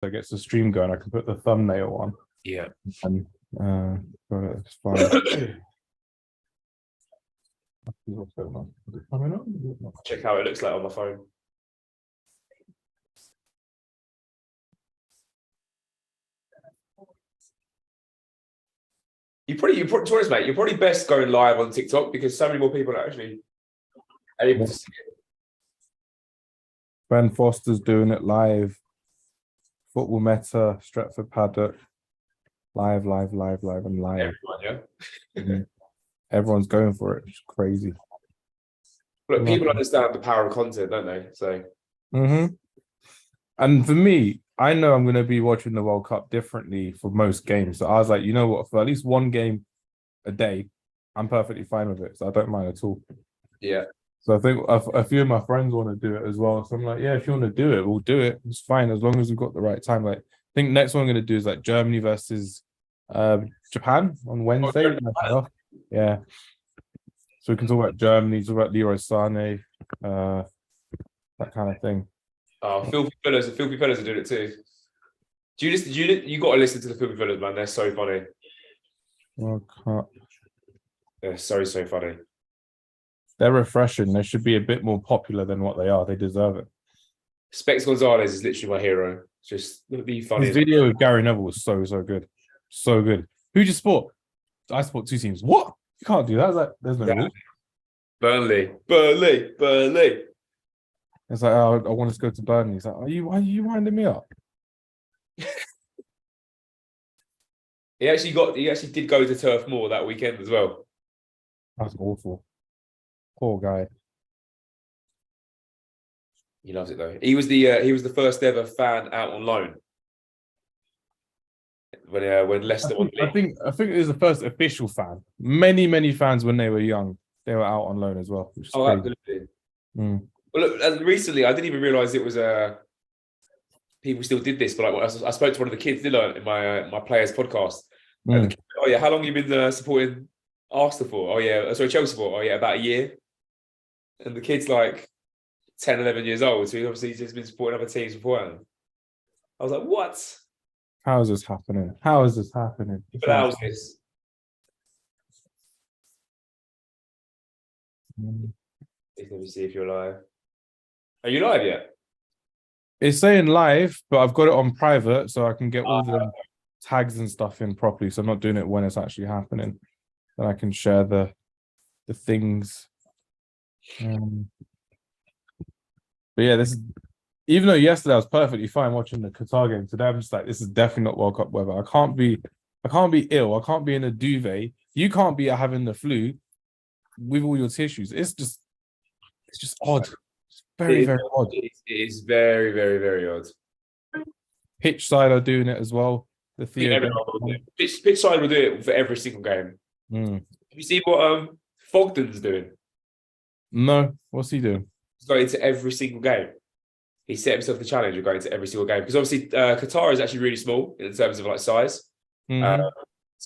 that gets the stream going. I can put the thumbnail on. Yeah. And it's fine. What's going on? Is it coming on? Check how it looks like on my phone. To be honest, mate, you're probably best going live on TikTok because so many more people are actually able to see it. Ben Foster's doing it live. Football Meta, Stretford Paddock. Live, and live. Everyone, yeah. Everyone's going for it. It's crazy. Look, people understand the power of content, don't they? So. And for me, I know I'm going to be watching the World Cup differently for most games. So I was like, you know what? For at least one game a day, I'm perfectly fine with it. So I don't mind at all. Yeah. So I think a few of my friends want to do it as well. So I'm like, yeah, if you want to do it, we'll do it. It's fine as long as we've got the right time. Like, I think next one I'm going to do is like Germany versus Japan on Wednesday. Yeah. So we can talk about Germany, talk about Leroy Sané, that kind of thing. Oh, Filthy Fellas are doing it too. You got to listen to the Filthy Fellas, man. They're so funny. World Cup. They're so funny. They're refreshing. They should be a bit more popular than what they are. They deserve it. Specs Gonzalez is literally my hero. Just be funny. His video with Gary Neville was so good. So good. Who do you support? I support two teams. What? You can't do that. Like, there's no rule. Burnley. It's like, oh, I want us to go to Burnley. He's like, why are you winding me up? He actually did go to Turf Moor that weekend as well. That's awful. Poor guy. He loves it though. He was the first ever fan out on loan. When Leicester won the league. I think it was the first official fan. Many fans when they were young, they were out on loan as well. Which is crazy. Absolutely. Mm. Well, look, recently I didn't even realise it was people still did this. But like, I spoke to one of the kids, did I, in my players podcast. And the kid, oh yeah, how long have you been supporting Arsenal for? Oh yeah, sorry, Chelsea for? Oh yeah, about a year. And the kid's like 10, 11 years old, so he's obviously just been supporting other teams beforehand. I was like, what? How is this happening? But how is this? Let me see if you're live. Are you live yet? It's saying live, but I've got it on private, so I can get all the tags and stuff in properly. So I'm not doing it when it's actually happening. Then I can share the things. But yeah, this is, even though yesterday I was perfectly fine watching the Qatar game, today I'm just like, this is definitely not World Cup weather. I can't be ill. I can't be in a duvet. You can't be having the flu with all your tissues. It's just odd. It's very odd. It is very, very, very odd. Pitch side are doing it as well. The pitch side will do it for every single game. You see what Fogden's doing? No, what's he doing? He's going to every single game. He set himself the challenge of going to every single game because obviously Qatar is actually really small in terms of like size. So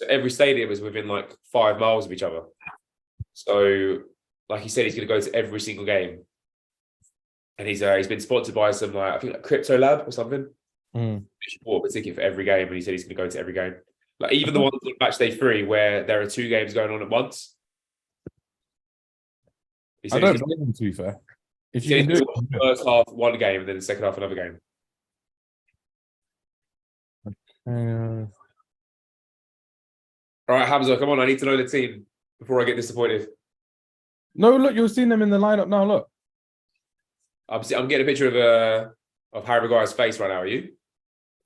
every stadium is within like 5 miles of each other. So, like he said, he's going to go to every single game, and he's been sponsored by some I think like Crypto Lab or something. He bought a ticket for every game, and he said he's going to go to every game. Like even the ones on match day 3 where there are 2 games going on at once. I don't blame him, to be fair. If you can do it, the first half one game, and then the second half another game. All right, Hamza, come on! I need to know the team before I get disappointed. No, look, you're seeing them in the lineup now. Look, I'm getting a picture of Harry Maguire's face right now. Are you?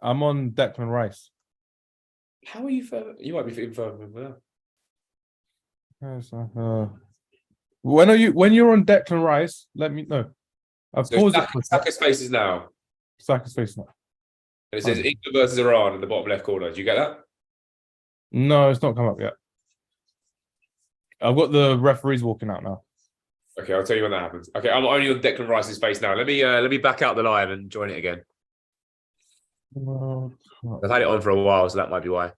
I'm on Declan Rice. How are you further? You might be fitting further than that. When you're on Declan Rice, let me know. I've paused it. Saka's face is now. Saka's face now. And it says England versus Iran in the bottom left corner. Do you get that? No, it's not come up yet. I've got the referees walking out now. Okay, I'll tell you when that happens. Okay, I'm only on Declan Rice's face now. Let me back out the live and join it again. I've had it on for a while, so that might be why.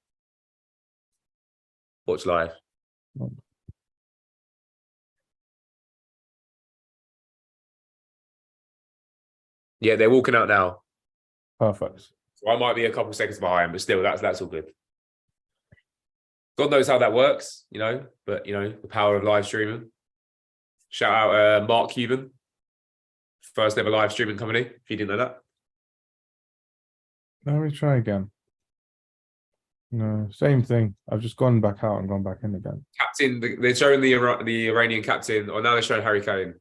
Watch live. Yeah, they're walking out now. Perfect. So I might be a couple seconds behind, but still, that's all good. God knows how that works, but the power of live streaming. Shout out Mark Cuban, first ever live streaming company, if you didn't know that. Let me try again. No, same thing. I've just gone back out and gone back in again. Captain, they're showing the Iranian captain, or now they're showing Harry Kane.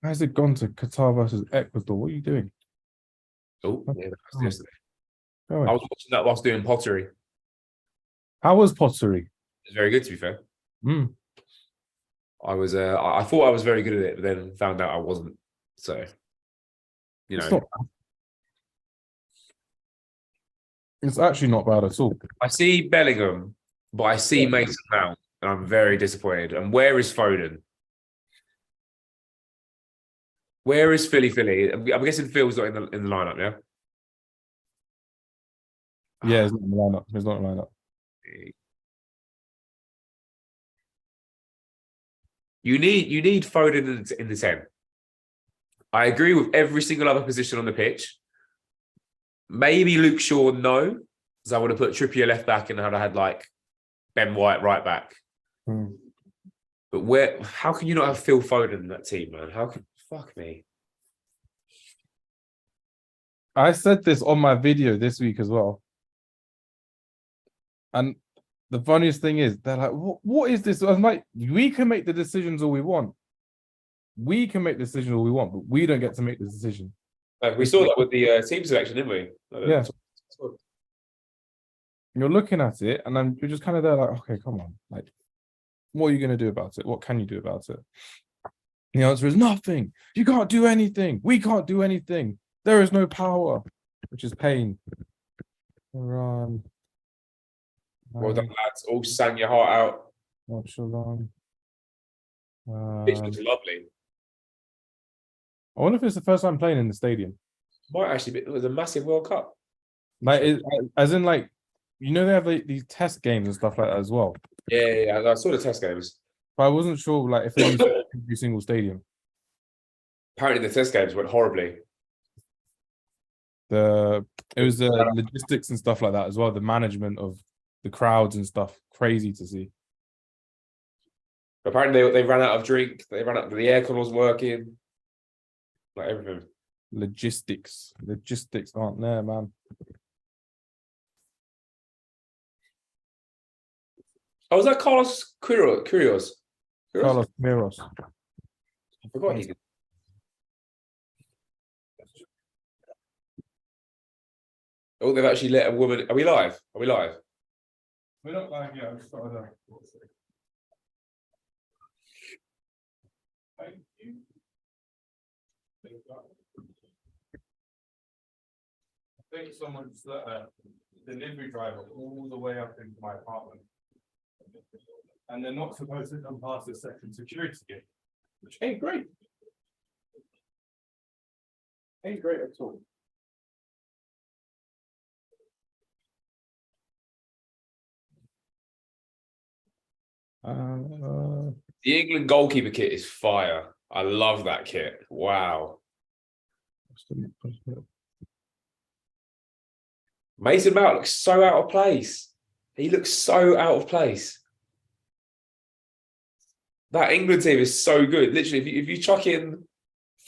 How's it gone to Qatar versus Ecuador? What are you doing? Oh, yeah, that was yesterday. I was watching that whilst doing pottery. How was pottery? It's very good, to be fair. I thought I was very good at it, but then found out I wasn't. So, It's actually not bad at all. I see Bellingham, but I see Mason Mount, and I'm very disappointed. And where is Foden? Where is Philly? I'm guessing Phil's not in the lineup, yeah? Yeah, he's not in the lineup. He's not in the lineup. You need Foden in the 10. I agree with every single other position on the pitch. Maybe Luke Shaw, no, because I would have put Trippier left back and I'd have had Ben White right back. But how can you not have Phil Foden in that team, man? Fuck me. I said this on my video this week as well. And the funniest thing is, they're like, what is this? I'm like, we can make the decisions all we want. We can make decisions all we want, but we don't get to make the decision. We saw that with the team selection, didn't we? Yeah. You're looking at it, and then you're just kind of there like, okay, come on. What are you going to do about it? What can you do about it? The answer is nothing. You can't do anything. We can't do anything. There is no power, which is pain. Run. Well done, lads. All sang your heart out. WATCHALONG. It looks lovely. I wonder if it's the first time playing in the stadium. Might actually be. It was a massive World Cup. They have these test games and stuff like that as well. Yeah. I saw the test games. But I wasn't sure if they used every single stadium. Apparently the test games went horribly. It was the logistics and stuff like that as well. The management of the crowds and stuff. Crazy to see. Apparently they ran out of drink. They ran out. The aircon wasn't working. Everything. Logistics aren't there, man. Oh, was that Carlos Quiros? Carlos Quiros. I forgot he did. Oh, they've actually let a woman. Are we live? We're not live yet. I've just got to. Thank you. I think someone's delivery driver all the way up into my apartment. And they're not supposed to come past the second security gate, which ain't great. Ain't great at all. The England goalkeeper kit is fire. I love that kit. Wow. Mason Mount looks so out of place. He looks so out of place. That England team is so good. Literally, if you chuck in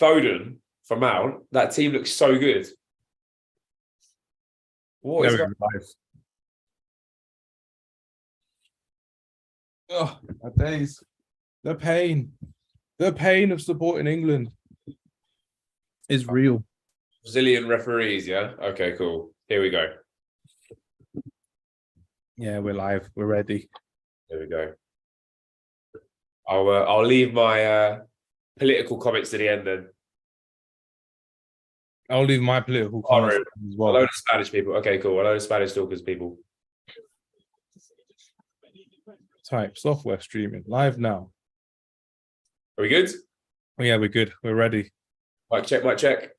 Foden for Mount, that team looks so good. What is that? Oh, my days. The pain of supporting England is real. Brazilian referees, yeah? Okay, cool. Here we go. Yeah, we're live. We're ready. There we go. I'll leave my political comments to the end then. I'll leave my political comments as well. A load of Spanish people. Okay, cool. A load of Spanish talkers people. Type software streaming live now. Are we good? Oh, yeah, we're good. We're ready. Mic check.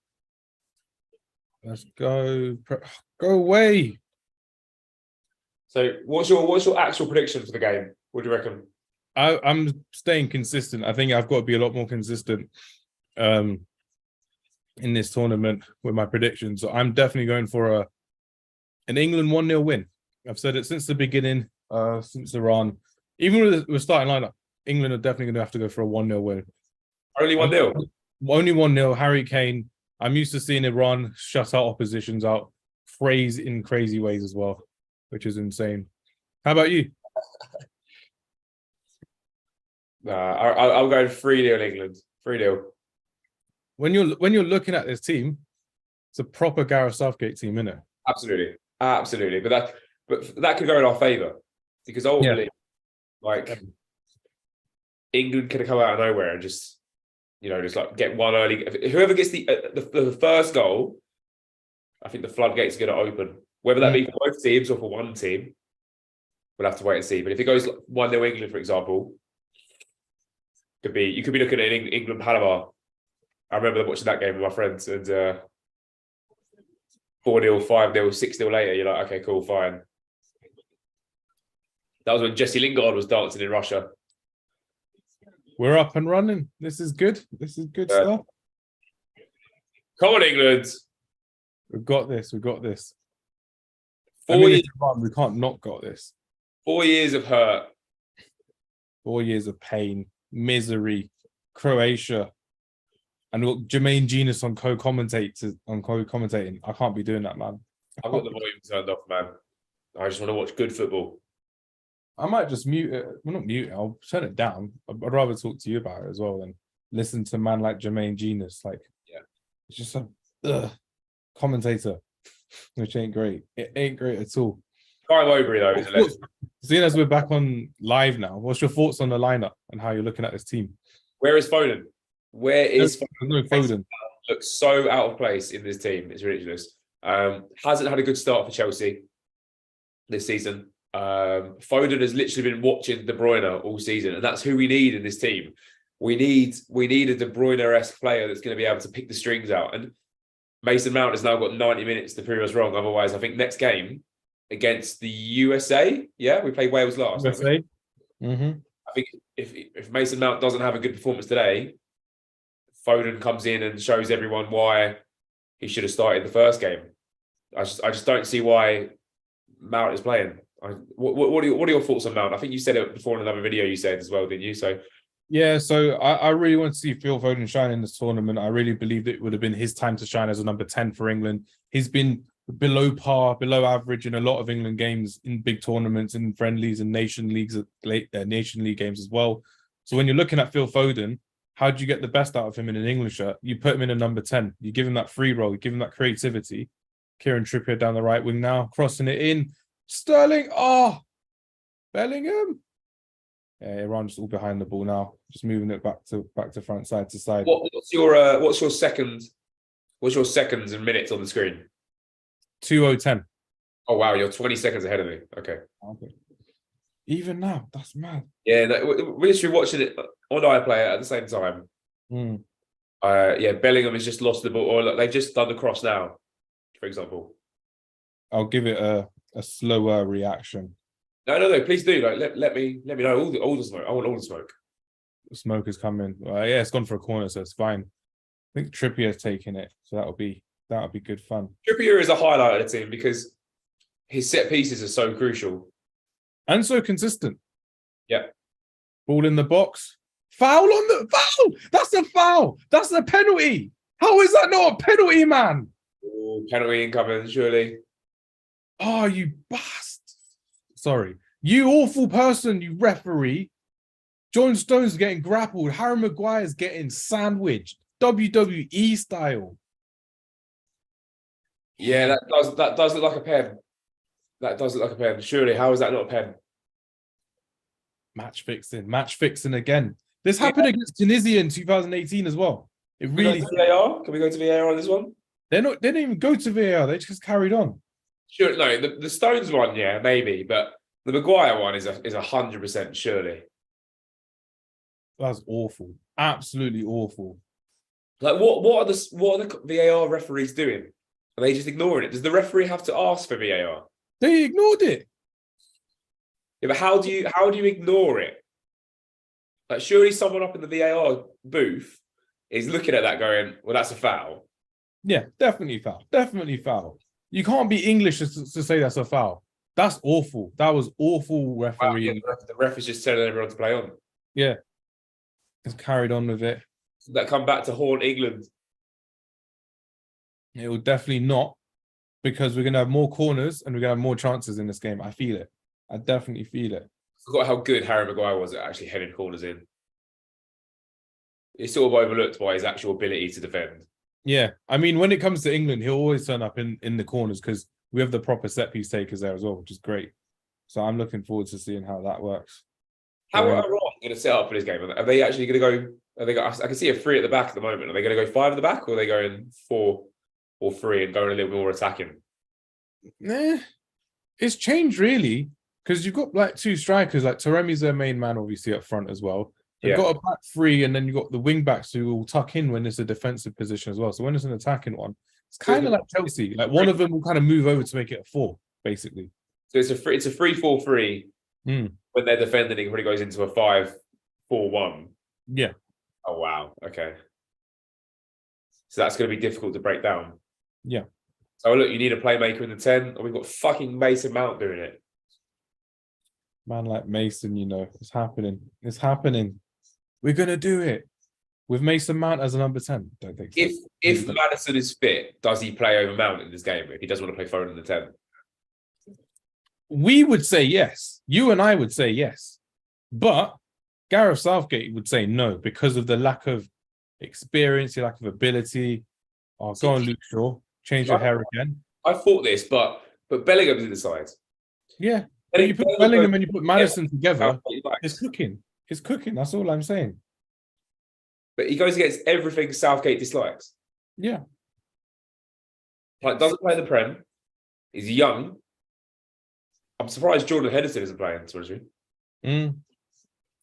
Let's go. Go away. So what's your actual prediction for the game? What do you reckon? I'm staying consistent. I think I've got to be a lot more consistent. in this tournament with my predictions. So I'm definitely going for an England 1-0 win. I've said it since the beginning, since Iran. Even with starting lineup, England are definitely going to have to go for a 1-0 win. Only 1-0? Only 1-0. Harry Kane. I'm used to seeing Iran shut out oppositions out in crazy ways as well, which is insane. How about you? I'll go 3-0 England. 3-0. When you're looking at this team, it's a proper Gareth Southgate team, isn't it? Absolutely. But that could go in our favour. Because ultimately, England could have come out of nowhere and just like get one early. Whoever gets the first goal, I think the floodgates are going to open. Whether that be for both teams or for one team, we'll have to wait and see. But if it goes 1-0 England, for example, you could be looking at England Panama. I remember watching that game with my friends, and 4-0, 5-0, 6-0 later, you're like, okay, cool, fine. That was when Jesse Lingard was dancing in Russia. We're up and running. This is good. This is good stuff. Come on, England. We've got this. 4 years. We can't not got this. 4 years of hurt. 4 years of pain, misery, Croatia. And look, Jermaine Genius on co-commentating. I can't be doing that, man. I've got the volume turned off, man. I just want to watch good football. I might just mute it. Well, not mute it. I'll turn it down. I'd rather talk to you about it as well than listen to a man like Jermaine Genius. It's just a commentator, which ain't great. It ain't great at all. Kyle Mowbray, though, isn't it? Seeing as we're back on live now, what's your thoughts on the lineup and how you're looking at this team? Where is Foden? There's no Foden. Looks so out of place in this team. It's ridiculous. Hasn't had a good start for Chelsea this season. Foden has literally been watching De Bruyne all season, and that's who we need in this team. We need a De Bruyne-esque player that's going to be able to pick the strings out. And Mason Mount has now got 90 minutes to prove us wrong. Otherwise, I think next game against the USA, we played Wales last. USA. I think if Mason Mount doesn't have a good performance today, Foden comes in and shows everyone why he should have started the first game. I just don't see why Mount is playing. What are your thoughts on Mount? I think you said it before in another video you said as well, didn't you? So I really want to see Phil Foden shine in this tournament. I really believe that it would have been his time to shine as a number 10 for England. He's been below par, below average in a lot of England games in big tournaments, in friendlies and nation league games as well. So when you're looking at Phil Foden, how do you get the best out of him in an England shirt? You put him in a number 10. You give him that free roll. You give him that creativity. Kieran Trippier down the right wing now, crossing it in. Sterling, Bellingham. Yeah, Iran just all behind the ball now, just moving it back to front, side to side. What's your seconds and minutes on the screen? 2:10. Oh wow, you're 20 seconds ahead of me. Okay. Even now, that's mad. Yeah, we're literally watching it on iPlayer at the same time. Bellingham has just lost the ball, or they've just done the cross now, for example. I'll give it a slower reaction. No, please do. Let me know all the smoke. I want all the smoke. The smoke is coming. It's gone for a corner, so it's fine. I think Trippier's taking it, so that'll be good fun. Trippier is a highlight of the team because his set pieces are so crucial and so consistent. Yeah. Ball in the box. Foul. That's a foul. That's a penalty. How is that not a penalty, man? Ooh, penalty incoming, surely. Oh, you bastard. Sorry. You awful person, you referee. John Stones getting grappled. Harry Maguire's getting sandwiched. WWE style. Yeah, that does look like a pen. That does look like a pen. Surely, how is that not a pen? Match fixing again. This happened against Tunisia in 2018 as well. It really. Can we go to VAR on this one? They didn't even go to VAR. They just carried on. Sure, no, the Stones one, yeah, maybe, but the Maguire one is 100% surely. That's awful. Absolutely awful. Like, what are the VAR referees doing? Are they just ignoring it? Does the referee have to ask for VAR? They ignored it. Yeah, but how do you ignore it? Like, surely someone up in the VAR booth is looking at that going, well, that's a foul. Yeah, definitely foul. Definitely foul. You can't be English to say that's a foul. That's awful. That was awful Wow, yeah, refereeing. the ref is just telling everyone to play on. Yeah. It's carried on with it. That come back to haunt England. It will definitely not, because we're going to have more corners and we're going to have more chances in this game. I feel it. I definitely feel it. I forgot how good Harry Maguire was at actually heading corners in. He's sort of overlooked by his actual ability to defend. Yeah. I mean, when it comes to England, he'll always turn up in the corners because we have the proper set piece takers there as well, which is great. So I'm looking forward to seeing how that works. How are Iran going to set up for this game? Are they actually going to go? Are they? I can see a 3 at the back at the moment. Are they going to go 5 at the back, or are they going 4 or 3 and going a little bit more attacking? It's changed really, because you've got like 2 strikers. Like Taremi's their main man, obviously up front as well. They've got a back 3, and then you've got the wing backs who will tuck in when it's a defensive position as well. So when it's an attacking one, it's kind of like Chelsea. Like one of them will kind of move over to make it a 4, basically. So it's a 3-4-3. When they're defending, it really goes into a 5-4-1. Yeah. Oh wow. Okay. So that's going to be difficult to break down. Yeah. So look, you need a playmaker in the 10, or we've got fucking Mason Mount doing it. Man like Mason, you know, it's happening. It's happening. We're gonna do it with Mason Mount as a number 10. Don't think so. If Maddison is fit, does he play over Mount in this game? If he doesn't want to play Foden in the 10, we would say yes. You and I would say yes, but Gareth Southgate would say no because of the lack of experience, the lack of ability. Oh, go on, Luke Shaw. Change your hair again. I thought this, but Bellingham's in the side. Yeah. When you put Bellingham and you put Maddison together, it's cooking. It's cooking. That's all I'm saying. But he goes against everything Southgate dislikes. Yeah. Like, doesn't play the Prem. He's young. I'm surprised Jordan Henderson isn't playing, to be honest with you.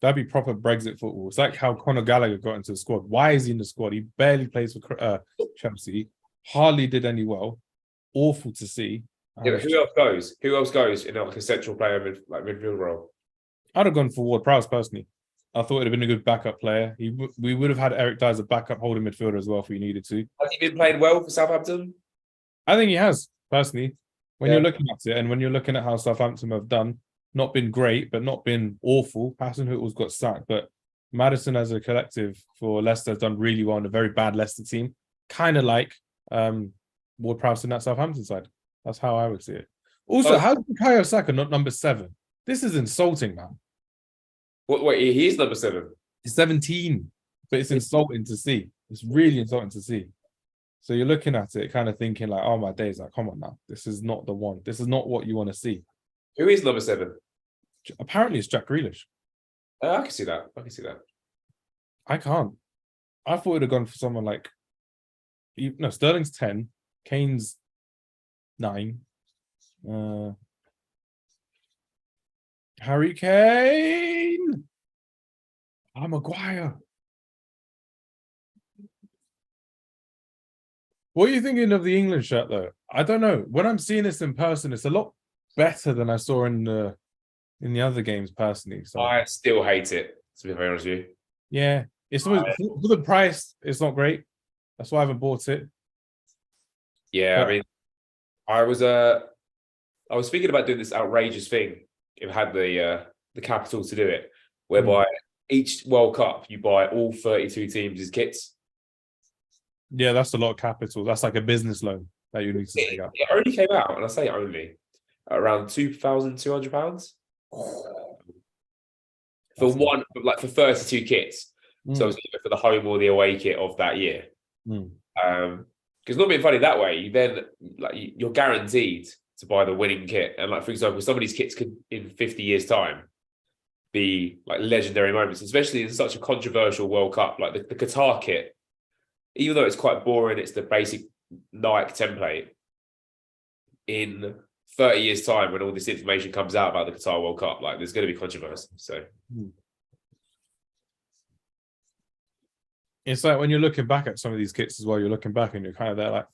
That'd be proper Brexit football. It's like how Conor Gallagher got into the squad. Why is he in the squad? He barely plays for Chelsea. Hardly did any well. Awful to see. Yeah, but who else goes? Who else goes in like a central player midfield role? I'd have gone for Ward-Prowse personally. I thought it'd have been a good backup player. We would have had Eric Dyer as a backup holding midfielder as well if we needed to. Has he been playing well for Southampton? I think he has, personally. When you're looking at it and when you're looking at how Southampton have done, not been great, but not been awful. Hasenhüttl's got sacked, but Maddison as a collective for Leicester has done really well in a very bad Leicester team. Kind of like Ward-Prowse in that Southampton side. That's how I would see it. Also, how's Bukayo Saka not number 7? This is insulting, man. Wait, he's number 7. He's 17, but it's insulting to see. It's really insulting to see. So you're looking at it, kind of thinking like, "Oh my days! Like, come on now, this is not the one. This is not what you want to see." Who is number 7? Apparently, it's Jack Grealish. I can see that. I can't. I thought it'd have gone for someone like, no, Sterling's 10, Kane's 9, Harry Kane, Maguire. What are you thinking of the England shirt, though? I don't know. When I'm seeing this in person, it's a lot better than I saw in the other games personally. So I still hate it, to be very honest with you. Yeah, it's for the price. It's not great. That's why I haven't bought it. Yeah, but I mean, I was thinking about doing this outrageous thing if I had the capital to do it, whereby each World Cup you buy all 32 teams' kits. Yeah, that's a lot of capital. That's like a business loan that you need to take out. It only came out, and I say only, around £2,200 for one, like for 32 kits. So it's either for the home or the away kit of that year. Because not being funny that way, you then you're guaranteed to buy the winning kit. And like, for example, some of these kits could in 50 years' time be like legendary moments, especially in such a controversial World Cup, like the Qatar kit. Even though it's quite boring, it's the basic Nike template. In 30 years' time, when all this information comes out about the Qatar World Cup, like there's going to be controversy. So it's like when you're looking back at some of these kits as well, you're looking back and you're kind of there like,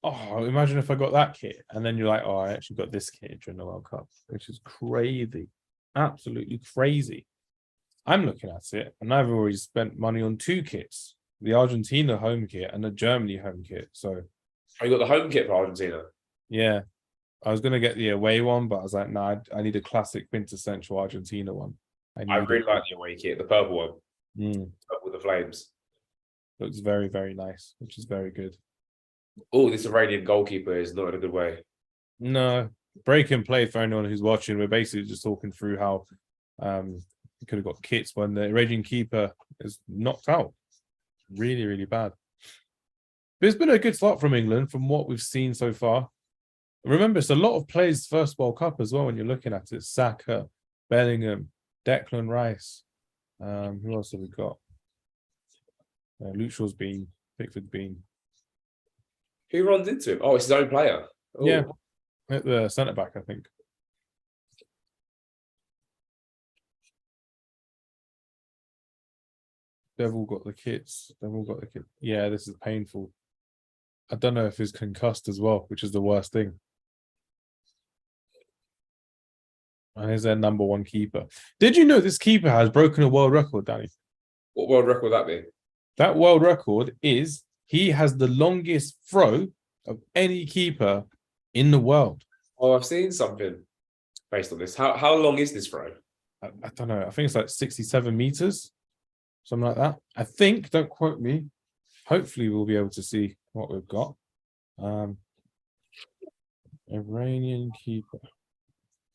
oh, imagine if I got that kit. And then you're like, oh, I actually got this kit during the World Cup, which is crazy. Absolutely crazy. I'm looking at it and I've already spent money on 2 kits. The Argentina home kit and the Germany home kit. So Oh, you got the home kit for Argentina. Yeah, I was gonna get the away one, but I was like, nah, I need a classic quintessential Argentina one. I need really it. like the away kit, the purple one, Mm, with the flames. looks very, very nice, which is very good. Oh, this Iranian goalkeeper is not in a good way. No, break and play for anyone who's watching. We're basically just talking through how you could have got kits when the Iranian keeper is knocked out. Really, really bad. But it's been a good start from England from what we've seen so far. Remember, it's a lot of players' first World Cup as well when you're looking at it. Saka, Bellingham, Declan Rice. Who else have we got? Luke Shaw's been, Pickford's been. Who runs into him? Oh, it's his own player. Oh. Yeah, at the centre back, I think. They've all got the kits. They've all got the kit. Yeah, this is painful. I don't know if he's concussed as well, which is the worst thing. And he's their number one keeper. Did you know this keeper has broken a world record, Danny? What world record would that be? That world record is he has the longest throw of any keeper in the world. Oh, I've seen something based on this. How long is this throw? I don't know. I think it's like 67 meters, something like that. I think, don't quote me. Hopefully we'll be able to see what we've got. Iranian keeper.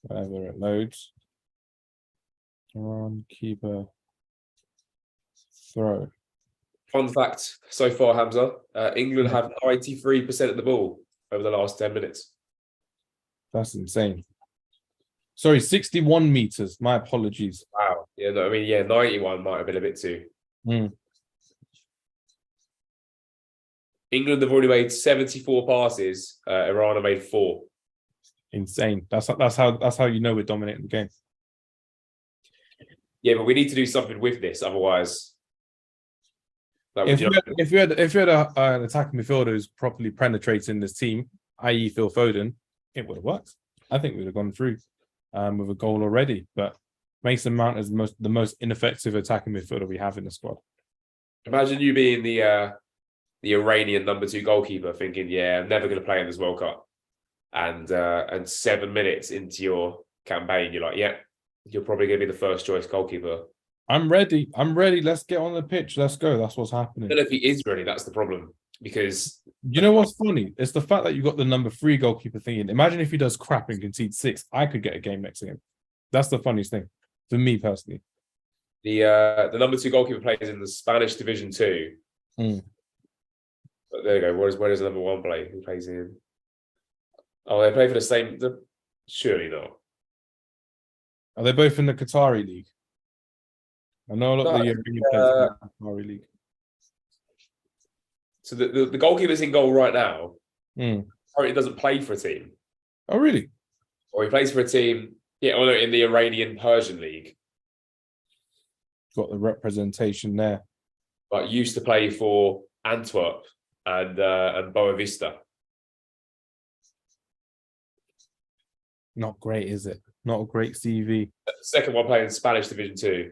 Whatever it loads. Iran keeper throw. Fun fact so far, Hamza, England have 93% of the ball over the last 10 minutes. That's insane. Sorry, 61 meters. My apologies. Wow. Yeah, no, I mean, yeah, 91 might have been a bit too. England have already made 74 passes. Iran have made 4. Insane. That's how you know we're dominating the game. Yeah, but we need to do something with this, otherwise. If we had an attacking midfielder who's properly penetrating this team, i.e. Phil Foden, it would have worked. I think we'd have gone through with a goal already. But Mason Mount is the most ineffective attacking midfielder we have in the squad. Imagine you being the Iranian number 2 goalkeeper, thinking, "Yeah, I'm never going to play in this World Cup," and 7 minutes into your campaign, you're like, "Yeah, you're probably going to be the first choice goalkeeper." I'm ready. Let's get on the pitch. Let's go. That's what's happening. I don't know if he is ready. That's the problem. Because you know what's funny? It's the fact that you got the number 3 goalkeeper thinking. Imagine if he does crap and concedes 6. I could get a game next to him. That's the funniest thing for me personally. The number 2 goalkeeper plays in the Spanish Division 2. But there you go. Where does the number 1 play? Who plays in? Oh, they play for the same. Surely not. Are they both in the Qatari league? I know a lot of the European players in the Qatari league. So the goalkeeper's in goal right now. Currently doesn't play for a team. Oh, really? Or he plays for a team. Yeah, or in the Iranian Persian league. Got the representation there. But used to play for Antwerp and Boavista. Not great, is it? Not a great CV. The second one playing in Spanish Division 2.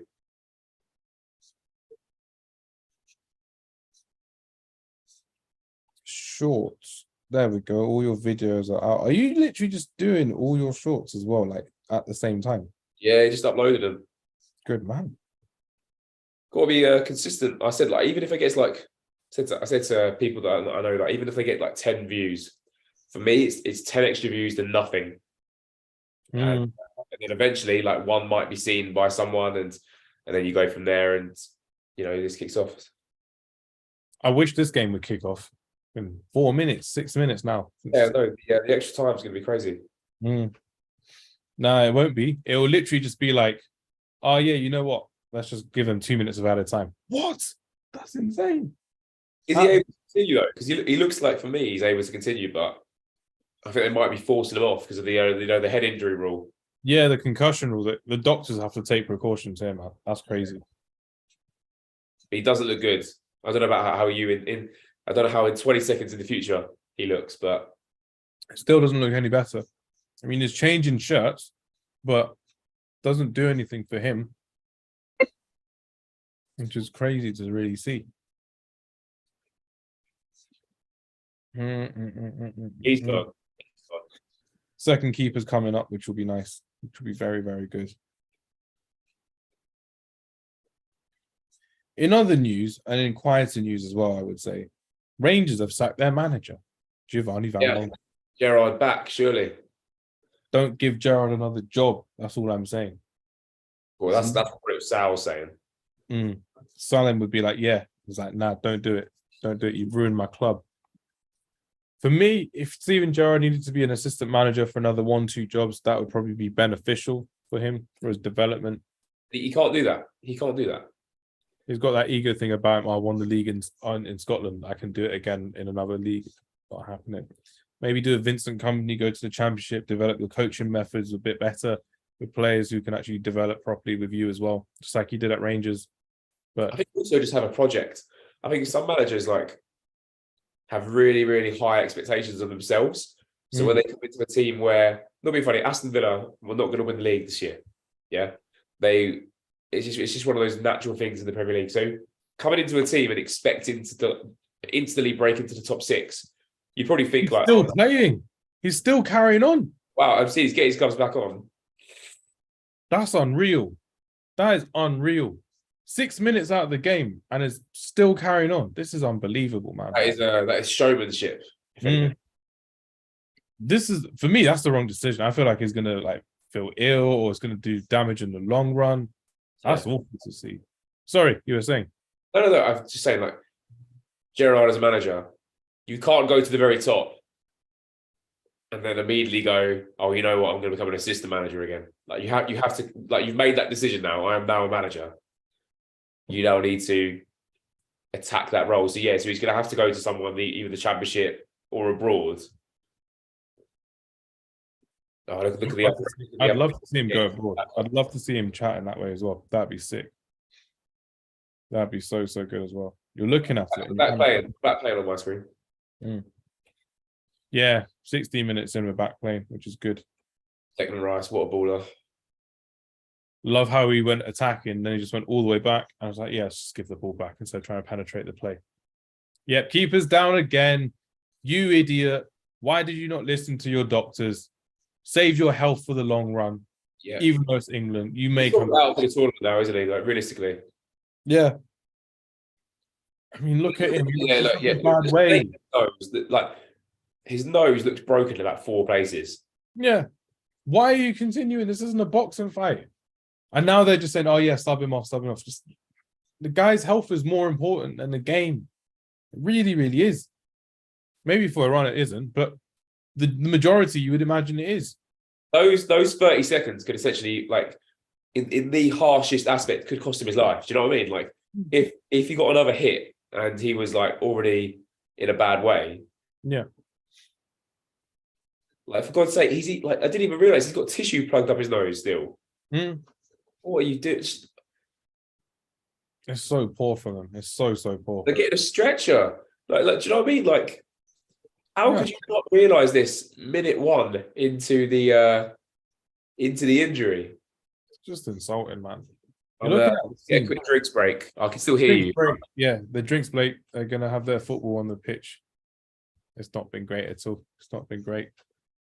Shorts. There we go. All your videos are out. Are you literally just doing all your shorts as well, like at the same time? Yeah, he just uploaded them. Good man. Got to be consistent. I said, like, even if it gets like, I said to people that I know, like, even if they get like 10 views, for me, it's 10 extra views than nothing. And then eventually, like, one might be seen by someone, and then you go from there, and this kicks off. I wish this game would kick off in 4 minutes, 6 minutes now. Yeah, no, the extra time is going to be crazy. No, it won't be. It will literally just be like, oh yeah, you know what? Let's just give them 2 minutes of added time. What? That's insane. Is he able to continue though? Because he looks like, for me, he's able to continue, but I think they might be forcing him off because of the head injury rule. Yeah, the concussion rule. That the doctors have to take precautions here, man. That's crazy. But he doesn't look good. I don't know about how you I don't know how in 20 seconds in the future he looks, but it still doesn't look any better. I mean, he's changing shirts, but doesn't do anything for him, which is crazy to really see. He's gone. Second keeper's coming up, which will be nice. Which will be very, very good. In other news, and in quieter news as well, I would say, Rangers have sacked their manager, Giovanni Van Loan. Gerrard back, surely. Don't give Gerrard another job. That's all I'm saying. Well, that's what Sal was saying. Salim would be like, yeah. He's like, nah, don't do it. Don't do it. You've ruined my club. For me, if Steven Gerrard needed to be an assistant manager for another 1-2 jobs, that would probably be beneficial for him, for his development. He can't do that. He can't do that. He's got that ego thing about him. I won the league in Scotland. I can do it again in another league. Not happening. Maybe do a Vincent Company, go to the Championship, develop your coaching methods a bit better with players who can actually develop properly with you as well, just like he did at Rangers. But I think also just have a project. I think some managers have really, really high expectations of themselves. So when they come into a team where, not being funny, Aston Villa were not going to win the league this year. Yeah, it's just one of those natural things in the Premier League. So coming into a team and expecting to instantly break into the top 6, you probably think he's still playing. He's still carrying on. Wow, I've seen he's getting his gloves back on. That's unreal. That is unreal. 6 minutes out of the game and is still carrying on. This is unbelievable, man. That is showmanship. This is, for me, that's the wrong decision. I feel like he's gonna feel ill or it's gonna do damage in the long run. That's awful to see. Sorry, you were saying? No. I'm just saying, Gerrard as a manager, you can't go to the very top and then immediately go, oh, you know what? I'm going to become an assistant manager again. You have to, you've made that decision now. I am now a manager. You now need to attack that role. So he's going to have to go to someone, either the Championship or abroad. Oh, look at the I'd love to see him go abroad. I'd love to see him chat in that way as well. That'd be sick. That'd be so good as well. You're looking at it. Back playing on my screen. Yeah, 16 minutes in, we're back playing, which is good. Declan Rice, what a baller. Love how he went attacking, then he just went all the way back. I was like, yeah, just give the ball back instead of trying to penetrate the play. Yep, keeper's down again. You idiot. Why did you not listen to your doctors? Save your health for the long run. Yeah. Even though it's England, you may come out for the tournament now, isn't he? Realistically. Yeah. I mean, look at him. Bad way. His nose looks broken in about 4 places. Yeah. Why are you continuing? This isn't a boxing fight. And now they're just saying, oh, yeah, sub him off. Just the guy's health is more important than the game. It really, really is. Maybe for Iran it isn't, but the majority, you would imagine it is. Those 30 seconds could essentially, in the harshest aspect, could cost him his life. Do you know what I mean? If he got another hit and he was already in a bad way. Yeah. For God's sake, I didn't even realize he's got tissue plugged up his nose still. What are you doing? It's so poor for them. It's so poor. They're getting a stretcher. Do you know what I mean? How could you not realize this minute 1 into the injury? It's just insulting, man. Get a quick drinks break. I can still hear you. Break. Yeah, the drinks break. They're gonna have their football on the pitch. It's not been great at all. It's not been great.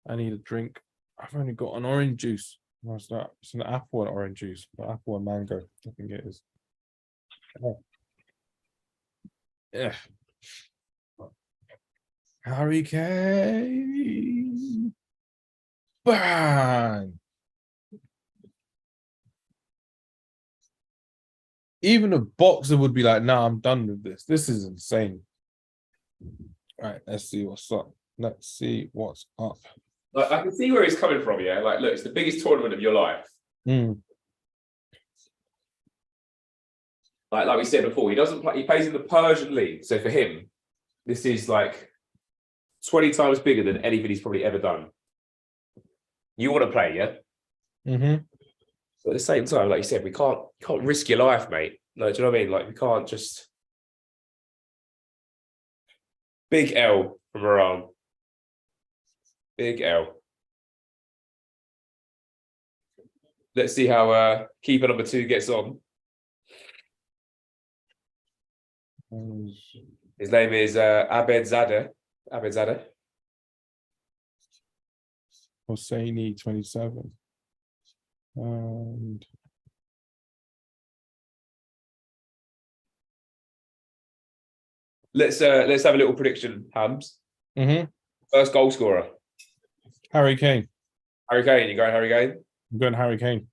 I need a drink. I've only got an orange juice. What's that? It's an apple and orange juice. Apple and mango, I think it is. Yeah. Harry Kane. Bang. Even a boxer would be like, nah, I'm done with this. This is insane. All right, let's see what's up. Let's see what's up. I can see where he's coming from, yeah? Look, it's the biggest tournament of your life. Like we said before, he doesn't play, he plays in the Persian League. So for him, this is 20 times bigger than anything he's probably ever done. You want to play, yeah? But at the same time, like you said, we can't risk your life, mate. Do you know what I mean? We can't just... Big L from Iran. Big L. Let's see how keeper number 2 gets on. His name is Abed Zadeh. Abedzadeh. Hosseini, 27. And Let's have a little prediction, Hamz. First goal scorer. Harry Kane. Harry Kane. You going Harry Kane? I'm going Harry Kane.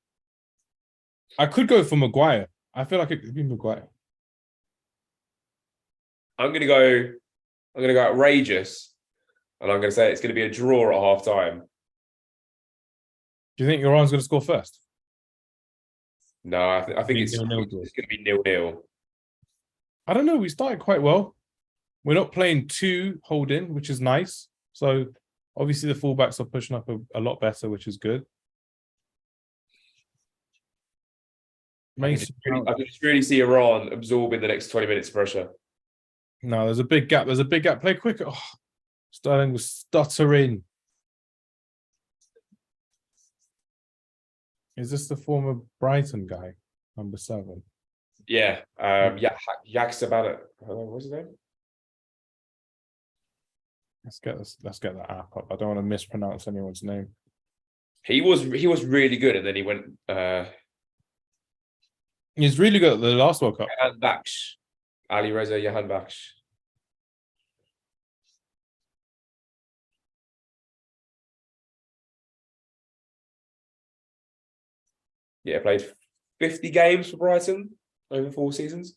I could go for Maguire. I feel like it could be Maguire. I'm gonna go outrageous, and I'm gonna say it's gonna be a draw at half time. Do you think Iran's going to score first? No, I think it's going to be 0-0. I don't know. We started quite well. We're not playing too hold-in, which is nice. So obviously the fullbacks are pushing up a lot better, which is good. I can just really see Iran absorbing the next 20 minutes of pressure. No, there's a big gap. There's a big gap. Play quicker. Oh, Sterling was stuttering. Is this the former Brighton guy, number 7? Yeah. Yaks about it. What's his name? Let's get that app up. I don't want to mispronounce anyone's name. He was really good, and then he went. He's really good at the last World Cup. Jahan Baksh. Ali Reza Jahan Baksh. Yeah, played 50 games for Brighton over 4 seasons.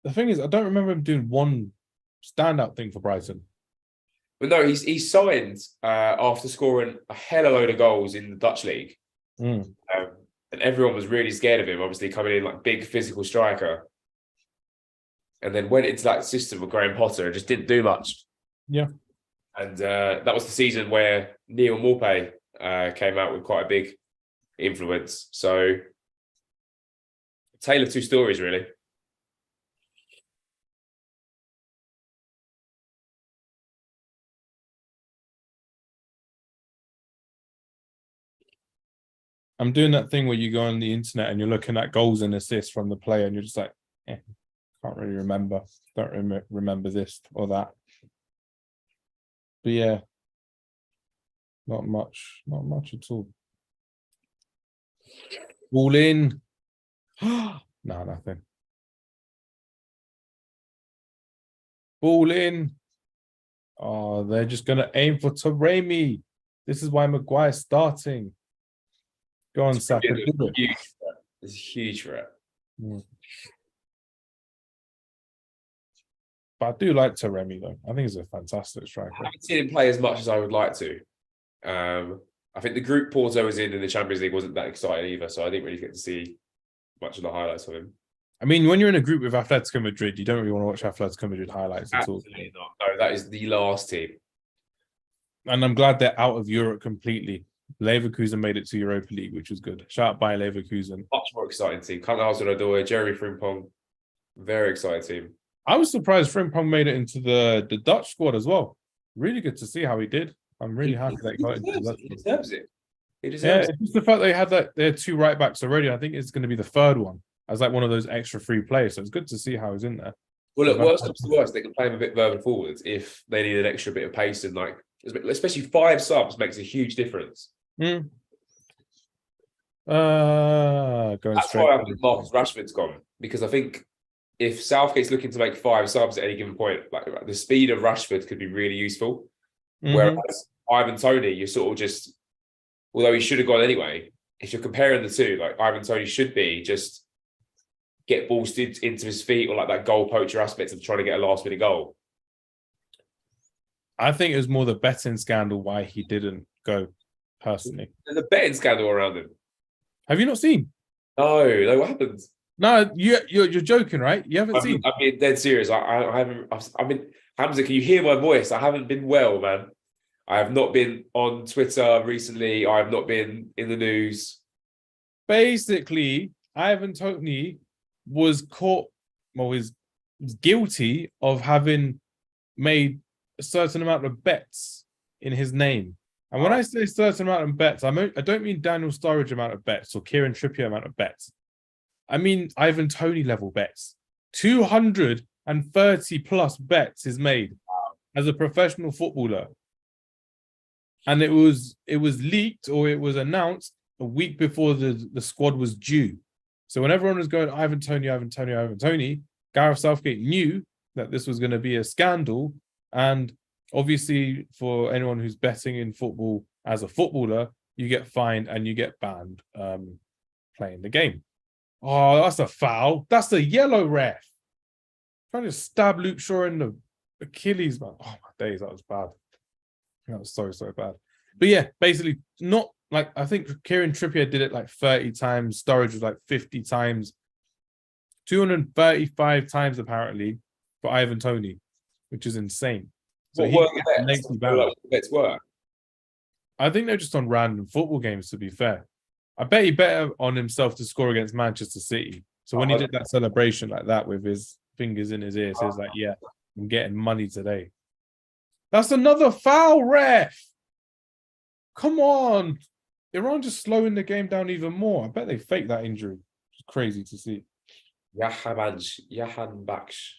The thing is, I don't remember him doing one standout thing for Brighton. But no, he's signed after scoring a hell of a load of goals in the Dutch league. And everyone was really scared of him, obviously coming in like big physical striker. And then went into that system with Graham Potter and just didn't do much. Yeah. And that was the season where Neil Maupay came out with quite a big influence. So, tale of two stories, really. I'm doing that thing where you go on the internet and you're looking at goals and assists from the player and you're just like, can't really remember. Don't remember this or that. But yeah, not much at all. Ball in. No, nothing. Ball in. Oh, they're just going to aim for Taremi. This is why Maguire's starting. Go on, Saka. It's a huge threat. But I do like Taremi, though. I think he's a fantastic striker. I haven't seen him play as much as I would like to. I think the group Porto was in the Champions League wasn't that exciting either, so I didn't really get to see much of the highlights of him. I mean, when you're in a group with Atletico Madrid, you don't really want to watch Atletico Madrid highlights at all. Absolutely not. No, that is the last team. And I'm glad they're out of Europe completely. Leverkusen made it to Europa League, which was good. Shout out by Leverkusen. Much more exciting team. Can't Hudson-Odoi, Jeremy Frimpong. Very exciting team. I was surprised Frimpong made it into the Dutch squad as well. Really good to see how he did. I'm really happy that he got into the Dutch squad. He deserves it. He deserves it. It's the fact they had their 2 right backs already. I think it's going to be the 3rd one as like one of those extra free players. So it's good to see how he's in there. Well, look, worst comes to worst, they can play him a bit further forwards if they need an extra bit of pace and like, especially 5 subs makes a huge difference. Going That's straight. why I think Marcus Rashford's gone, because I think if Southgate's looking to make 5 subs at any given point, like the speed of Rashford could be really useful. Whereas Ivan Toni, you're sort of just, although he should have gone anyway, if you're comparing the two, like Ivan Toni should be just get balls into his feet, or like that goal poacher aspect of trying to get a last minute goal. I think it was more the betting scandal why he didn't go, personally. There's a betting scandal around him. Have you not seen? No, what happened? No, you're joking, right? You haven't seen? I'm being dead serious. I haven't. I've been. Hamza, can you hear my voice? I haven't been well, man. I have not been on Twitter recently. I have not been in the news. Basically, Ivan Toni was caught, well, was guilty of having made a certain amount of bets in his name. And when I say certain amount of bets, I don't mean Daniel Sturridge amount of bets or Kieran Trippier amount of bets. I mean, Ivan Toni level bets. 230 plus bets is made as a professional footballer. And it was leaked or it was announced a week before the squad was due. So when everyone was going, Ivan Toni, Gareth Southgate knew that this was going to be a scandal. And obviously, for anyone who's betting in football as a footballer, you get fined and you get banned playing the game. Oh, that's a foul. That's a yellow, ref. Trying to stab Luke Shaw in the Achilles, man. Oh, my days, that was bad. That was so bad. But yeah, basically, not like, I think Kieran Trippier did it like 30 times. Sturridge was like 50 times. 235 times, apparently, for Ivan Toni, which is insane. So what were the bets were? I think they're just on random football games, to be fair. I bet he bet on himself to score against Manchester City. So when he did that celebration like that with his fingers in his ears, he was like, yeah, I'm getting money today. That's another foul, ref. Come on. Iran just slowing the game down even more. I bet they faked that injury. It's crazy to see. Jahan Baksh.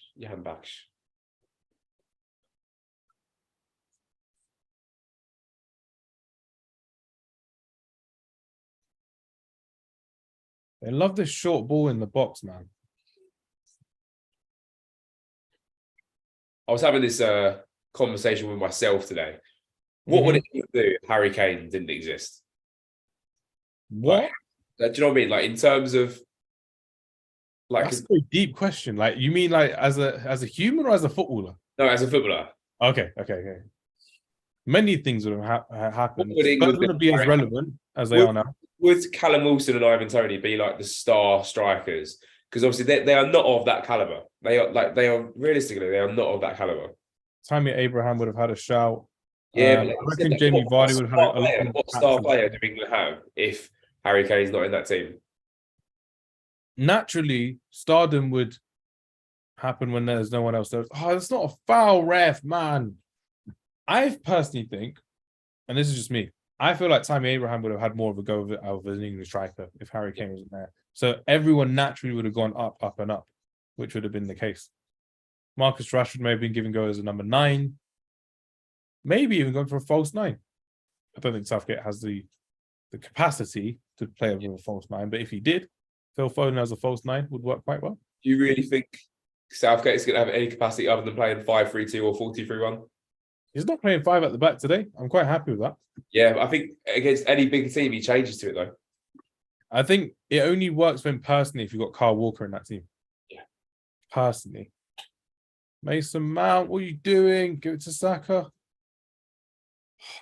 They love this short ball in the box, man. I was having this conversation with myself today. What would it do if Harry Kane didn't exist? What? Like, do you know what I mean? Like, in terms of, like, that's a very deep question. Like, you mean like as a human or as a footballer? No, as a footballer. Okay. Many things would have happened. But wouldn't be as relevant as they are now. Would Callum Wilson and Ivan Toni be like the star strikers? Because obviously they are not of that caliber. They are realistically, they are not of that caliber. Tammy Abraham would have had a shout. Yeah, I reckon Jamie Vardy would have had a lot. What star player do England have if Harry Kane's not in that team? Naturally, stardom would happen when there's no one else there. Oh, it's not a foul, ref, man. I personally think, and this is just me, I feel like Tammy Abraham would have had more of a go of it out of an English striker if Harry Kane wasn't there. So everyone naturally would have gone up and up, which would have been the case. Marcus Rashford may have been given go as a number 9. Maybe even going for a false 9. I don't think Southgate has the capacity to play with a false 9, but if he did, Phil Foden as a false 9 would work quite well. Do you really think Southgate is going to have any capacity other than playing 5-3-2 or 4-2-3-1? He's not playing 5 at the back today. I'm quite happy with that. Yeah, I think against any big team, he changes to it, though. I think it only works when personally if you've got Kyle Walker in that team. Yeah. Personally. Mason Mount, what are you doing? Give it to Saka.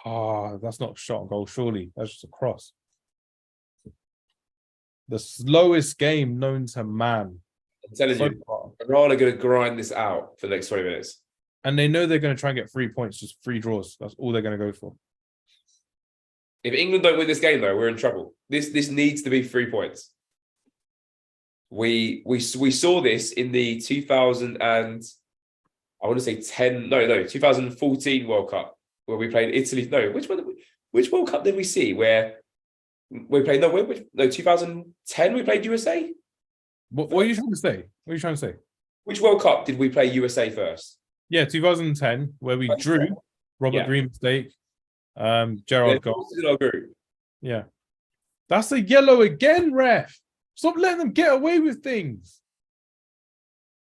Oh, that's not a shot on goal, surely. That's just a cross. The slowest game known to man. I'm telling you, Iran are going to grind this out for the next 20 minutes. And they know they're going to try and get 3 points, just 3 draws. That's all they're going to go for. If England don't win this game, though, we're in trouble. This needs to be 3 points. We saw this in the 2014 World Cup where we played Italy. No, which World Cup did we see where we played? 2010 we played USA. What are you trying to say? What are you trying to say? Which World Cup did we play USA first? Yeah, 2010, where we drew. Robert Green mistake. Gerrard goal. In our group. Yeah. That's a yellow again, ref. Stop letting them get away with things.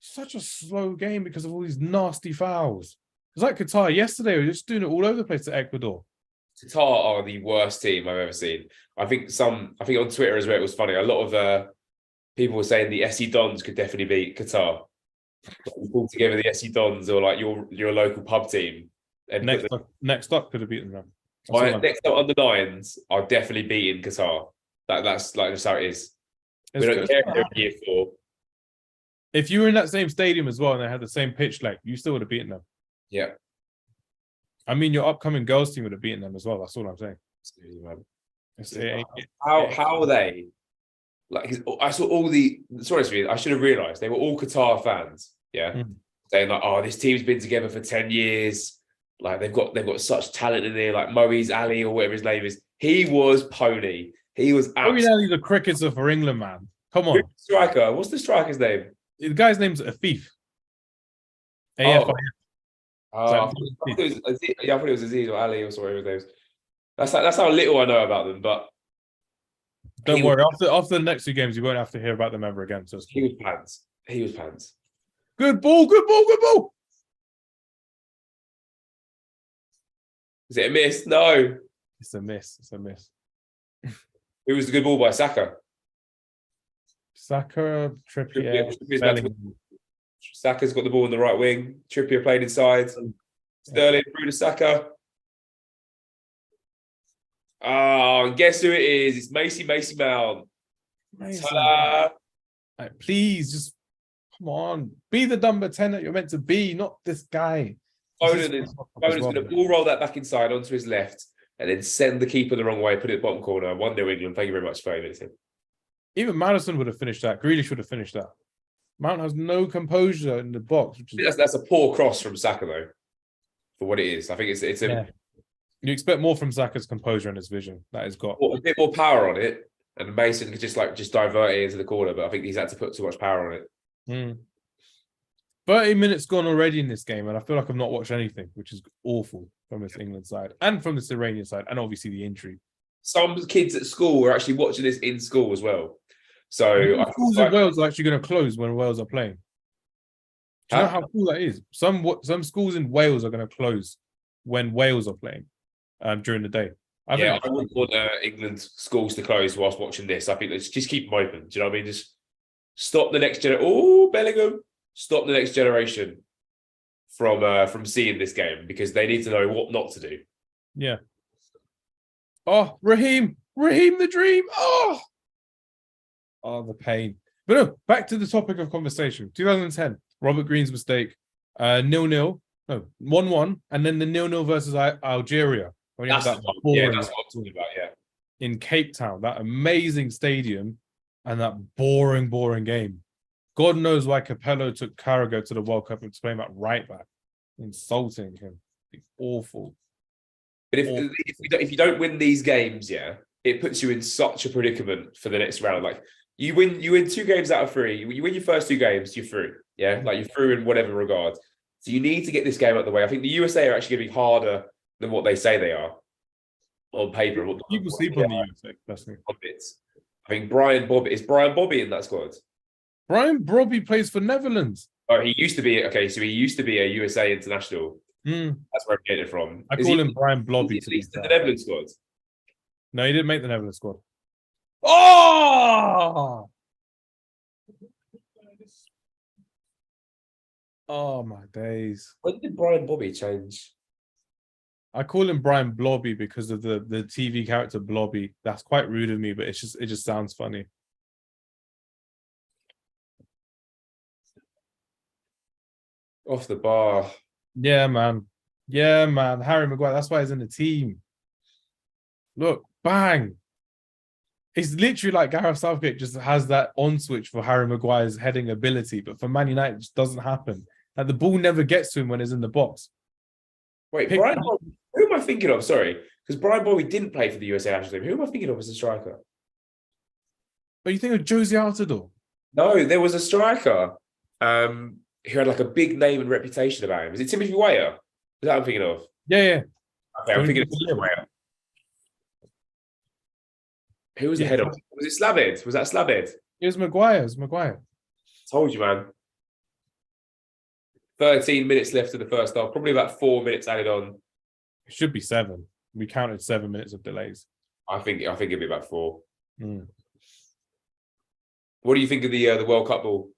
Such a slow game because of all these nasty fouls. It's like Qatar yesterday. We were just doing it all over the place to Ecuador. Qatar are the worst team I've ever seen. I think on Twitter as well, it was funny. A lot of people were saying the SC Dons could definitely beat Qatar. We pulled together the SC Dons or like your local pub team. And next up could have beaten them. Next up on the 9s, I'll definitely beat in Qatar. That's like just how it is. We don't care if they're in year 4. If you were in that same stadium as well and they had the same pitch length, you still would have beaten them. Yeah. I mean, your upcoming girls team would have beaten them as well. That's all I'm saying. How are they? Like, I saw all the. Sorry, I should have realised they were all Qatar fans. Yeah, saying like, "Oh, this team's been together for 10 years. Like, they've got such talent in there. Like Moe's Ali or whatever his name is. He was pony. He was. Moe's Ali, the cricketer for England, man. Come on. Striker. What's the striker's name? The guy's name's Afif. Oh, AFIF. I thought it was Aziz or Ali or whatever his name is. That's how little I know about them. But don't worry. After the next 2 games, you won't have to hear about them ever again. So he was pants. He was pants. Good ball. Good ball. Good ball. Is it a miss? No. It's a miss. It's a miss. It was the good ball by Saka. Saka, Trippier. Saka's got the ball in the right wing. Trippier played inside. Sterling through to Saka. Oh, and guess who it is? It's Macy Mount. Ta-da! Like, please, just come on. Be the number 10 that you're meant to be, not this guy. Foden's going to ball roll that back inside onto his left and then send the keeper the wrong way, put it at the bottom corner. 1-0 England. Thank you very much, 30 minutes in. Even Madison would have finished that. Grealish would have finished that. Mount has no composure in the box. That's a poor cross from Saka, though, for what it is. I think it's a... You expect more from Saka's composure and his vision that he's got. A bit more power on it, and Mason could just divert it into the corner, but I think he's had to put too much power on it. 30 minutes gone already in this game, and I feel like I've not watched anything, which is awful from this England side and from this Iranian side, and obviously the injury. Some kids at school are actually watching this in school as well. So schools in Wales are actually going to close when Wales are playing. Do you know how cool that is? Some schools in Wales are going to close when Wales are playing during the day. I wouldn't want England schools to close whilst watching this. I think let's just keep them open. Do you know what I mean? Just stop the next generation. Oh, Bellingham! Stop the next generation from seeing this game because they need to know what not to do. Yeah. Oh, Raheem the dream. Oh, the pain. But no, back to the topic of conversation. 2010, Robert Green's mistake. 0-0. No, 1-1, and then the 0-0 versus Algeria. That's what I'm talking about. Yeah, in Cape Town, that amazing stadium, and that boring game. God knows why Capello took Carragher to the World Cup and to play him at right back, insulting him. It's awful. But if you don't win these games, it puts you in such a predicament for the next round. Like you win 2 games out of 3. You win your first 2 games, you're through. Yeah, like you're through in whatever regard. So you need to get this game out of the way. I think the USA are actually going to be harder than what they say they are on paper. People sleep on the USA. Personally. I think Brian Bobby in that squad. Brian Bobby plays for Netherlands. Oh, he used to be so he used to be a USA international. That's where I get it from. I call him Brian Blobby. He's in the Netherlands squad. No, he didn't make the Netherlands squad. Oh! Oh my days. When did Brian Bobby change? I call him Brian Blobby because of the TV character Blobby. That's quite rude of me, but it just sounds funny. Off the bar. Yeah, man. Harry Maguire. That's why he's in the team. Look, bang. It's literally like Gareth Southgate just has that on switch for Harry Maguire's heading ability, but for Man United, it just doesn't happen. Like the ball never gets to him when he's in the box. Wait, who am I thinking of? Sorry, because Brian Bobby didn't play for the USA national team. Who am I thinking of as a striker? But you think of Josie Altidore? No, there was a striker who had like a big name and reputation about him. Is it Timothy Weah? Is that what I'm thinking of? Yeah. Okay, I'm thinking of Timothy Weah. Who was the head of? Was it Slabhead? Was that Slabhead? It was Maguire. It was Maguire. Told you, man. 13 minutes left of the first half. Probably about 4 minutes added on. It should be 7. We counted 7 minutes of delays. I think it'd be about 4. What do you think of the World Cup ball?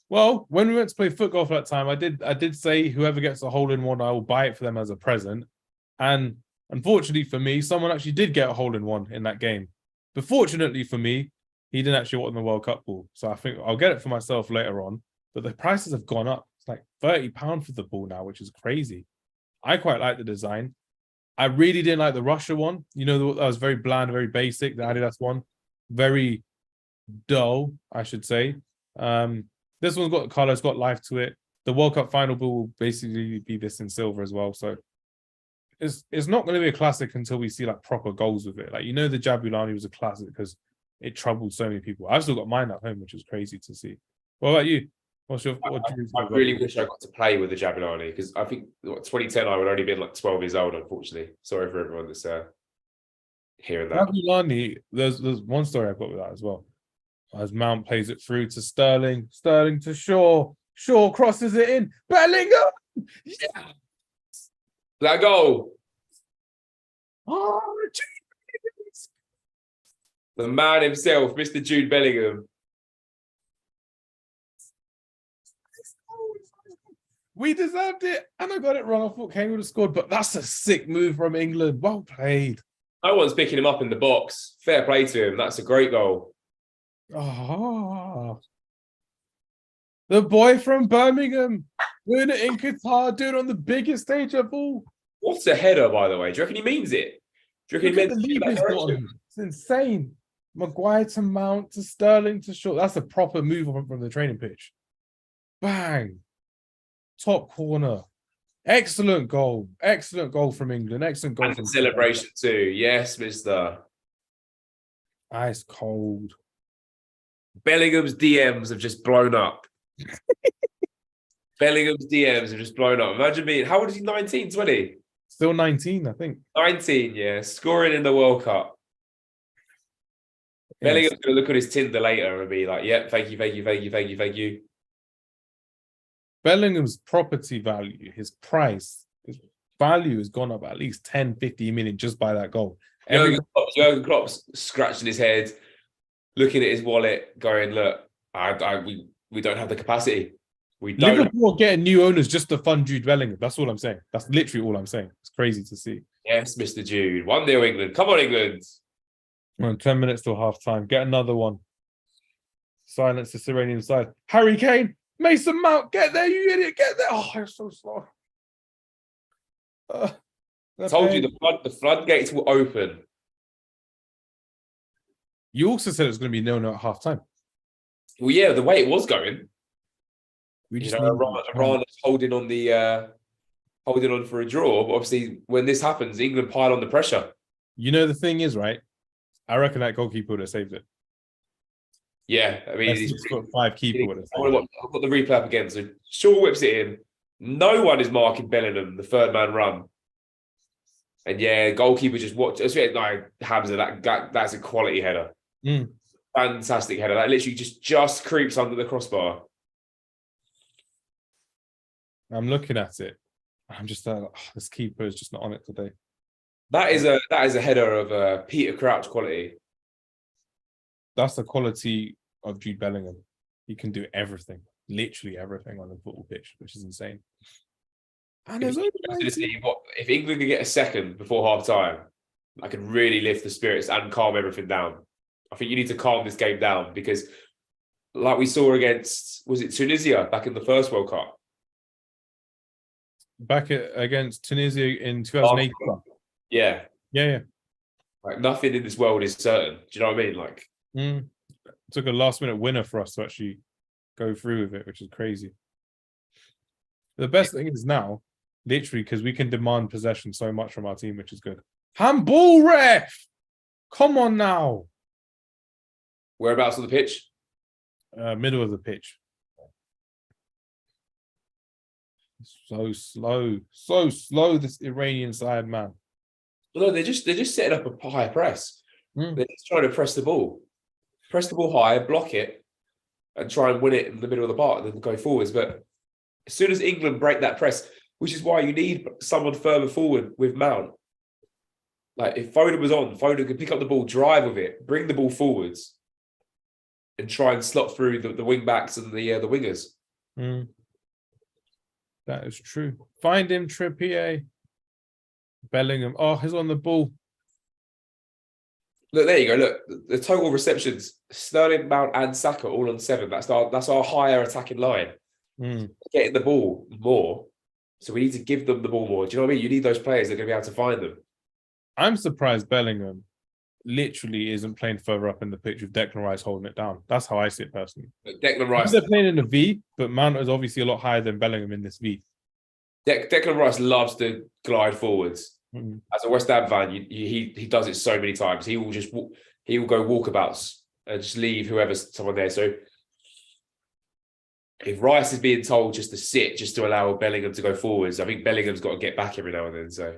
Well, when we went to play foot golf that time, I did say whoever gets a hole-in-one, I will buy it for them as a present. And unfortunately for me, someone actually did get a hole-in-one in that game. But fortunately for me, he didn't actually want the World Cup ball. So I think I'll get it for myself later on. But the prices have gone up. It's like £30 for the ball now, which is crazy. I quite like the design. I really didn't like the Russia one. You know, that was very bland, very basic. The Adidas one, very dull, I should say. This one's got color, it's got life to it. The World Cup final ball will basically be this in silver as well. So it's not going to be a classic until we see like proper goals with it. Like, you know, the Jabulani was a classic because it troubled so many people. I've still got mine at home, which is crazy to see. What about you? What do you I really wish I got to play with the Jabulani because I think 2010 I would only been like 12 years old, unfortunately. Sorry for everyone that's hearing that. Jabulani, there's one story I've got with that as well. As Mount plays it through to Sterling, Sterling to Shaw, Shaw crosses it in, Bellingham! Yeah! That goal! Oh, the man himself, Mr. Jude Bellingham. We deserved it, and I got it wrong. I thought Kane would have scored, but that's a sick move from England. Well played. No one's picking him up in the box. Fair play to him. That's a great goal. Oh, the boy from Birmingham doing it in Qatar, doing it on the biggest stage of all. What's a header, by the way? Do you reckon he means it? Do you reckon he meant to leap he's got? It's insane. Maguire to Mount to Sterling to Shaw. That's a proper move from the training pitch. Bang. Top corner. Excellent goal. Excellent goal from England. Excellent goal from celebration too. Yes, mister. Ice cold. Bellingham's DMs have just blown up. Bellingham's DMs have just blown up. Imagine being, how old is he? 19, 20? Still 19, I think. 19, yeah. Scoring in the World Cup. Yes. Bellingham's going to look at his Tinder later and be like, yep, thank you, thank you, thank you, thank you, thank you. Bellingham's property value, his price, his value has gone up at least 10, 15 million just by that goal. Jurgen Klopp's scratching his head, looking at his wallet, going, look, we don't have the capacity. We don't. Liverpool getting new owners just to fund Jude Bellingham. That's all I'm saying. That's literally all I'm saying. It's crazy to see. Yes, Mr. Jude. 1-0 England. Come on, England. Well, 10 minutes till half time. Get another one. Silence the Iranian side. Harry Kane. Mason Mount, get there, you idiot, get there. Oh, you're so slow. I told you the floodgates will open. You also said it was going to be 0-0 at half time. Well, yeah, the way it was going. We just Iran is holding on for a draw. But obviously, when this happens, England pile on the pressure. You know, the thing is, right? I reckon that goalkeeper would have saved it. Yeah, I mean, he's got 5 keeper with it. I've got the replay up again. So Shaw whips it in. No one is marking Bellingham, the third man run. And yeah, goalkeeper just watch. No, Hamza, that's a quality header. Fantastic header. That literally just creeps under the crossbar. I'm looking at it. I'm just this keeper is just not on it today. That is a header of Peter Crouch quality. That's the quality of Jude Bellingham. He can do everything, literally everything on the football pitch, which is insane. And if England could get a second before half time, I could really lift the spirits and calm everything down. I think you need to calm this game down because, like we saw against, was it Tunisia back in the first World Cup? Against Tunisia in 2008. Yeah. Like nothing in this world is certain. Do you know what I mean? Like. Took a last-minute winner for us to actually go through with it, which is crazy. The best thing is now, literally, because we can demand possession so much from our team, which is good. Handball, ref! Come on now. Whereabouts on the pitch? Middle of the pitch. So slow, this Iranian side, man. No, they're just setting up a high press. They're just trying to press the ball. Press the ball high, block it, and try and win it in the middle of the park and then go forwards. But as soon as England break that press, which is why you need someone further forward with Mount. Like if Foden was on, Foden could pick up the ball, drive with it, bring the ball forwards, and try and slot through the wing backs and the wingers. That is true. Find him, Trippier. Bellingham. Oh, he's on the ball. Look, there you go. Look, the total receptions, Sterling, Mount and Saka all on 7. That's our higher attacking line. Getting the ball more. So we need to give them the ball more. Do you know what I mean? You need those players that are going to be able to find them. I'm surprised Bellingham literally isn't playing further up in the pitch with Declan Rice holding it down. That's how I see it personally. Declan Rice. They're playing in a V, but Mount is obviously a lot higher than Bellingham in this V. Declan Rice loves to glide forwards. As a West Ham fan, he does it so many times. He will go walkabouts and just leave someone there. So if Rice is being told just to sit, just to allow Bellingham to go forwards, I think Bellingham's got to get back every now and then. So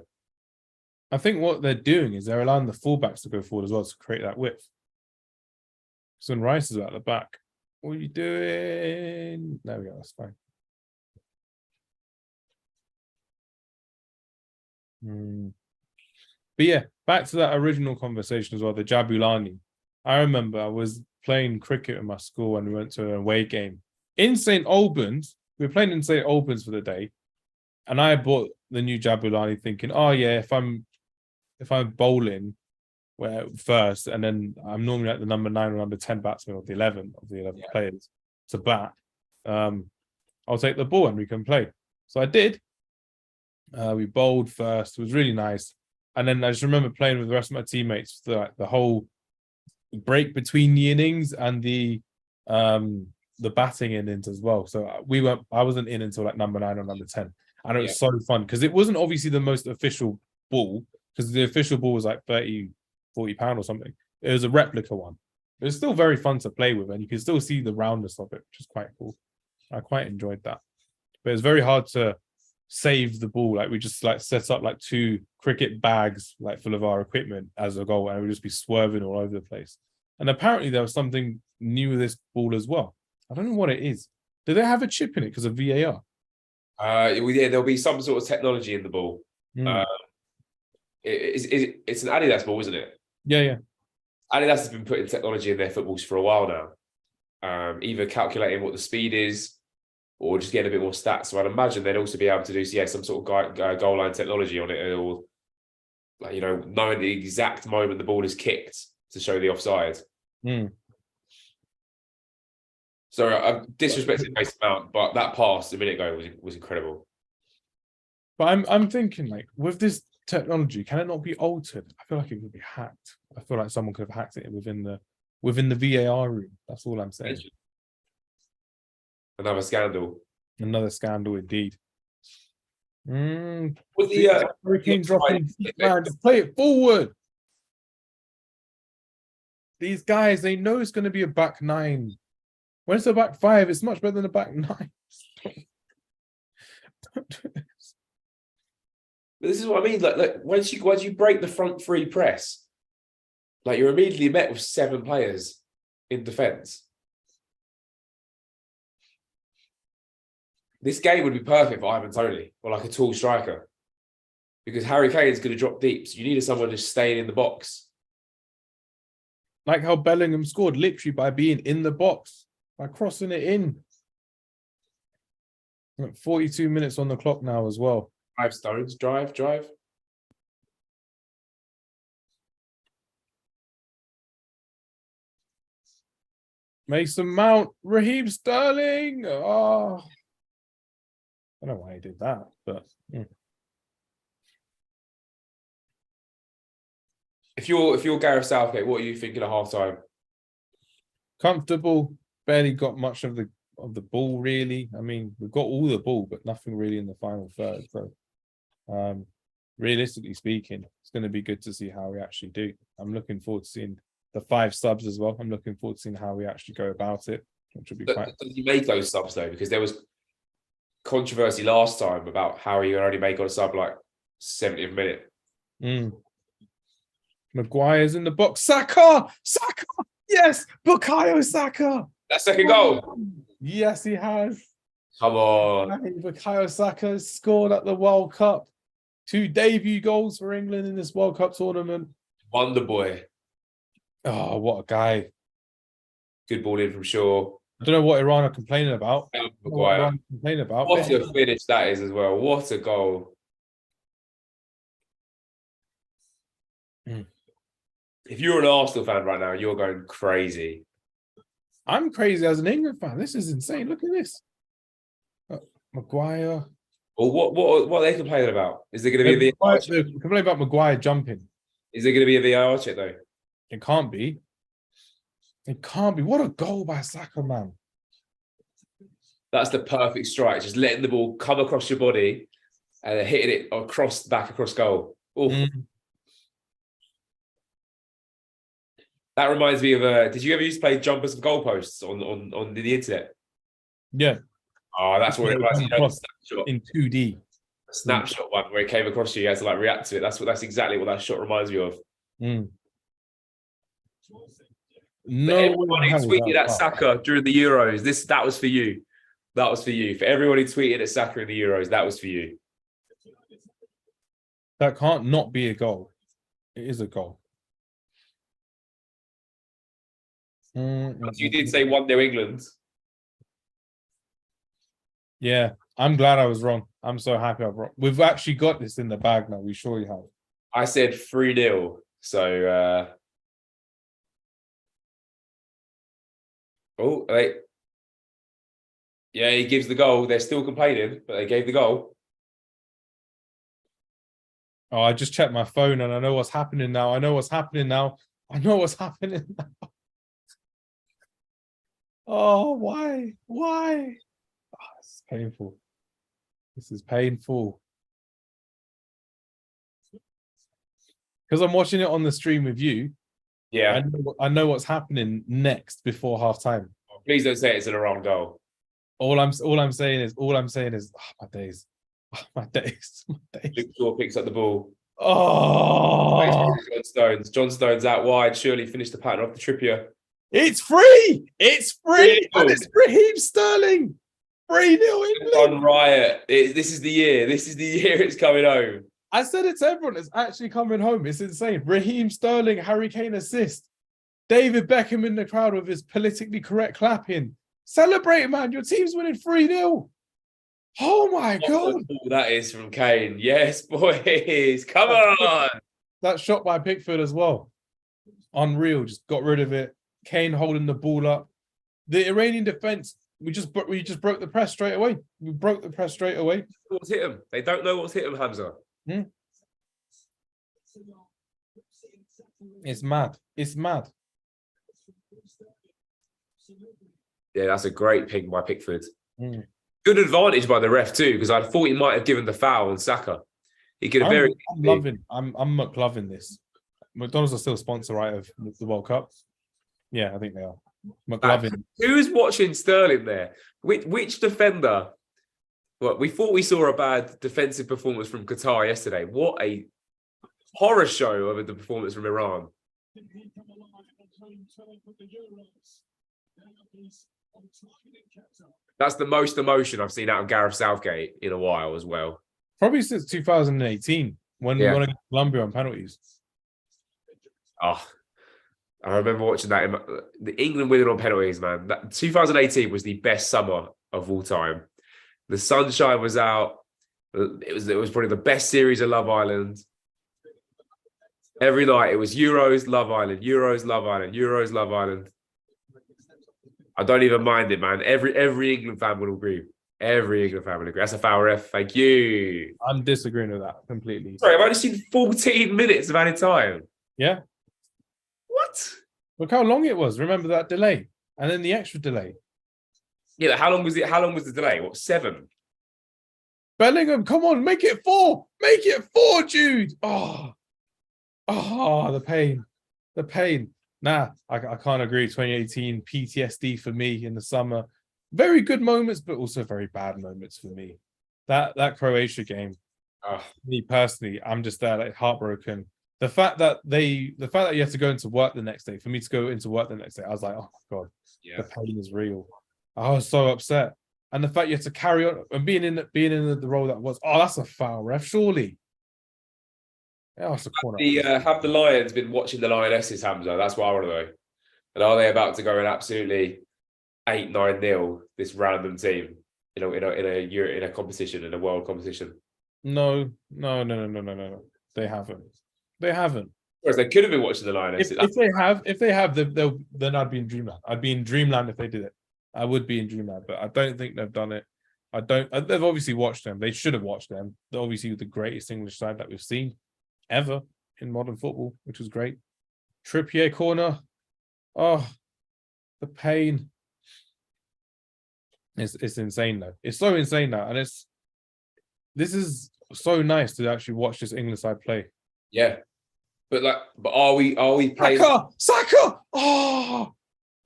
I think what they're doing is they're allowing the fullbacks to go forward as well to create that width. So when Rice is at the back, what are you doing? There we go, that's fine. But yeah, back to that original conversation as well, the Jabulani. I remember I was playing cricket in my school and we went to an away game in St. Albans. We were playing in St. Albans for the day, and I bought the new Jabulani thinking, oh yeah, if I'm bowling first, and then I'm normally at the number 9 or number 10 batsman, or the 11 players to bat, I'll take the ball and we can play. So I did. We bowled first. It was really nice. And then I just remember playing with the rest of my teammates the whole break between the innings and the batting innings as well. So I wasn't in until like number 9 or number 10. And it was so fun because it wasn't obviously the most official ball, because the official ball was like 30, 40 pound or something. It was a replica one. It was still very fun to play with, and you can still see the roundness of it, which is quite cool. I quite enjoyed that. But it's very hard to save the ball. Like we just like set up like 2 cricket bags like full of our equipment as a goal, and it would just be swerving all over the place. And apparently there was something new with this ball as well. I don't know what it is. Do they have a chip in it because of VAR? There'll be some sort of technology in the ball. It's an Adidas ball, isn't it? Yeah. Adidas has been putting technology in their footballs for a while now. Either calculating what the speed is, or just getting a bit more stats. So I'd imagine they'd also be able to do some sort of goal line technology on it, or like, knowing the exact moment the ball is kicked to show the offside. So I'm disrespecting Mason Mount, but that pass a minute ago was incredible. But I'm thinking, like, with this technology, can it not be altered? I feel like it could be hacked. I feel like someone could have hacked it within the VAR room. That's all I'm saying. Another scandal. Another scandal indeed. With the Hurricane dropping, man, just play it forward. These guys, they know it's going to be a back 9. When it's a back 5, it's much better than a back 9. Don't do this. But this is what I mean. Like once you break the front 3 press, like you're immediately met with 7 players in defence. This game would be perfect for Ivan Toni, or like a tall striker, because Harry Kane's going to drop deep. So you needed someone just staying in the box. Like how Bellingham scored, literally by being in the box, by crossing it in. 42 minutes on the clock now as well. 5 stones, drive. Mason Mount, Raheem Sterling. Oh, I don't know why he did that, but If you're Gareth Southgate, what are you thinking at halftime? Comfortable. Barely got much of the ball really. I mean, we've got all the ball, but nothing really in the final third. So, realistically speaking, it's going to be good to see how we actually do. I'm looking forward to seeing the 5 subs as well. I'm looking forward to seeing how we actually go about it, which will be quite. Does he make those subs though? Because there was controversy last time about how he only make on a sub like 70th minute. Maguire's in the box. Saka! Yes! Bukayo Saka! That second goal. Yes, he has. Come on. Bukayo Saka scored at the World Cup. 2 debut goals for England in this World Cup tournament. Wonder boy. Oh, what a guy. Good ball in from Shaw. I don't know what Iran are complaining about. Maguire. What a finish that is as well. What a goal. If you're an Arsenal fan right now, you're going crazy. I'm crazy as an England fan. This is insane. Look at this. Maguire. Well, what are they complaining about? Is there going to be a VAR check? They're complaining about Maguire jumping. Is there going to be a VAR check though? It can't be. It can't be. What a goal by Saka, man. That's the perfect strike. Just letting the ball come across your body and then hitting it across goal. That reminds me of did you ever used to play jumpers and goalposts on the internet? Yeah. Oh, that's what it reminds me of. The snapshot. In 2D. Snapshot one where it came across you had to like react to it. That's exactly what that shot reminds me of. No, everyone who tweeted at Saka during the Euros, that was for you. That was for you. For everyone who tweeted at Saka in the Euros, that was for you. That can't not be a goal. It is a goal. You did say 1-0 England. Yeah, I'm glad I was wrong. I'm so happy I was wrong. We've actually got this in the bag now. We surely have. I said 3-0. So, wait. Yeah, he gives the goal. They're still complaining, but they gave the goal. Oh, I just checked my phone and I know what's happening now. I know what's happening now. Oh, why? Why? Oh, this is painful. This is painful. Because I'm watching it on the stream with you. Yeah. I know what's happening next before half time. Please don't say it's in a wrong goal. All I'm saying is, my days. Oh, my days. Luke Shaw picks up the ball. Oh, John Stones out wide. Surely finished the pattern off the Trippier. It's free. It's free. And it's Raheem Sterling. 3-0 On riot. This is the year. This is the year it's coming home. I said it to everyone. It's actually coming home. It's insane. Raheem Sterling, Harry Kane assist. David Beckham in the crowd with his politically correct clapping. Celebrate, man. Your team's winning 3-0. Oh, my God. That is from Kane. Yes, boys. Come on. That shot by Pickford as well. Unreal. Just got rid of it. Kane holding the ball up. The Iranian defense, we just broke the press straight away. We broke the press straight away. What's hit him? They don't know what's hit him, Hamza. It's mad. It's mad. Yeah, that's a great ping by Pickford. Good advantage by the ref too, because I thought he might have given the foul on Saka. He could have I'm McLovin this. McDonald's are still a sponsor, right, of the World Cup. Yeah, I think they are. McLovin. Who's watching Sterling there? Which defender? Well, we thought we saw a bad defensive performance from Qatar yesterday. What a horror show of a performance from Iran. That's the most emotion I've seen out of Gareth Southgate in a while as well. Probably since 2018 when we won against Colombia on penalties. Oh, I remember watching that. The England winning on penalties, man. 2018 was the best summer of all time. The sunshine was out. It was probably the best series of Love Island. Every night it was Euros, Love Island, Euros, Love Island, Euros, Love Island. I don't even mind it, man. Every England fan will agree. Every England fan will agree. That's a foul, ref. Thank you. I'm disagreeing with that completely. Sorry, I've only seen 14 minutes of added time. Yeah. What? Look how long it was. Remember that delay? And then the extra delay. Yeah, but how long was it? How long was the delay? What, 7? Bellingham, come on, make it 4. Make it 4, Jude. Oh, the pain. The pain. Nah, I can't agree. 2018 PTSD for me in the summer. Very good moments, but also very bad moments for me. That Croatia game, me personally, I'm just there like heartbroken. The fact that you have to go into work the next day, for me to go into work the next day, I was like, oh my God, the pain is real. I was so upset. And the fact you have to carry on and being in the role that was, that's a foul, ref, surely. Yeah, that's a corner. Have the Lions been watching the Lionesses, Hamza? That's what I want to know. And are they about to go in absolutely 8-9-0 this random team in a competition, in a world competition? No. They haven't. Whereas they could have been watching the Lionesses. If they have, then I'd be in dreamland. I'd be in dreamland if they did it. I would be in dreamland, but I don't think they've done it. They've obviously watched them. They should have watched them. They're obviously the greatest English side that we've seen ever in modern football, which was great. Trippier corner. Oh, the pain. It's insane though. It's so insane now, and this is so nice to actually watch this England side play. Yeah. But are we playing Saka! Oh,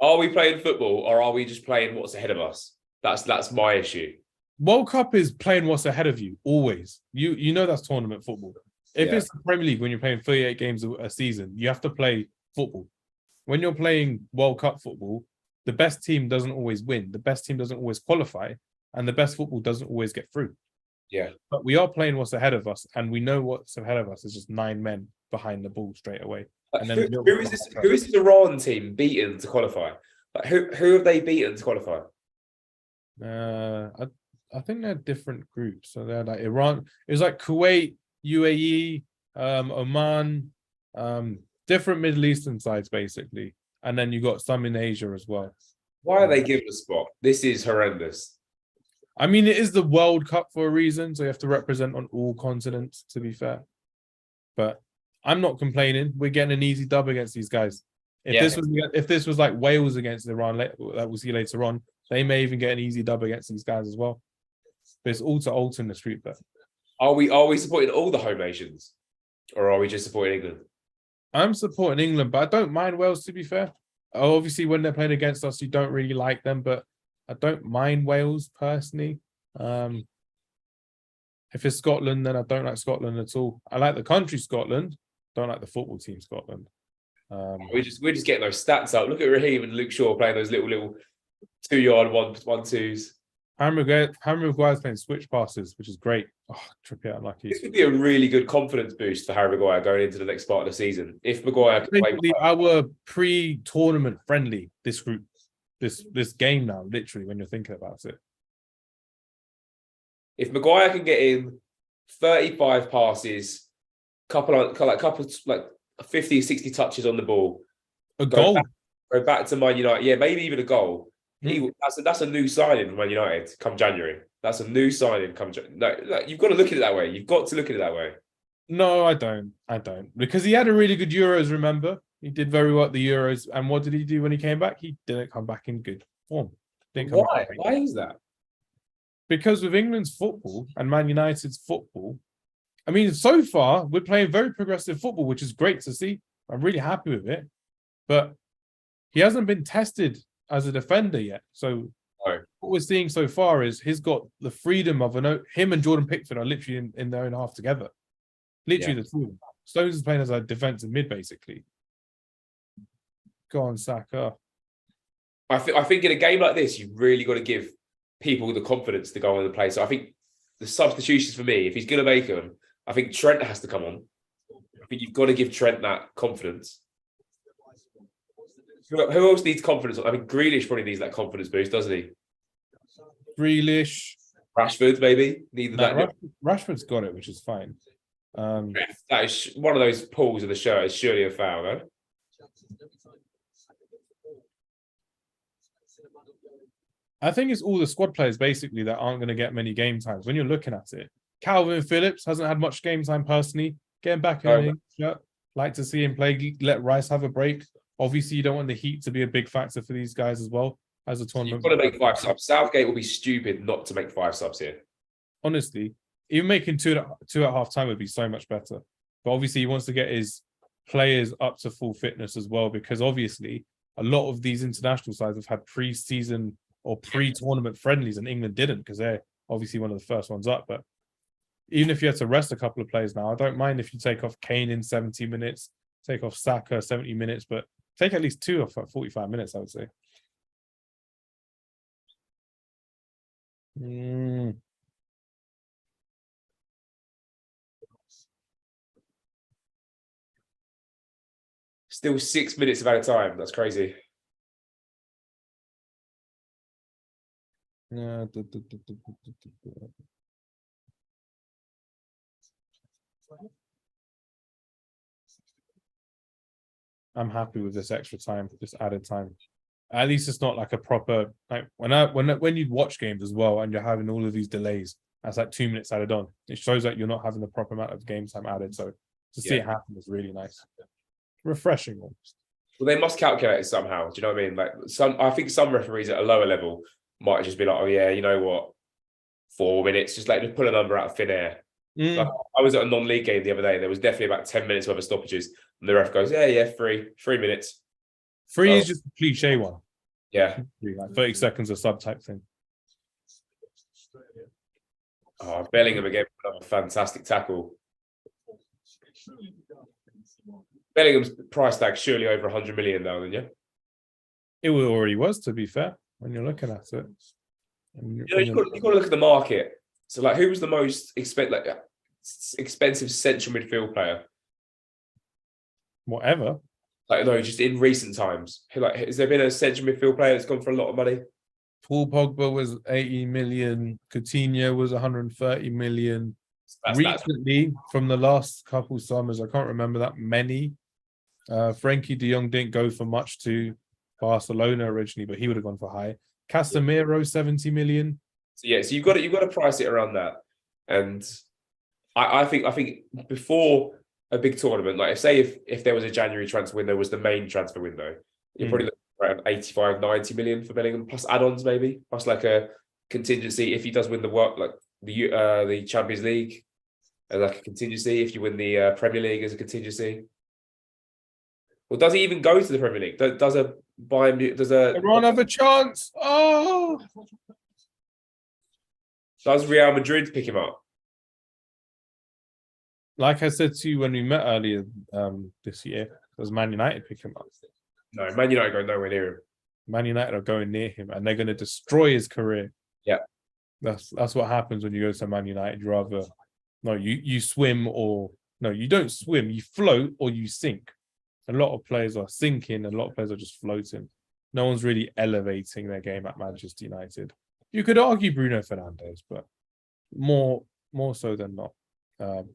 are we playing football or are we just playing what's ahead of us? That's my issue. World Cup is playing what's ahead of you always. You know that's tournament football. If it's the Premier League, when you're playing 38 games a season, you have to play football. When you're playing World Cup football, the best team doesn't always win. The best team doesn't always qualify, and the best football doesn't always get through. Yeah. But we are playing what's ahead of us, and we know what's ahead of us is just 9 men behind the ball straight away. And then who is this Iran team beaten to qualify? Like who have they beaten to qualify? I think they're different groups. So they're like Iran. It was like Kuwait, UAE, Oman, different Middle Eastern sides basically, and then you got some in Asia as well. Why are they giving a spot? This is horrendous. I mean, it is the World Cup for a reason, so you have to represent on all continents, to be fair. But I'm not complaining. We're getting an easy dub against these guys. If this was like Wales against Iran, that we'll see later on, they may even get an easy dub against these guys as well. But it's all to alter in the street bet. Are we supporting all the home nations, or are we just supporting England? I'm supporting England, but I don't mind Wales, to be fair. Obviously, when they're playing against us, you don't really like them, but I don't mind Wales personally. If it's Scotland, then I don't like Scotland at all. I like the country Scotland, don't like the football team Scotland. We're just getting those stats up. Look at Raheem and Luke Shaw playing those little 2-yard 1-2s. Harry Maguire's playing switch passes, which is great. Oh, Trippier unlucky. This could be a really good confidence boost for Harry Maguire going into the next part of the season. If Maguire can play our pre-tournament friendly, this group, this game now, literally, when you're thinking about it. If Maguire can get in 35 passes, couple 50, 60 touches on the ball, go back to Man United, yeah, maybe even a goal. That's a new signing for Man United come January. That's a new signing come January. You've got to look at it that way. You've got to look at it that way. No, I don't. Because he had a really good Euros, remember? He did very well at the Euros. And what did he do when he came back? He didn't come back in good form. Why? Why is that? Because with England's football and Man United's football, I mean, so far, we're playing very progressive football, which is great to see. I'm really happy with it. But he hasn't been tested as a defender yet. So what we're seeing so far is he's got the freedom of him and Jordan Pickford are literally in their own half together. Literally the two of them. Stones is playing as a defensive mid, basically. Go on, Saka. I think in a game like this, you've really got to give people the confidence to go on and play. So I think the substitutions for me, if he's going to make them, I think Trent has to come on. I think you've got to give Trent that confidence. Who else needs confidence? I mean, Grealish probably needs that confidence boost, doesn't he? Grealish. Rashford, maybe. Rashford's got it, which is fine. That is one of those pulls of the shirt is surely a foul, no? I think it's all the squad players, basically, that aren't going to get many game times. When you're looking at it, Calvin Phillips hasn't had much game time personally. Getting back in shirt. Like to see him play, let Rice have a break. Obviously, you don't want the heat to be a big factor for these guys as well as a tournament. You've got to make 5 subs. Southgate will be stupid not to make 5 subs here. Honestly, even making two at half time would be so much better. But obviously, he wants to get his players up to full fitness as well, because obviously, a lot of these international sides have had pre-season or pre-tournament friendlies, and England didn't because they're obviously one of the first ones up. But even if you had to rest a couple of players now, I don't mind if you take off Kane in 70 minutes, take off Saka 70 minutes, but take at least 2 off at 45 minutes, I would say. Still 6 minutes of out of time. That's crazy. Yeah. I'm happy with this extra time, this added time. At least it's not like a proper like when you watch games as well and you're having all of these delays. That's like 2 minutes added on. It shows that you're not having the proper amount of game time added. So to see it happen is really nice, refreshing almost. Well, they must calculate it somehow. Do you know what I mean? Like I think some referees at a lower level might just be like, oh yeah, you know what, 4 minutes, just pull a number out of thin air. Like, I was at a non-league game the other day. There was definitely about 10 minutes worth of stoppages, and the ref goes, "Yeah, 3 minutes." Three is just a cliche one. Yeah, like 30 seconds of sub type thing. Oh, Bellingham again, another fantastic tackle. Bellingham's price tag surely over 100 million now, then, yeah. It already was, to be fair, when you're looking at it. You've got to look at the market. So, like, who was the most expensive central midfield player? Whatever. Like, no, just in recent times. Like, has there been a central midfield player that's gone for a lot of money? Paul Pogba was 80 million. Coutinho was 130 million. Recently, from the last couple summers, I can't remember that many. Frankie de Jong didn't go for much to Barcelona originally, but he would have gone for high. Casemiro, 70 million. So you've got to price it around that. And I think before a big tournament, like if there was a January transfer window, was the main transfer window, you're probably looking around 85, 90 million for Bellingham, plus add-ons maybe, plus like a contingency if he does win the work, like the Champions League, as like a contingency if you win the Premier League as a contingency. Well, does he even go to the Premier League? Does Everyone have a chance? Oh, does Real Madrid pick him up? Like I said to you when we met earlier this year, does Man United pick him up? No, Man United go nowhere near him. Man United are going near him, and they're going to destroy his career. Yeah, that's what happens when you go to Man United. You swim, or no, you don't swim. You float or you sink. A lot of players are sinking, and a lot of players are just floating. No one's really elevating their game at Manchester United. You could argue Bruno Fernandes, but more so than not,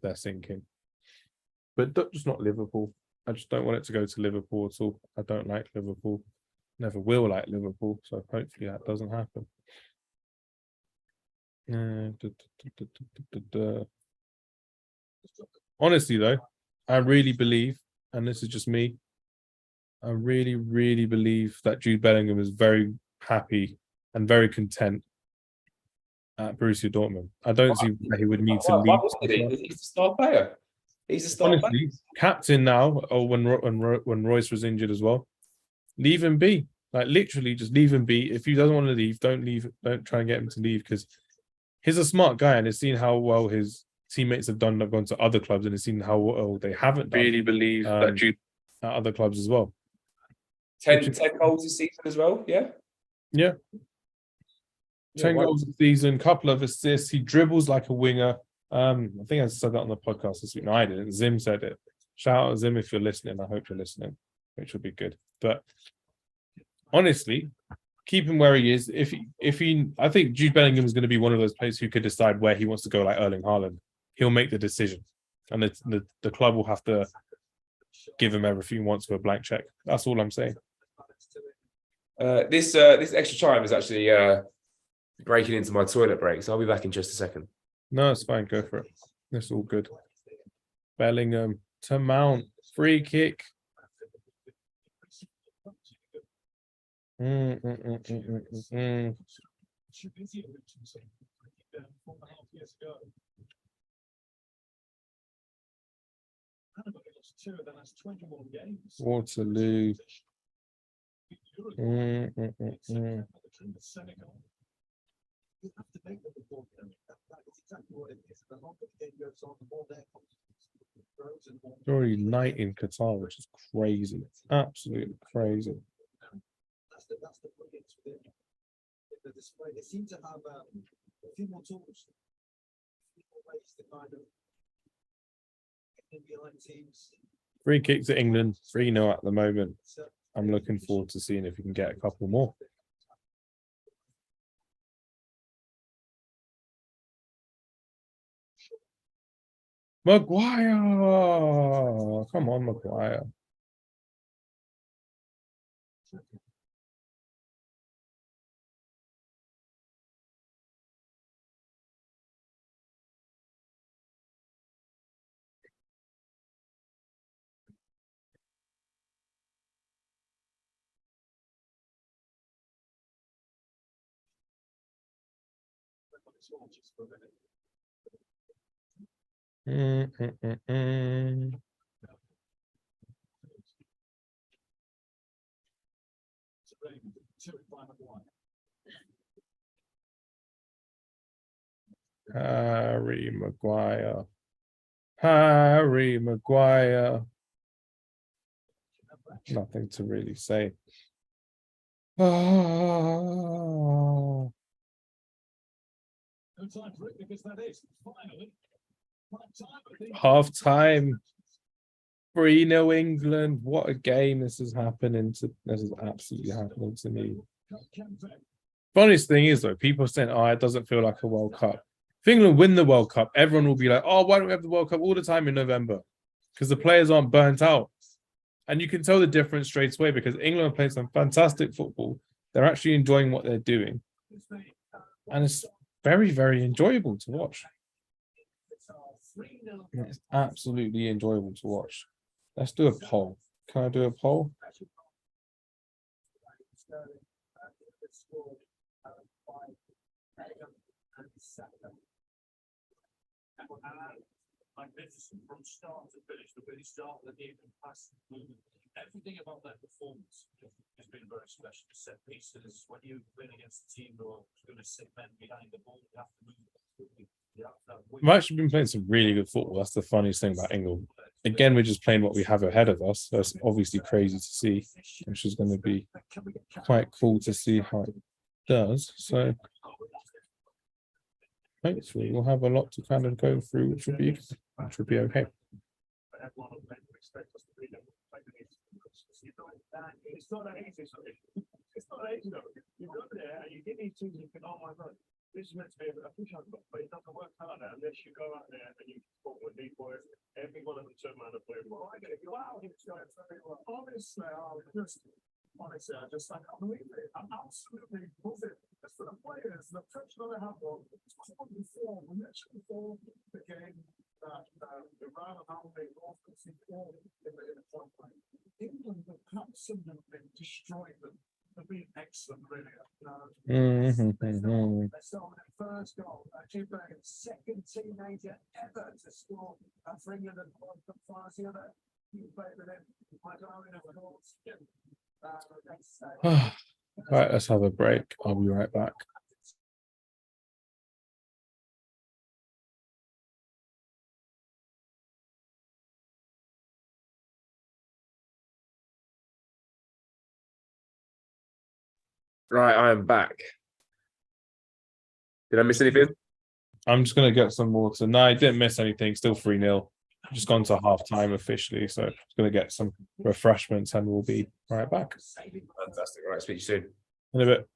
they're sinking. But just not Liverpool. I just don't want it to go to Liverpool at all. I don't like Liverpool. Never will like Liverpool. So hopefully that doesn't happen. Honestly, though, I really believe, and this is just me, I really, really believe that Jude Bellingham is very happy and very content at Borussia Dortmund. I don't see why he would need to leave. He's a star player. He's a star player. Captain now, or when Royce was injured as well. Leave him be. Like, literally just leave him be. If he doesn't want to leave, don't leave. Don't try and get him to leave, because he's a smart guy and has seen how well his teammates have done. Have gone to other clubs and has seen how well they haven't done. Really believe that Jude at other clubs as well. 10 goals this season as well, yeah? Yeah. 10 goals this season, couple of assists. He dribbles like a winger. I think I said that on the podcast this week. No, I didn't. Zim said it. Shout out Zim if you're listening. I hope you're listening, which would be good. But honestly, keep him where he is. I think Jude Bellingham is going to be one of those players who could decide where he wants to go, like Erling Haaland. He'll make the decision, and the club will have to give him everything he wants for a blank check. That's all I'm saying. This extra time is actually breaking into my toilet break, so I'll be back in just a second. No, it's fine. Go for it. It's all good. Bellingham to Mount. Free kick. Waterloo. Already night in Qatar, which is crazy. Absolutely crazy. That's the brilliance with the display. They seem to have a few more tools, a few more ways to kind of get behind teams. Free kicks at England, 3-0 at the moment. I'm looking forward to seeing if we can get a couple more. Maguire! Come on, Maguire. Harry Maguire. Harry Maguire. Nothing to really say. Oh. Half time. 3-0 England. What a game this is happening to. This is absolutely happening to me. Funniest thing is though, people saying, "Oh, it doesn't feel like a World Cup." If England win the World Cup, everyone will be like, "Oh, why don't we have the World Cup all the time in November?" Because the players aren't burnt out, and you can tell the difference straight away because England are playing some fantastic football. They're actually enjoying what they're doing, and it's very, very enjoyable to watch. It's absolutely enjoyable to watch. Let's do a poll. Can I do a poll? Magnificent from start to finish, the really start of the game and pass movement. Everything about their performance has been very special. Set pieces, when you win against a team who are going to sit men behind the ball, you have to move quickly. We've actually been playing some really good football. That's the funniest thing about England. Again, we're just playing what we have ahead of us. That's obviously crazy to see, which is going to be quite cool to see how it does. So hopefully we'll have a lot to kind of go through, which would be okay. It's not that easy. It's not that easy though. You go there and you get these teams and think, oh my god, this is meant to be a push up, but it doesn't work out there unless you go out there and you talk with these boys. Every one of them turn around and play well. Wow, it's going very well. Honestly, I just I can't believe it. I'm absolutely buzzing. Just for the players, the pressure they have on. It's probably form. We actually form the game that Iran and how they lost in the front line. England have absolutely destroyed them. They've been excellent, really. They started their first goal. Jude Bellingham, second teenager ever to score for England and World Cup finals. The other, you played with him. My darling, of course. Right, let's have a break. I'll be right back. Right, I am back. Did I miss anything? I'm just going to get some water. No, I didn't miss anything. Still 3-0. Just gone to half time officially. So I'm going to get some refreshments and we'll be right back. Fantastic. All right, speak to you soon. In a bit.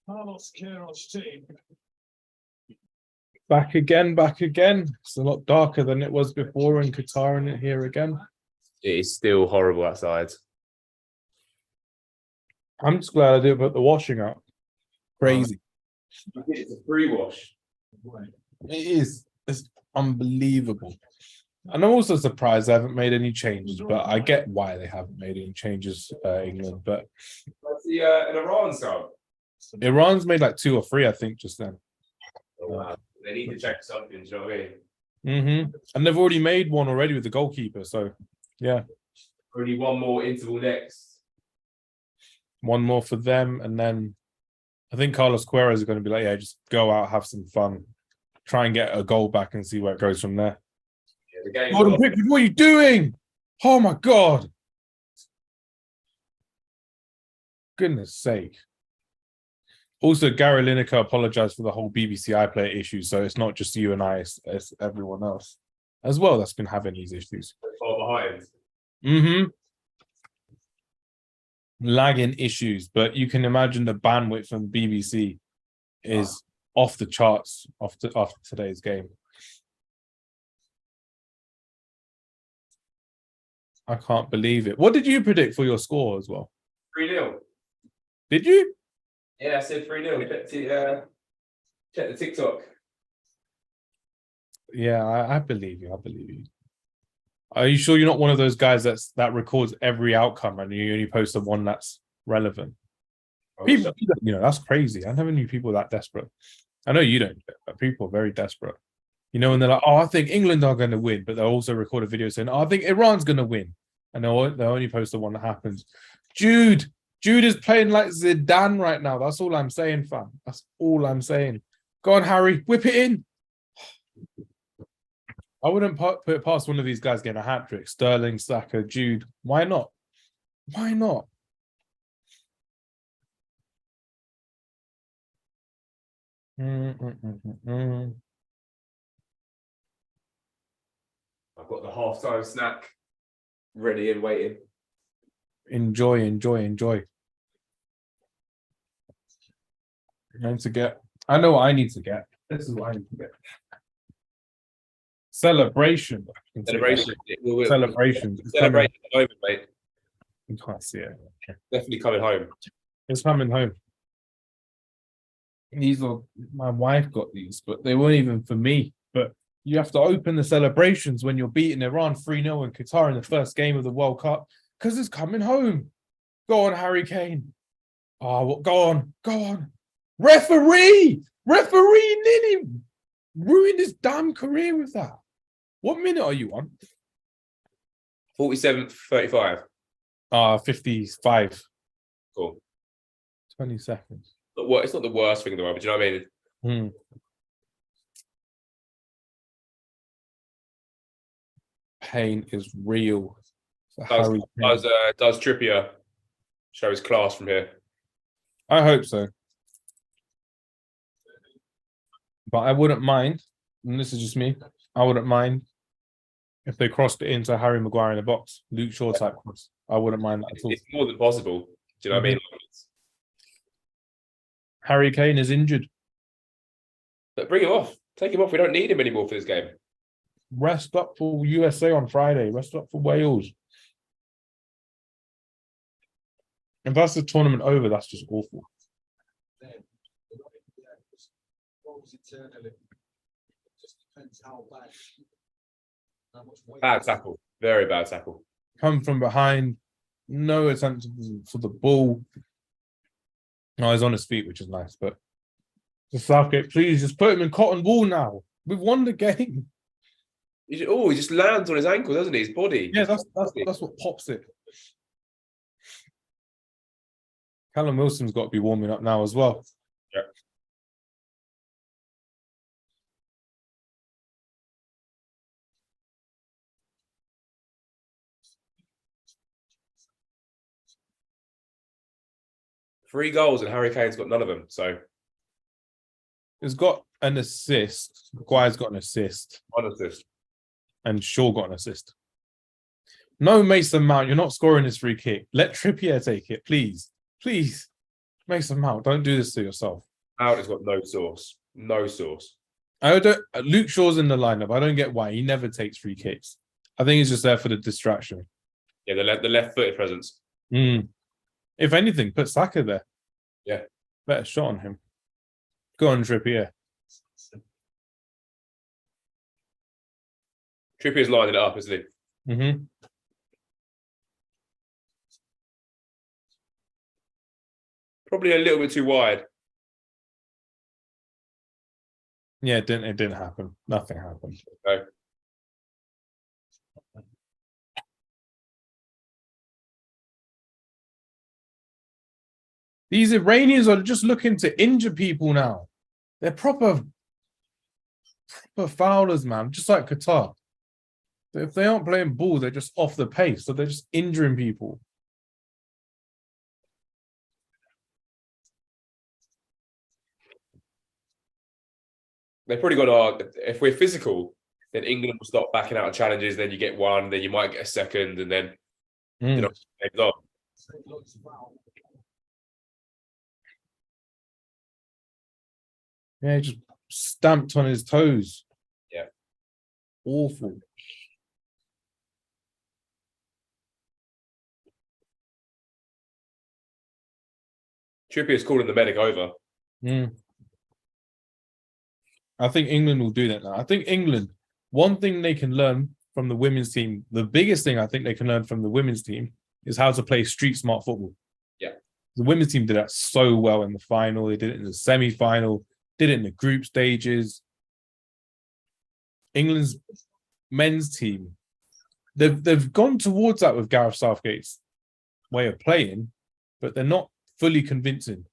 Carlos Queiroz team. Back again, back again. It's a lot darker than it was before in Qatar and here again. It is still horrible outside. I'm just glad I didn't put the washing up. Crazy. It's a pre-wash. It is. It's unbelievable. And I'm also surprised they haven't made any changes, but I get why they haven't made any changes, England. But That's the an Iran sub. Iran's made like 2 or 3, I think, just then. Oh, wow. They need to check something, do you know what I mean? And they've already made one already with the goalkeeper. So, yeah. Only one more interval next. One more for them. And then I think Carlos Queiroz is going to be like, yeah, just go out, have some fun, try and get a goal back and see where it goes from there. Yeah, the game Gordon Pickford, what are you doing? Oh, my God. Goodness sake. Also, Gary Lineker apologized for the whole BBC iPlayer issue, so it's not just you and I, it's everyone else as well that's been having these issues. far behind. Lagging issues, but you can imagine the bandwidth from BBC is off the charts after today's game. I can't believe it. What did you predict for your score as well? 3-0. Did you? Yeah, I said 3-0. Check the TikTok. Yeah, I believe you. I believe you. Are you sure you're not one of those guys that records every outcome and you only post the one that's relevant? People, that's crazy. I never knew people that desperate. I know you don't, but people are very desperate. And they're like, oh, I think England are going to win, but they'll also record a video saying, oh, I think Iran's going to win. And they'll only post the one that happens. Jude is playing like Zidane right now. That's all I'm saying, fam. That's all I'm saying. Go on, Harry. Whip it in. I wouldn't put it past one of these guys getting a hat-trick. Sterling, Saka, Jude. Why not? Why not? I've got the half-time snack ready and waiting. Enjoy. I know what I need to get. This is what I need to get. Celebration. Celebration. Celebration. Celebrate at the moment, mate. You can't see it. Definitely coming home. It's coming home. My wife got these, but they weren't even for me. But you have to open the celebrations when you're beating Iran 3-0 in Qatar in the first game of the World Cup because it's coming home. Go on, Harry Kane. Oh, go on. Referee nearly ruined his damn career with that. What minute are you on? 47th, 35. 55. Cool. 20 seconds. But it's not the worst thing in the world, but do you know what I mean? Pain is real. Does Trippier show his class from here? I hope so. But I wouldn't mind, and this is just me, I wouldn't mind if they crossed it into Harry Maguire in the box, Luke Shaw type cross. I wouldn't mind that at all. It's more than possible. Do you know what I mean? Harry Kane is injured. But bring him off. Take him off. We don't need him anymore for this game. Rest up for USA on Friday. Rest up for Wales. If that's the tournament over, that's just awful. Bad tackle. Very bad tackle. Come from behind. No attempt for the ball. No, he's on his feet, which is nice. But the Southgate, please just put him in cotton wool now. We've won the game. He just lands on his ankle, doesn't he? His body. Yeah, that's what pops it. Callum Wilson's got to be warming up now as well. Yeah. Three goals and Harry Kane's got none of them. So he's got an assist. Maguire's got an assist. One assist. And Shaw got an assist. No, Mason Mount, you're not scoring this free kick. Let Trippier take it, please. Please. Mason Mount, don't do this to yourself. Mount has got no sauce. No sauce. I don't. Luke Shaw's in the lineup. I don't get why he never takes free kicks. I think he's just there for the distraction. Yeah, the left-footed presence. If anything, put Saka there. Yeah. Better shot on him. Go on, Trippier. Trippier's lining it up, isn't he? Mm-hmm. Probably a little bit too wide. Yeah, it didn't happen. Nothing happened. Okay. These Iranians are just looking to injure people now. They're proper foulers, man. Just like Qatar. If they aren't playing ball, they're just off the pace. So they're just injuring people. They've probably got if we're physical, then England will stop backing out of challenges. Then you get one, then you might get a second, and then it's on. Yeah, he just stamped on his toes. Yeah. Awful. Trippier's calling the medic over. I think England will do that now. I think England, one thing they can learn from the women's team, the biggest thing I think they can learn from the women's team is how to play street smart football. Yeah. The women's team did that so well in the final. They did it in the semi-final, did it in the group stages. England's men's team, they've gone towards that with Gareth Southgate's way of playing, but they're not fully convincing.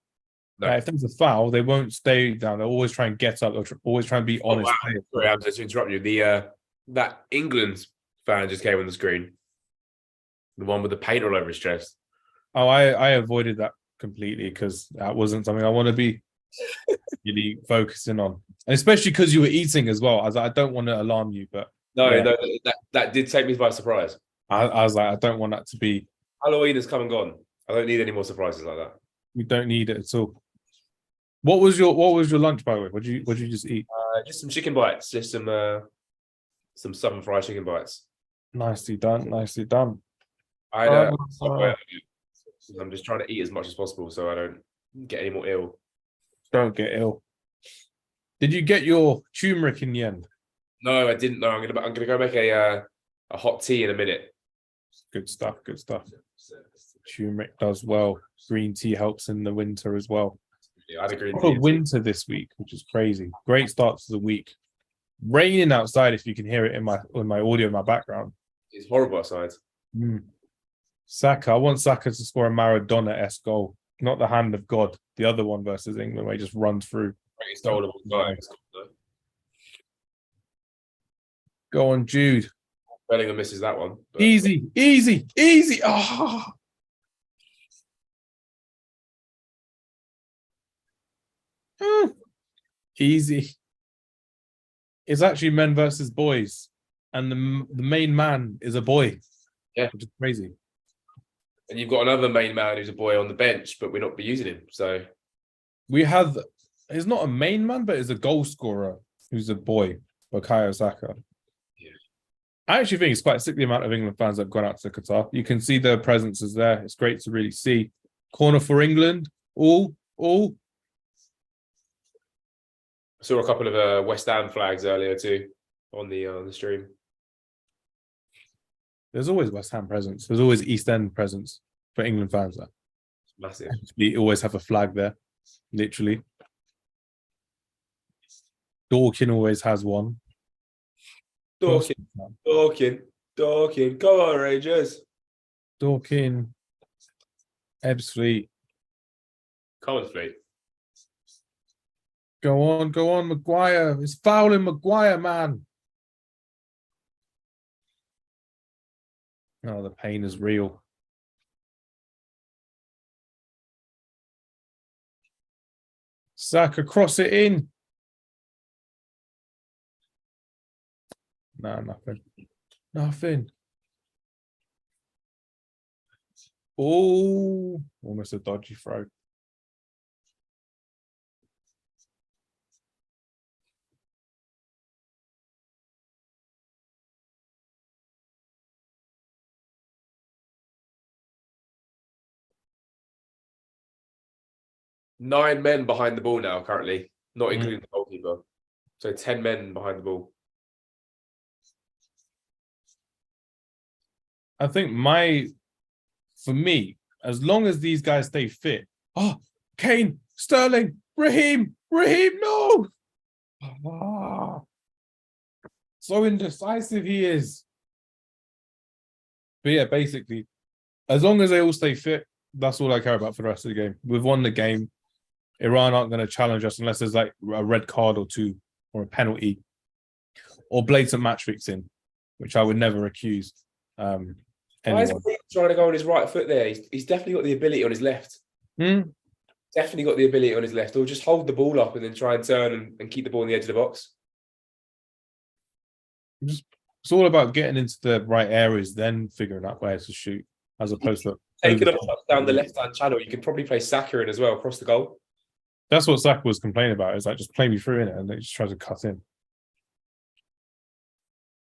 No. If there's a foul, they won't stay down. They'll always try and get up. They'll always try and be honest. Wow. Sorry, I'm just to interrupt you. That England fan just came on the screen. The one with the paint all over his chest. Oh, I avoided that completely because that wasn't something I want to be really focusing on, and especially because you were eating as well. I was like, I don't want to alarm you, but no, that did take me by surprise. I was like, I don't want that to be. Halloween has come and gone. I don't need any more surprises like that. We don't need it at all. What was your lunch, by the way? What did you just eat? Just some chicken bites, just some southern fried chicken bites. Nicely done. Nicely done. I'm just trying to eat as much as possible so I don't get any more ill. Don't get ill. Did you get your turmeric in the end? No, I didn't. No, I'm gonna go make a hot tea in a minute. Good stuff. Good stuff. Turmeric does well. Green tea helps in the winter as well. Yeah, I had a green tea. Winter this week, which is crazy. Great start to the week. Raining outside, if you can hear it in my audio in my background. It's horrible outside. Saka, I want Saka to score a Maradona-esque goal, not the hand of God. The other one versus England, where he just runs through. Go on, Jude. Bellingham misses that one. But... Easy. Oh. Easy. It's actually men versus boys, and the main man is a boy. Yeah, which is crazy. And you've got another main man who's a boy on the bench, but we're not be using him. So we have. He's not a main man, but he's a goal scorer who's a boy, Bukayo Saka. Yeah. I actually think it's quite sick the amount of England fans that have gone out to Qatar. You can see their presence is there. It's great to really see. Corner for England. All. I saw a couple of West Ham flags earlier too on the stream. There's always West Ham presence. There's always East End presence for England fans. There. It's massive. We always have a flag there, literally. Dorking always has one. Dorking. Come on, Rangers. Dorking. Ebbsfleet. Come on, Fleet. Go on, Maguire. It's fouling Maguire, man. Oh, the pain is real. Saka, cross it in. No, nothing. Oh, almost a dodgy throw. 9 men behind the ball now currently, not including the goalkeeper. So 10 men behind the ball. I think for me, as long as these guys stay fit, Kane, Sterling, Raheem, no! So indecisive he is. But yeah, basically, as long as they all stay fit, that's all I care about for the rest of the game. We've won the game. Iran aren't going to challenge us unless there's like a red card or two or a penalty or blatant match fixing, which I would never accuse anyone. Why is he trying to go on his right foot there? He's definitely got the ability on his left. Definitely got the ability on his left. Or just hold the ball up and then try and turn and keep the ball on the edge of the box. It's all about getting into the right areas, then figuring out where to shoot, as opposed to taking a shot down the left-hand channel. You could probably play Saka in as well across the goal. That's what Saka was complaining about. It's like, just play me through in it, and they just try to cut in.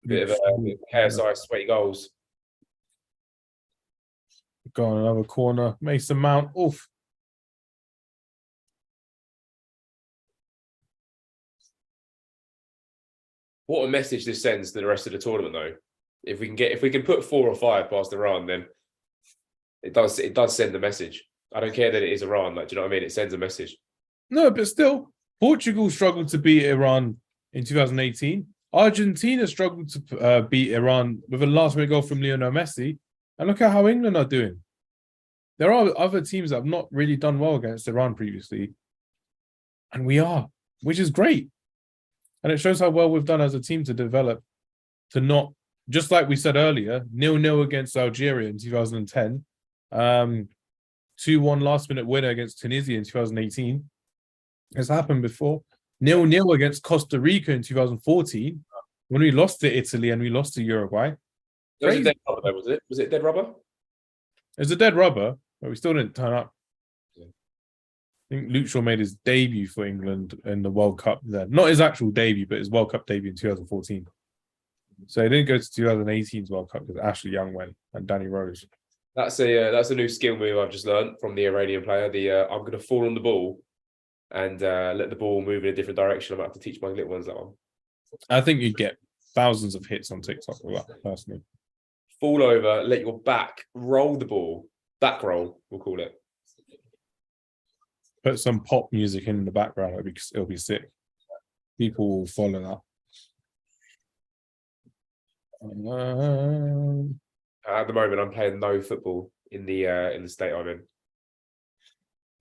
Bit of a KSI sweaty goals. Go on another corner. Mason Mount. Oof. What a message this sends to the rest of the tournament, though. If we can put 4 or 5 past Iran, then it does send a message. I don't care that it is Iran. Like, do you know what I mean? It sends a message. No, but still, Portugal struggled to beat Iran in 2018. Argentina struggled to beat Iran with a last-minute goal from Lionel Messi. And look at how England are doing. There are other teams that have not really done well against Iran previously. And we are, which is great. And it shows how well we've done as a team to develop, to not, just like we said earlier, 0-0 against Algeria in 2010, 2-1 last-minute winner against Tunisia in 2018. It's happened before. 0-0 against Costa Rica in 2014, when we lost to Italy and we lost to Uruguay. It was a dead rubber, though, was it? Was it dead rubber? It was a dead rubber, but we still didn't turn up. I think Luke Shaw made his debut for England in the World Cup then. Not his actual debut, but his World Cup debut in 2014. So he didn't go to 2018's World Cup because Ashley Young went and Danny Rose. That's a new skill move I've just learned from the Iranian player. I'm going to fall on the ball and let the ball move in a different direction. I'm going to have to teach my little ones that one. I think you'd get thousands of hits on TikTok with that, personally. Fall over, let your back roll the ball. Back roll, we'll call it. Put some pop music in the background, it'll be sick. People will follow that. At the moment, I'm playing no football in the state I'm in.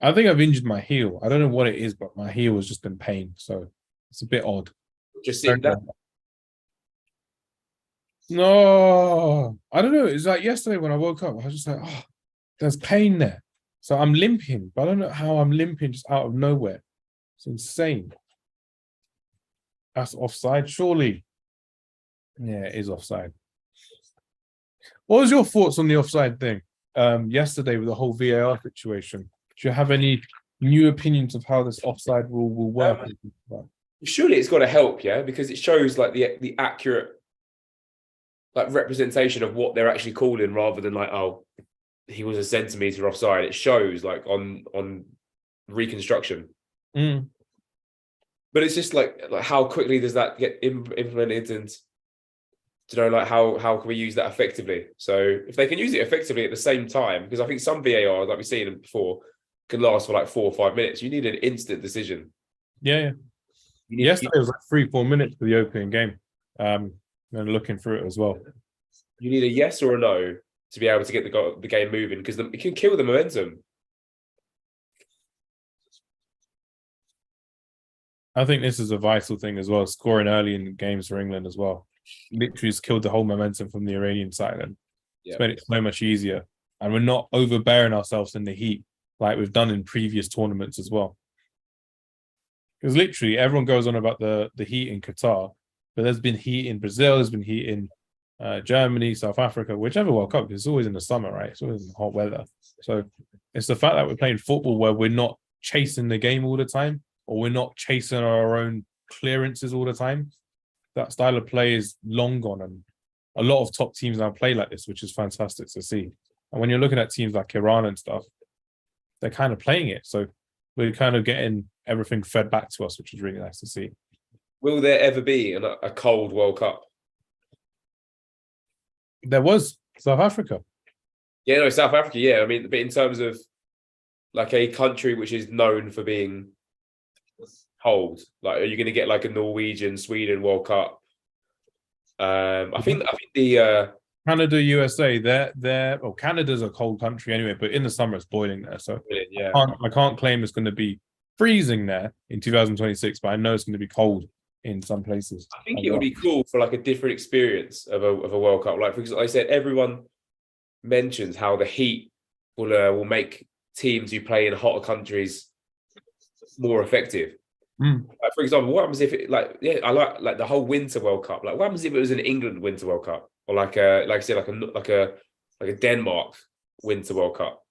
I think I've injured my heel. I don't know what it is, but my heel was just in pain, so it's a bit odd. Just sitting down. No, I don't know. It's like yesterday when I woke up, I was just like, there's pain there. So I'm limping, but I don't know how I'm limping just out of nowhere. It's insane. That's offside, surely. Yeah, it is offside. What was your thoughts on the offside thing yesterday with the whole VAR situation? Do you have any new opinions of how this offside rule will work? Surely it's got to help, yeah, because it shows like the accurate like representation of what they're actually calling, rather than like, oh, he was a centimetre offside. It shows like on reconstruction. But it's just like how quickly does that get implemented, and like how can we use that effectively? So if they can use it effectively at the same time, because I think some VAR, like we've seen before, can last for like 4 or 5 minutes. You need an instant decision. Yeah. Yesterday it was like 3-4 minutes for the opening game. And looking through it as well. You need a yes or a no to be able to get the game moving, because it can kill the momentum. I think this is a vital thing as well, scoring early in games for England as well. Literally has killed the whole momentum from the Iranian side, and it's made it so much easier. And we're not overbearing ourselves in the heat like we've done in previous tournaments as well. Because literally everyone goes on about the heat in Qatar, but there's been heat in Brazil, there's been heat in Germany, South Africa, whichever World Cup, because it's always in the summer, right? It's always in hot weather. So it's the fact that we're playing football where we're not chasing the game all the time, or we're not chasing our own clearances all the time. That style of play is long gone, and a lot of top teams now play like this, which is fantastic to see. And when you're looking at teams like Iran and stuff, they're kind of playing it. So we're kind of getting everything fed back to us, which is really nice to see. Will there ever be a cold World Cup? There was South Africa. Yeah, no, South Africa. Yeah, I mean, but in terms of like a country which is known for being cold, like, are you going to get like a Norwegian, Sweden World Cup? I think the Canada, USA, well, Canada's a cold country anyway, but in the summer it's boiling there. So yeah, I can't claim it's going to be freezing there in 2026, but I know it's going to be cold in some places. I think it would be cool for like a different experience of a World Cup. Like, because like I said, everyone mentions how the heat will make teams who play in hotter countries more effective. Like, for example, what happens if I like the whole Winter World Cup? Like, what happens if it was an England Winter World Cup, or like I said, like a Denmark Winter World Cup?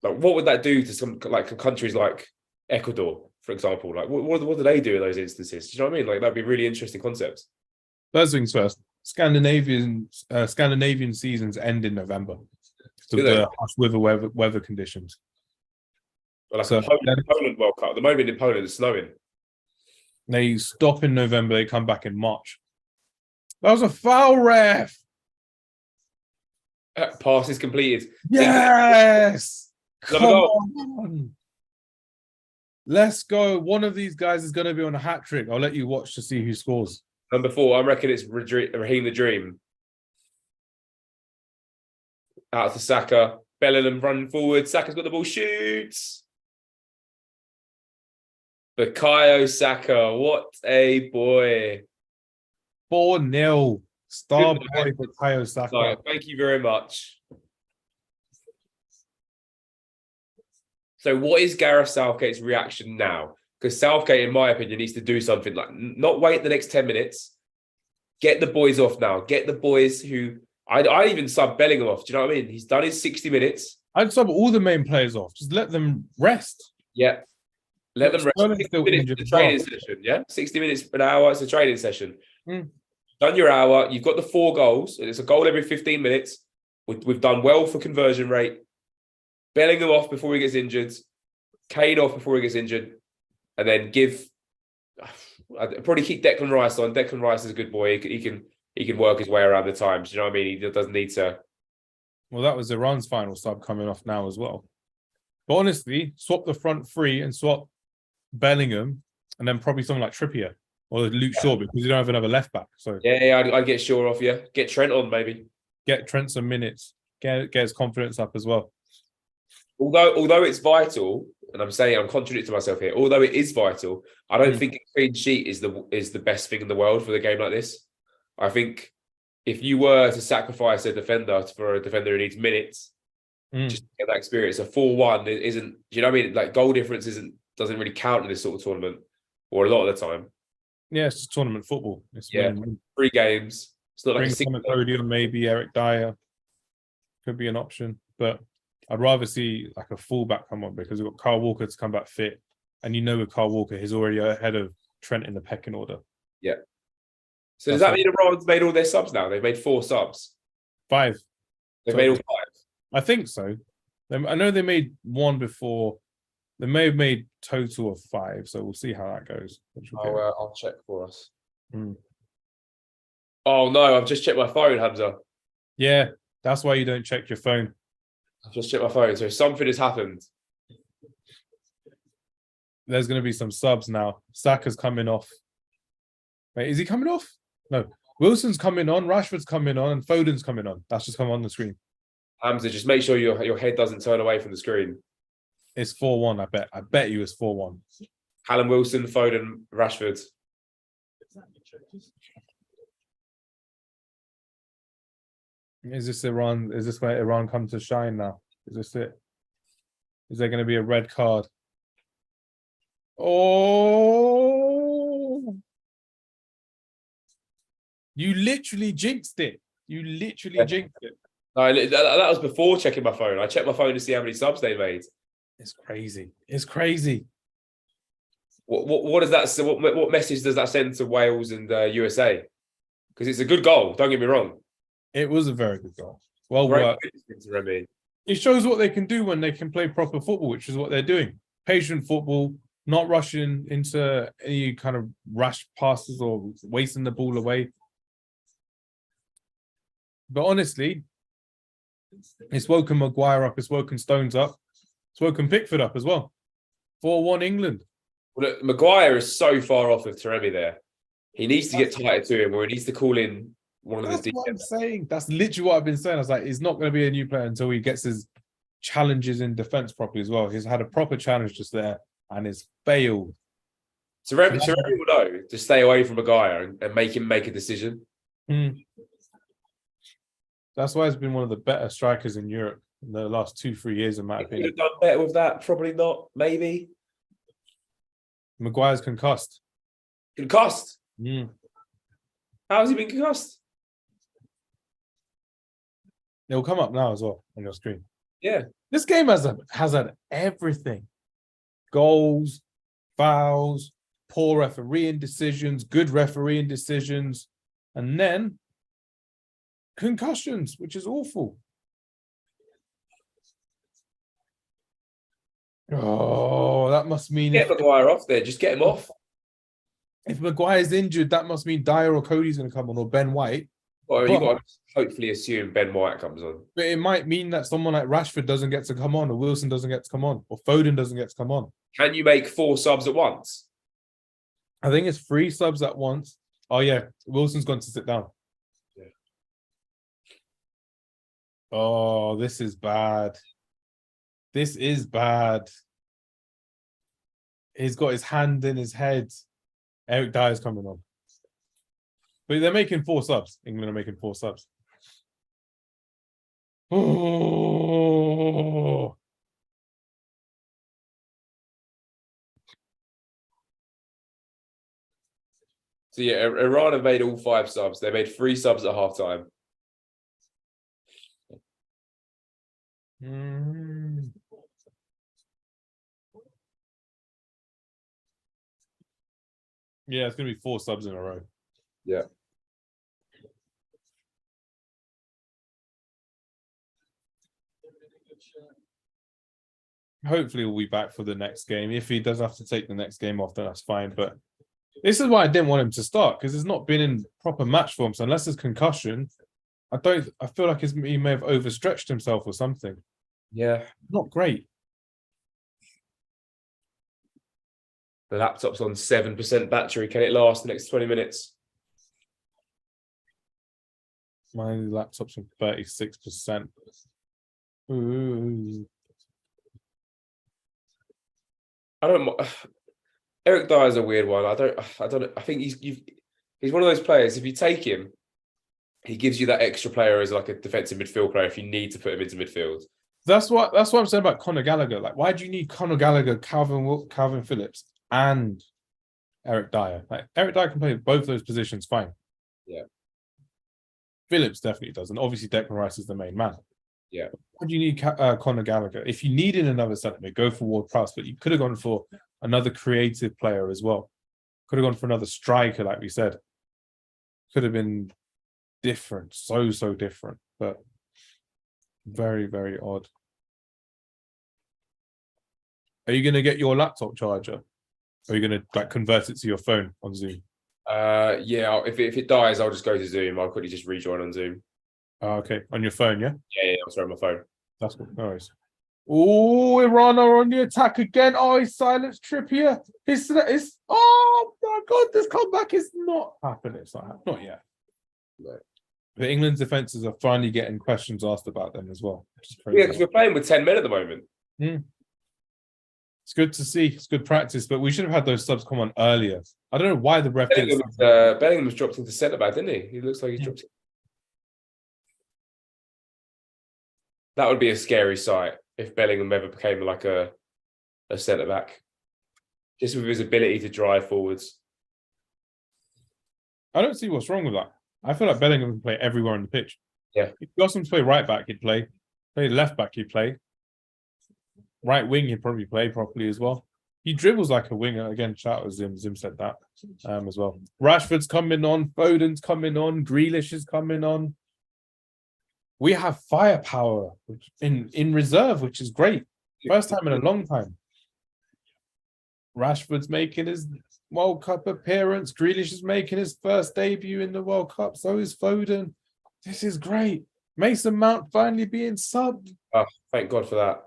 Like, what would that do to some like countries like Ecuador, for example? Like, what do they do in those instances? Do you know what I mean? Like, that'd be a really interesting concept. First things first, Scandinavian seasons end in November. So the harsh weather conditions. Like so Poland World Cup. At the moment in Poland, it's snowing. They stop in November. They come back in March. That was a foul, ref. Pass is completed. Yes. Come on. Let's go. One of these guys is going to be on a hat trick. I'll let you watch to see who scores. Number 4, I reckon it's Raheem the Dream. Out to Saka. Bellingham running forward. Saka's got the ball. Shoots. Bukayo Saka. What a boy. 4-0. Star boy Bukayo Saka. No, thank you very much. So what is Gareth Southgate's reaction now? Because Southgate, in my opinion, needs to do something like not wait the next 10 minutes. Get the boys off now. Get the boys who... I'd even sub Bellingham off. Do you know what I mean? He's done his 60 minutes. I'd sub all the main players off. Just let them rest. Yeah. Let them rest. 60 minutes for the training session, yeah? 60 minutes an hour, it's a training session. Done your hour, you've got the 4 goals, and it's a goal every 15 minutes. We've done well for conversion rate. Bellingham off before he gets injured. Kane off before he gets injured. And then I'd probably keep Declan Rice on. Declan Rice is a good boy. He can work his way around the times. You know what I mean? He doesn't need to. Well, that was Iran's final sub coming off now as well. But honestly, swap the front 3 and swap Bellingham, and then probably someone like Trippier or Luke Shaw, because you don't have another left back. So I'd get Shaw off. Yeah, get Trent on maybe. Get Trent some minutes. Get his confidence up as well. Although it's vital, and I'm contradicting myself here. Although it is vital, I don't think a clean sheet is the best thing in the world for the game like this. I think if you were to sacrifice a defender for a defender who needs minutes, just to get that experience, a 4-1 isn't. Do you know what I mean? Like, goal difference doesn't really count in this sort of tournament, or a lot of the time. Yeah, it's just tournament football. It's 3 games. It's not like a podium. Maybe Eric Dyer could be an option, but I'd rather see like a fullback come on, because we've got Kyle Walker to come back fit, and with Kyle Walker, he's already ahead of Trent in the pecking order. Yeah. So does that mean Iran's made all their subs now? They've made 4 subs. 5. They've made all 5. I think so. I know they made 1 before. They may have made total of 5, so we'll see how that goes. I'll check for us. Oh no, I've just checked my phone, Hamza. Yeah, that's why you don't check your phone. I've just checked my phone, so something has happened. There's going to be some subs now. Saka's coming off. Wait, is he coming off? No. Wilson's coming on, Rashford's coming on, and Foden's coming on. That's just come on the screen. Hamza, just make sure your head doesn't turn away from the screen. It's 4-1, I bet. I bet you it's 4-1. Callum Wilson, Foden, Rashford. Is this Iran? Is this where Iran come to shine now? Is this it? Is there going to be a red card? Oh! You literally jinxed it. Jinxed it. No, that was before checking my phone. I checked my phone to see how many subs they made. It's crazy. It's crazy. What does that? What message does that send to Wales and USA? Because it's a good goal. Don't get me wrong. It was a very good goal. Well worked. it shows what they can do when they can play proper football, which is what they're doing. Patient football, not rushing into any kind of rash passes or wasting the ball away. But honestly, it's woken Maguire up, it's woken Stones up, it's woken Pickford up as well. 4-1 England. Well, look, Maguire is so far off of Taremi there. He needs to get tighter to him, or he needs to call in one of his That's what I'm defenders. saying. That's literally what I've been saying. I was like, he's not going to be a new player until he gets his challenges in defense properly as well. He's had a proper challenge just there and has failed. Taremi will know to stay away from Maguire and make him make a decision. That's why he's been one of the better strikers in Europe in the last 2-3 years, in my Could opinion. have done better with that. Probably not. Maybe. Maguire's concussed. Concussed? How has he been concussed? It'll come up now as well on your screen. Yeah. This game has had everything. Goals, fouls, poor refereeing decisions, good refereeing decisions, and then concussions, which is awful. Oh, that must mean Get Maguire off there. Just get him off. if Maguire's injured, that must mean Dyer or Cody's going to come on, or Ben White. Well, you've got to hopefully assume Ben White comes on. But it might mean that someone like Rashford doesn't get to come on, or Wilson doesn't get to come on, or Foden doesn't get to come on. Can you make 4 subs at once? I think it's 3 subs at once. Oh, yeah. Wilson's gone to sit down. Yeah. Oh, this is bad. This is bad. He's got his hand in his head. Eric Dyer's coming on. But they're making 4 subs. England are making 4 subs. Oh. So yeah, Iran have made all 5 subs. They made 3 subs at half time. Yeah, it's going to be 4 subs in a row. Yeah. Hopefully we'll be back for the next game. If he does have to take the next game off, then that's fine. But this is why I didn't want him to start, because he's not been in proper match form. So unless it's concussion, I feel like he may have overstretched himself or something. Yeah. Not great. The laptop's on 7% battery. Can it last the next 20 minutes? My laptop's on 36%. Ooh. I don't. Eric Dyer's a weird one. I don't. I think he's one of those players. If you take him, he gives you that extra player as like a defensive midfield player if you need to put him into midfield. That's what I'm saying about Conor Gallagher. Like, why do you need Conor Gallagher, Calvin Phillips, and Eric Dyer? Like, Eric Dyer can play both those positions fine. Yeah. Phillips definitely doesn't. Obviously, Declan Rice is the main man. Yeah. Why do you need Conor Gallagher? If you needed another centre mid, go for Ward-Prowse, but you could have gone for another creative player as well. Could have gone for another striker, like we said. Could have been different, so different, but very, very odd. Are you going to get your laptop charger? Or are you going to like convert it to your phone on Zoom? Yeah. If it dies, I'll just go to Zoom. I'll quickly just rejoin on Zoom. Oh, okay, on your phone, yeah? Yeah. I'll throw my phone. That's cool. No worries. Oh, Iran are on the attack again. Oh, he's silenced Trippier. It's oh my God, this comeback is not happening. It's not yet. No. The England's defenses are finally getting questions asked about them as well. Yeah, because we're playing with 10 men at the moment. It's good to see. It's good practice, but we should have had those subs come on earlier. I don't know why the ref. Bellingham's dropped into centre back, didn't he? He looks like he's dropped. That would be a scary sight if Bellingham ever became like a centre back, just with his ability to drive forwards. I don't see what's wrong with that. I feel like Bellingham can play everywhere on the pitch. Yeah. If you asked him to play right back, he'd play. Play left back, he'd play. Right wing, he'd probably play properly as well. He dribbles like a winger. Again, shout out to Zim. Zim said that as well. Rashford's coming on. Foden's coming on. Grealish is coming on. We have firepower which in reserve, which is great. First time in a long time. Rashford's making his World Cup appearance. Grealish is making his first debut in the World Cup. So is Foden. This is great. Mason Mount finally being subbed. Oh, thank God for that.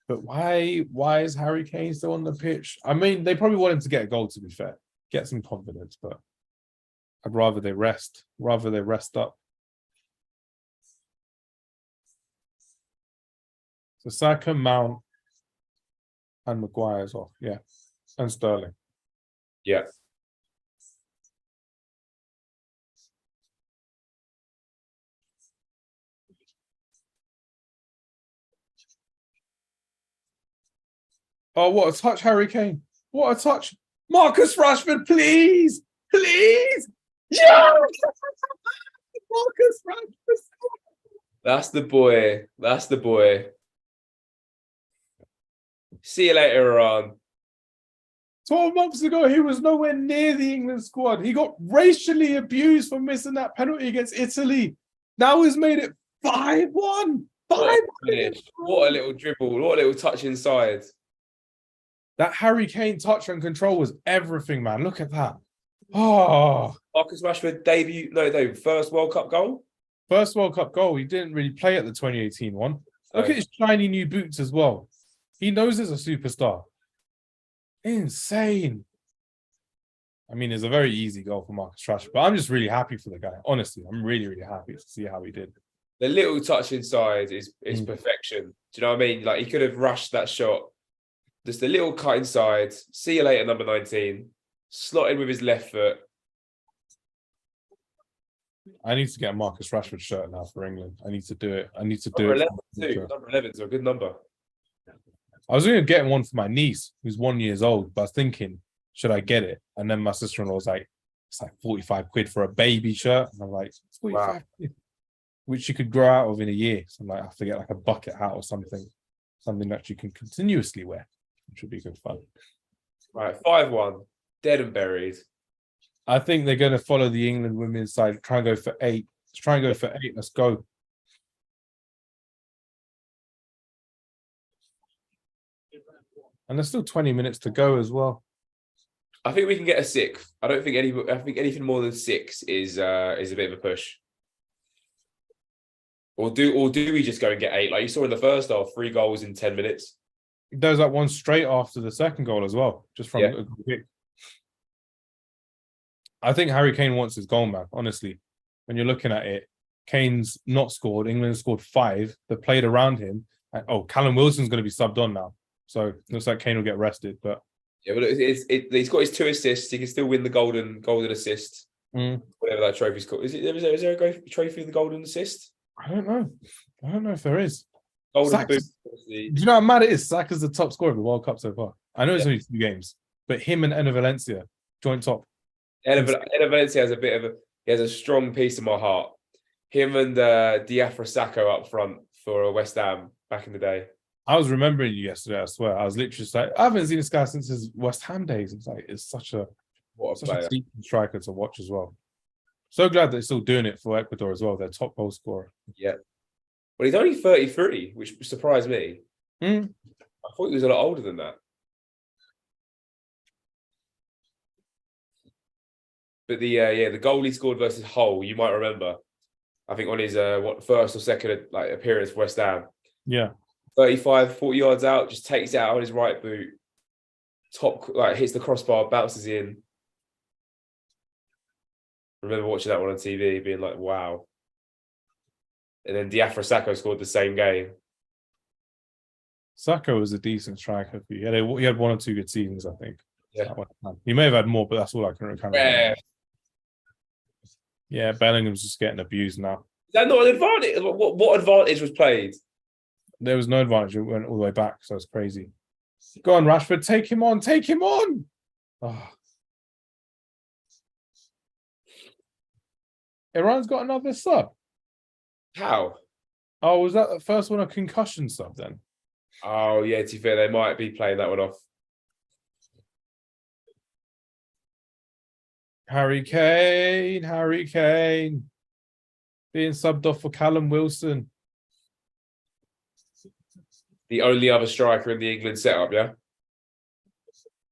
But why is Harry Kane still on the pitch? I mean, they probably want him to get a goal, to be fair. Get some confidence, but I'd rather they rest. Rather they rest up. So Saka, Mount, and Maguire's off. Yeah. And Sterling. Yeah. Oh, what a touch, Harry Kane. What a touch. Marcus Rashford, please. Please. Yeah. Marcus Rashford. That's the boy. That's the boy. See you later, Iran. 12 months ago, he was nowhere near the England squad. He got racially abused for missing that penalty against Italy. Now he's made it 5-1. 5-1. What a little dribble. What a little touch inside. That Harry Kane touch and control was everything, man. Look at that. Oh. Marcus Rashford first World Cup goal. First World Cup goal. He didn't really play at the 2018 one. Look at his shiny new boots as well. He knows he's a superstar. Insane. I mean, it's a very easy goal for Marcus Rashford, but I'm just really happy for the guy. Honestly, I'm really, really happy to see how he did. The little touch inside is perfection. Do you know what I mean? Like, he could have rushed that shot. Just a little cut inside. See you later, number 19. Slot in with his left foot. I need to get a Marcus Rashford shirt now for England. I need to do it. I need to do Number it. 11 too. Number 11 is a good number. I was going to get one for my niece, who's 1 year old, but I was thinking, should I get it? And then my sister-in-law was like, it's like 45 quid for a baby shirt. And I'm like, 45 quid, which you could grow out of in a year. So I'm like, I have to get like a bucket hat or something that you can continuously wear, which would be good fun. Right, 5-1, dead and buried. I think they're going to follow the England women's side, try and go for 8. Let's try and go for 8. Let's go. And there's still 20 minutes to go as well. I think we can get a 6. I think anything more than 6 is a bit of a push. Or do we just go and get 8? Like you saw in the first half, 3 goals in 10 minutes. There's that one straight after the second goal as well, just from a kick. I think Harry Kane wants his goal, man. Honestly, when you're looking at it, Kane's not scored. England scored 5. They played around him. And, Callum Wilson's going to be subbed on now. So looks like Kane will get rested, but yeah, but he's got his 2 assists. He can still win the golden assist, whatever that trophy's called. Is there a trophy of the golden assist? I don't know if there is. Golden boot. Do you know how mad it is? Saka's the top scorer of the World Cup so far. I know it's only 2 games, but him and Enner Valencia joint top. Enner Valencia has a strong piece of my heart. Him and Diafra Sacco up front for West Ham back in the day. I was remembering you yesterday, I swear. I was literally just like, I haven't seen this guy since his West Ham days. It's like, it's such a deep striker to watch as well. So glad they're still doing it for Ecuador as well, their top goal scorer. Yeah. Well, he's only 33, which surprised me. I thought he was a lot older than that. But the goal he scored versus Hull, you might remember. I think on his first or second appearance for West Ham. Yeah. 35, 40 yards out, just takes it out on his right boot. Hits the crossbar, bounces in. Remember watching that one on TV, being like, wow. And then Diafra Sacco scored the same game. Sacco was a decent striker. He had 1 or 2 good seasons, I think. Yeah. He may have had more, but that's all I can remember. Yeah, Bellingham's just getting abused now. Is that not an advantage? What advantage was played? There was no advantage. It went all the way back, so it's crazy. Go on, Rashford. Take him on. Take him on. Oh. Iran's got another sub. How? Oh, was that the first one a concussion sub then? Oh, yeah, to be fair, they might be playing that one off. Harry Kane. being subbed off for Callum Wilson. The only other striker in the England setup, yeah?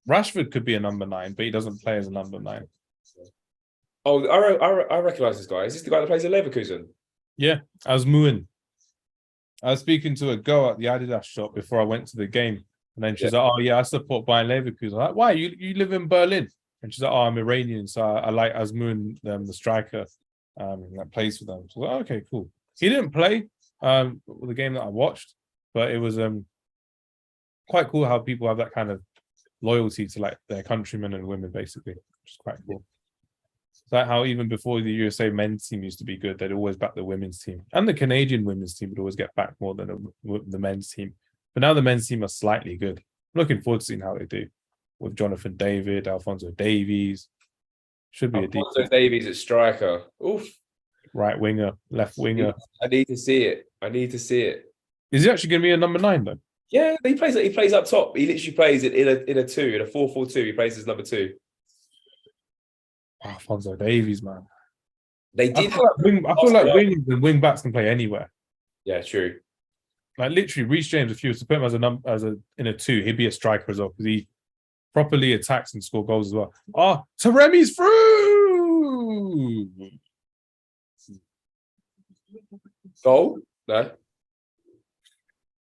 Rashford could be a number 9, but he doesn't play as a number 9. Oh, I recognise this guy. Is this the guy that plays at Leverkusen? Yeah, Asmuin. I was speaking to a girl at the Adidas shop before I went to the game. And then she's like, oh, yeah, I support Bayern Leverkusen. I'm like, why? You live in Berlin? And she's like, oh, I'm Iranian, so I like Asmoon, the striker that plays for them. So I was like, okay, cool. He didn't play the game that I watched, but it was quite cool how people have that kind of loyalty to like their countrymen and women, basically, which is quite cool. It's like how even before the USA men's team used to be good, they'd always back the women's team. And the Canadian women's team would always get backed more than the men's team. But now the men's team are slightly good. I'm looking forward to seeing how they do with Jonathan David, Alphonso Davies. Should be Alphonso Davies at striker. Oof. Right winger, left winger. I need to see it. Is he actually going to be a number 9 though? Yeah, he plays up top. He literally plays it in a 4-4-2. He plays as number 2. Alphonso Davies, man. They did. I feel like wings and wing backs can play anywhere. Yeah, true. Like literally, Reece James, if you was to put him in a 2, he'd be a striker as well because he properly attacks and score goals as well. Oh, Taremi's through. Goal? No. I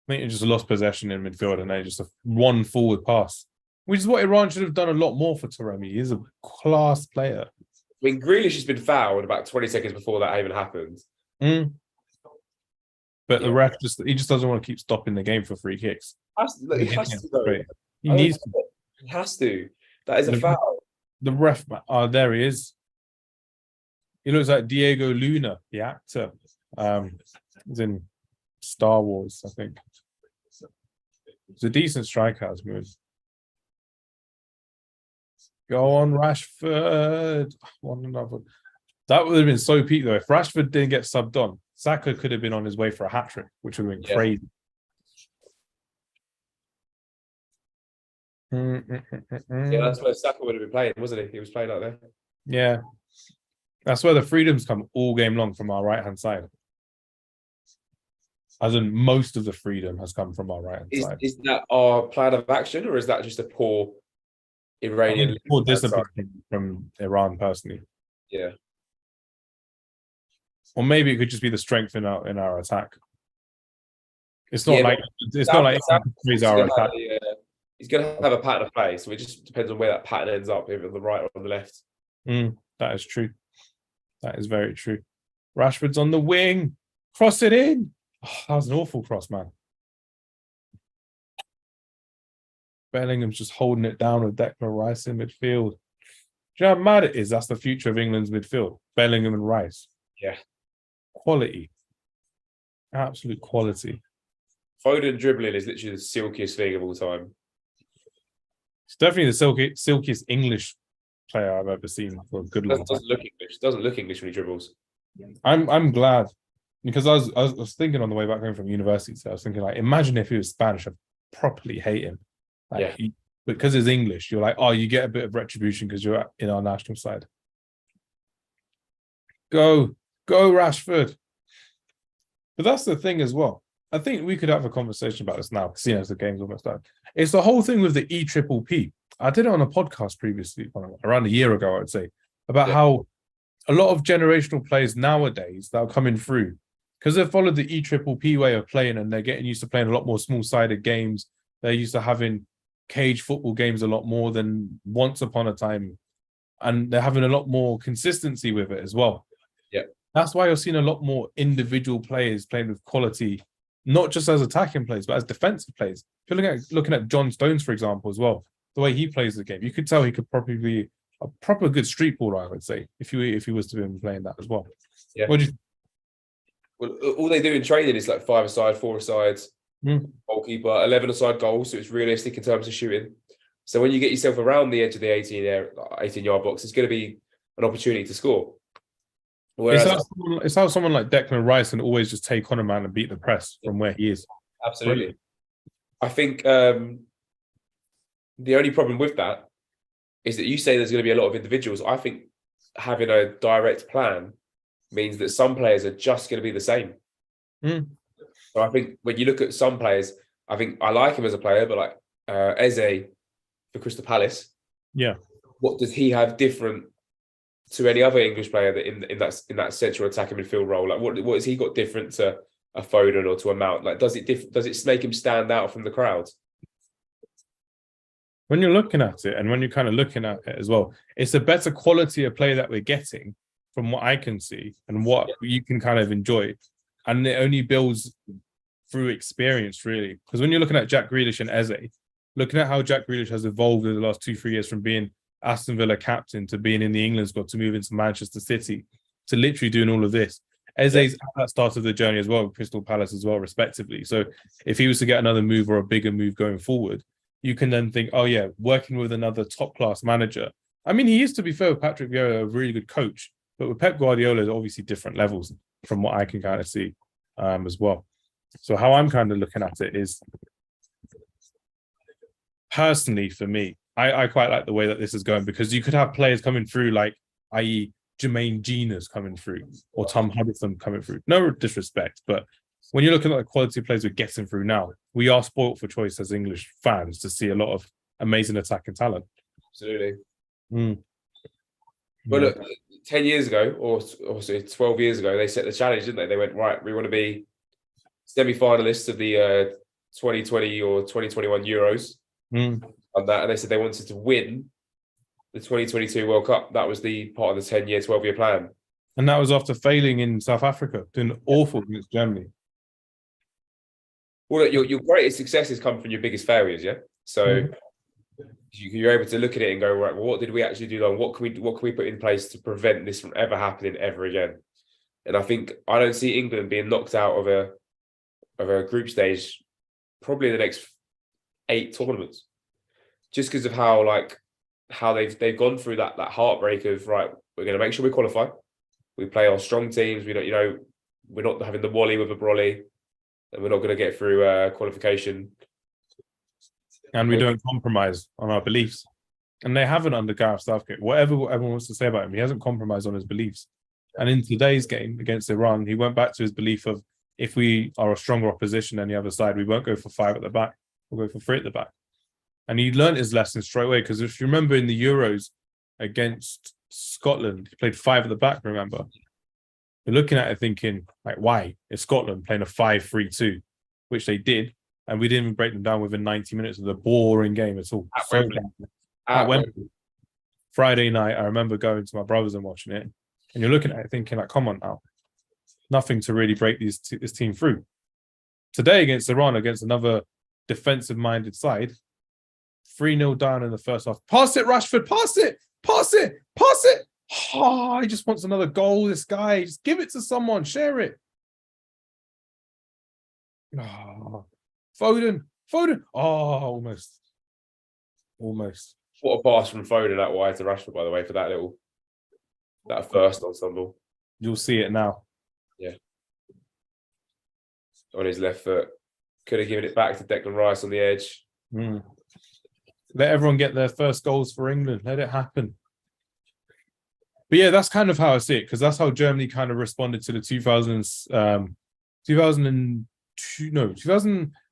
think he just lost possession in midfield and then just a one forward pass, which is what Iran should have done a lot more for Taremi. He's a class player. I mean, Grealish has been fouled about 20 seconds before that even happened. But the ref just doesn't want to keep stopping the game for free kicks. He has to. That is a foul. The ref, there he is. He looks like Diego Luna, the actor. He's in Star Wars, I think. It's a decent strikeout move. Go on, Rashford. One another. That would have been so peak though. If Rashford didn't get subbed on, Saka could have been on his way for a hat trick, which would have been crazy. Yeah, that's where Saka would have been playing, wasn't he? He was playing out there. Yeah. That's where the freedoms come all game long from our right-hand side. As in, most of the freedom has come from our right-hand side. Is that our plan of action, or is that just a poor Iranian? Poor discipline from Iran, personally. Yeah. Or maybe it could just be the strength in our attack. It's not like our attack. He's going to have a pattern of play, so it just depends on where that pattern ends up, either on the right or on the left. That is true. That is very true. Rashford's on the wing. Cross it in. Oh, that was an awful cross, man. Bellingham's just holding it down with Declan Rice in midfield. Do you know how mad it is? That's the future of England's midfield. Bellingham and Rice. Yeah. Quality. Absolute quality. Foden dribbling is literally the silkiest thing of all time. It's definitely the silkiest English player I've ever seen for a good long time. Doesn't look English when he dribbles. I'm glad because I was thinking on the way back home from university. So I was thinking, like, imagine if he was Spanish, I'd properly hate him. Like, yeah. Because he's English, you're like, oh, you get a bit of retribution because you're in our national side. Go Rashford. But that's the thing as well. I think we could have a conversation about this now, seeing as the game's almost done. It's the whole thing with the EPPP. I did it on a podcast previously, around a year ago, I would say, about how a lot of generational players nowadays that are coming through, because they've followed the EPPP way of playing and they're getting used to playing a lot more small-sided games. They're used to having cage football games a lot more than once upon a time. And they're having a lot more consistency with it as well. Yeah. That's why you're seeing a lot more individual players playing with quality, not just as attacking players, but as defensive players. If you're looking at John Stones, for example, as well, the way he plays the game, you could tell he could probably be a proper good street baller, I would say, if he was to be playing that as well. Yeah. Well, all they do in training is like 5-a-side, 4-a-side, goalkeeper, 11-a-side goals, so it's realistic in terms of shooting. So when you get yourself around the edge of the 18-yard box, it's going to be an opportunity to score. It's how someone like Declan Rice can always just take on a man and beat the press from where he is. Absolutely. Brilliant. I think the only problem with that is that you say there's going to be a lot of individuals. I think having a direct plan means that some players are just going to be the same. So I think when you look at some players, I think I like him as a player, but like Eze for Crystal Palace, what does he have different to any other English player that in that central attacking midfield role? Like what has he got different to a Foden or to a Mount? Like does it make him stand out from the crowd? When you're looking at it, and when you're kind of looking at it as well, it's a better quality of play that we're getting from what I can see and what you can kind of enjoy. And it only builds through experience, really. Because when you're looking at Jack Grealish and Eze, looking at how Jack Grealish has evolved in the last 2-3 years from being Aston Villa captain to being in the England squad to move into Manchester City to literally doing all of this. Eze's at that start of the journey as well, Crystal Palace as well, respectively. So if he was to get another move or a bigger move going forward, you can then think, oh yeah, working with another top-class manager. I mean, he used to be fair with Patrick Vieira, a really good coach, but with Pep Guardiola, there's obviously different levels from what I can kind of see as well. So how I'm kind of looking at it is, personally for me, I quite like the way that this is going, because you could have players coming through like, i.e. Jermaine Gina's coming through or Tom Huddleston coming through. No disrespect, but when you're looking at the quality of players we're getting through now, we are spoilt for choice as English fans to see a lot of amazing attacking talent. Absolutely. But look, 10 years ago, or 12 years ago, they set the challenge, didn't they? They went, right, we want to be semi-finalists of the 2020 or 2021 Euros. And they said they wanted to win the 2022 World Cup. That was the part of the 10-year, 12-year plan. And that was after failing in South Africa, doing awful against Germany. Well, look, your greatest successes come from your biggest failures, yeah? So you're able to look at it and go, right, well, what did we actually do wrong? What can we put in place to prevent this from ever happening ever again? And I don't see England being knocked out of a group stage probably in the next 8 tournaments, just because of how they've gone through that heartbreak of, right, we're going to make sure we qualify. We play our strong teams. We don't, we're not having the Wally with a brolly, and we're not going to get through qualification. And we don't compromise on our beliefs. And they haven't under Gareth Southgate. Whatever everyone wants to say about him, he hasn't compromised on his beliefs. And in today's game against Iran, he went back to his belief of, if we are a stronger opposition than the other side, we won't go for 5 at the back. We'll go for 3 at the back. And he learned his lesson straight away, because if you remember in the Euros against Scotland, he played 5 at the back, remember? You're looking at it thinking, like, why? It's Scotland playing a 5-3-2, which they did. And we didn't even break them down within 90 minutes of the boring game at all. At Wembley. Friday night, I remember going to my brothers and watching it. And you're looking at it thinking, like, come on now. Nothing to really break this team through. Today against Iran, against another defensive-minded side, 3-0 down in the first half. Pass it, Rashford. Pass it. Pass it. Pass it. Oh, he just wants another goal, this guy. Just give it to someone. Share it. Oh, Foden. Oh, almost. What a pass from Foden that wide to Rashford, by the way, for that first ensemble. You'll see it now. Yeah. On his left foot. Could have given it back to Declan Rice on the edge. Let everyone get their first goals for England. Let it happen. But yeah, that's kind of how I see it, because that's how Germany kind of responded to the 2000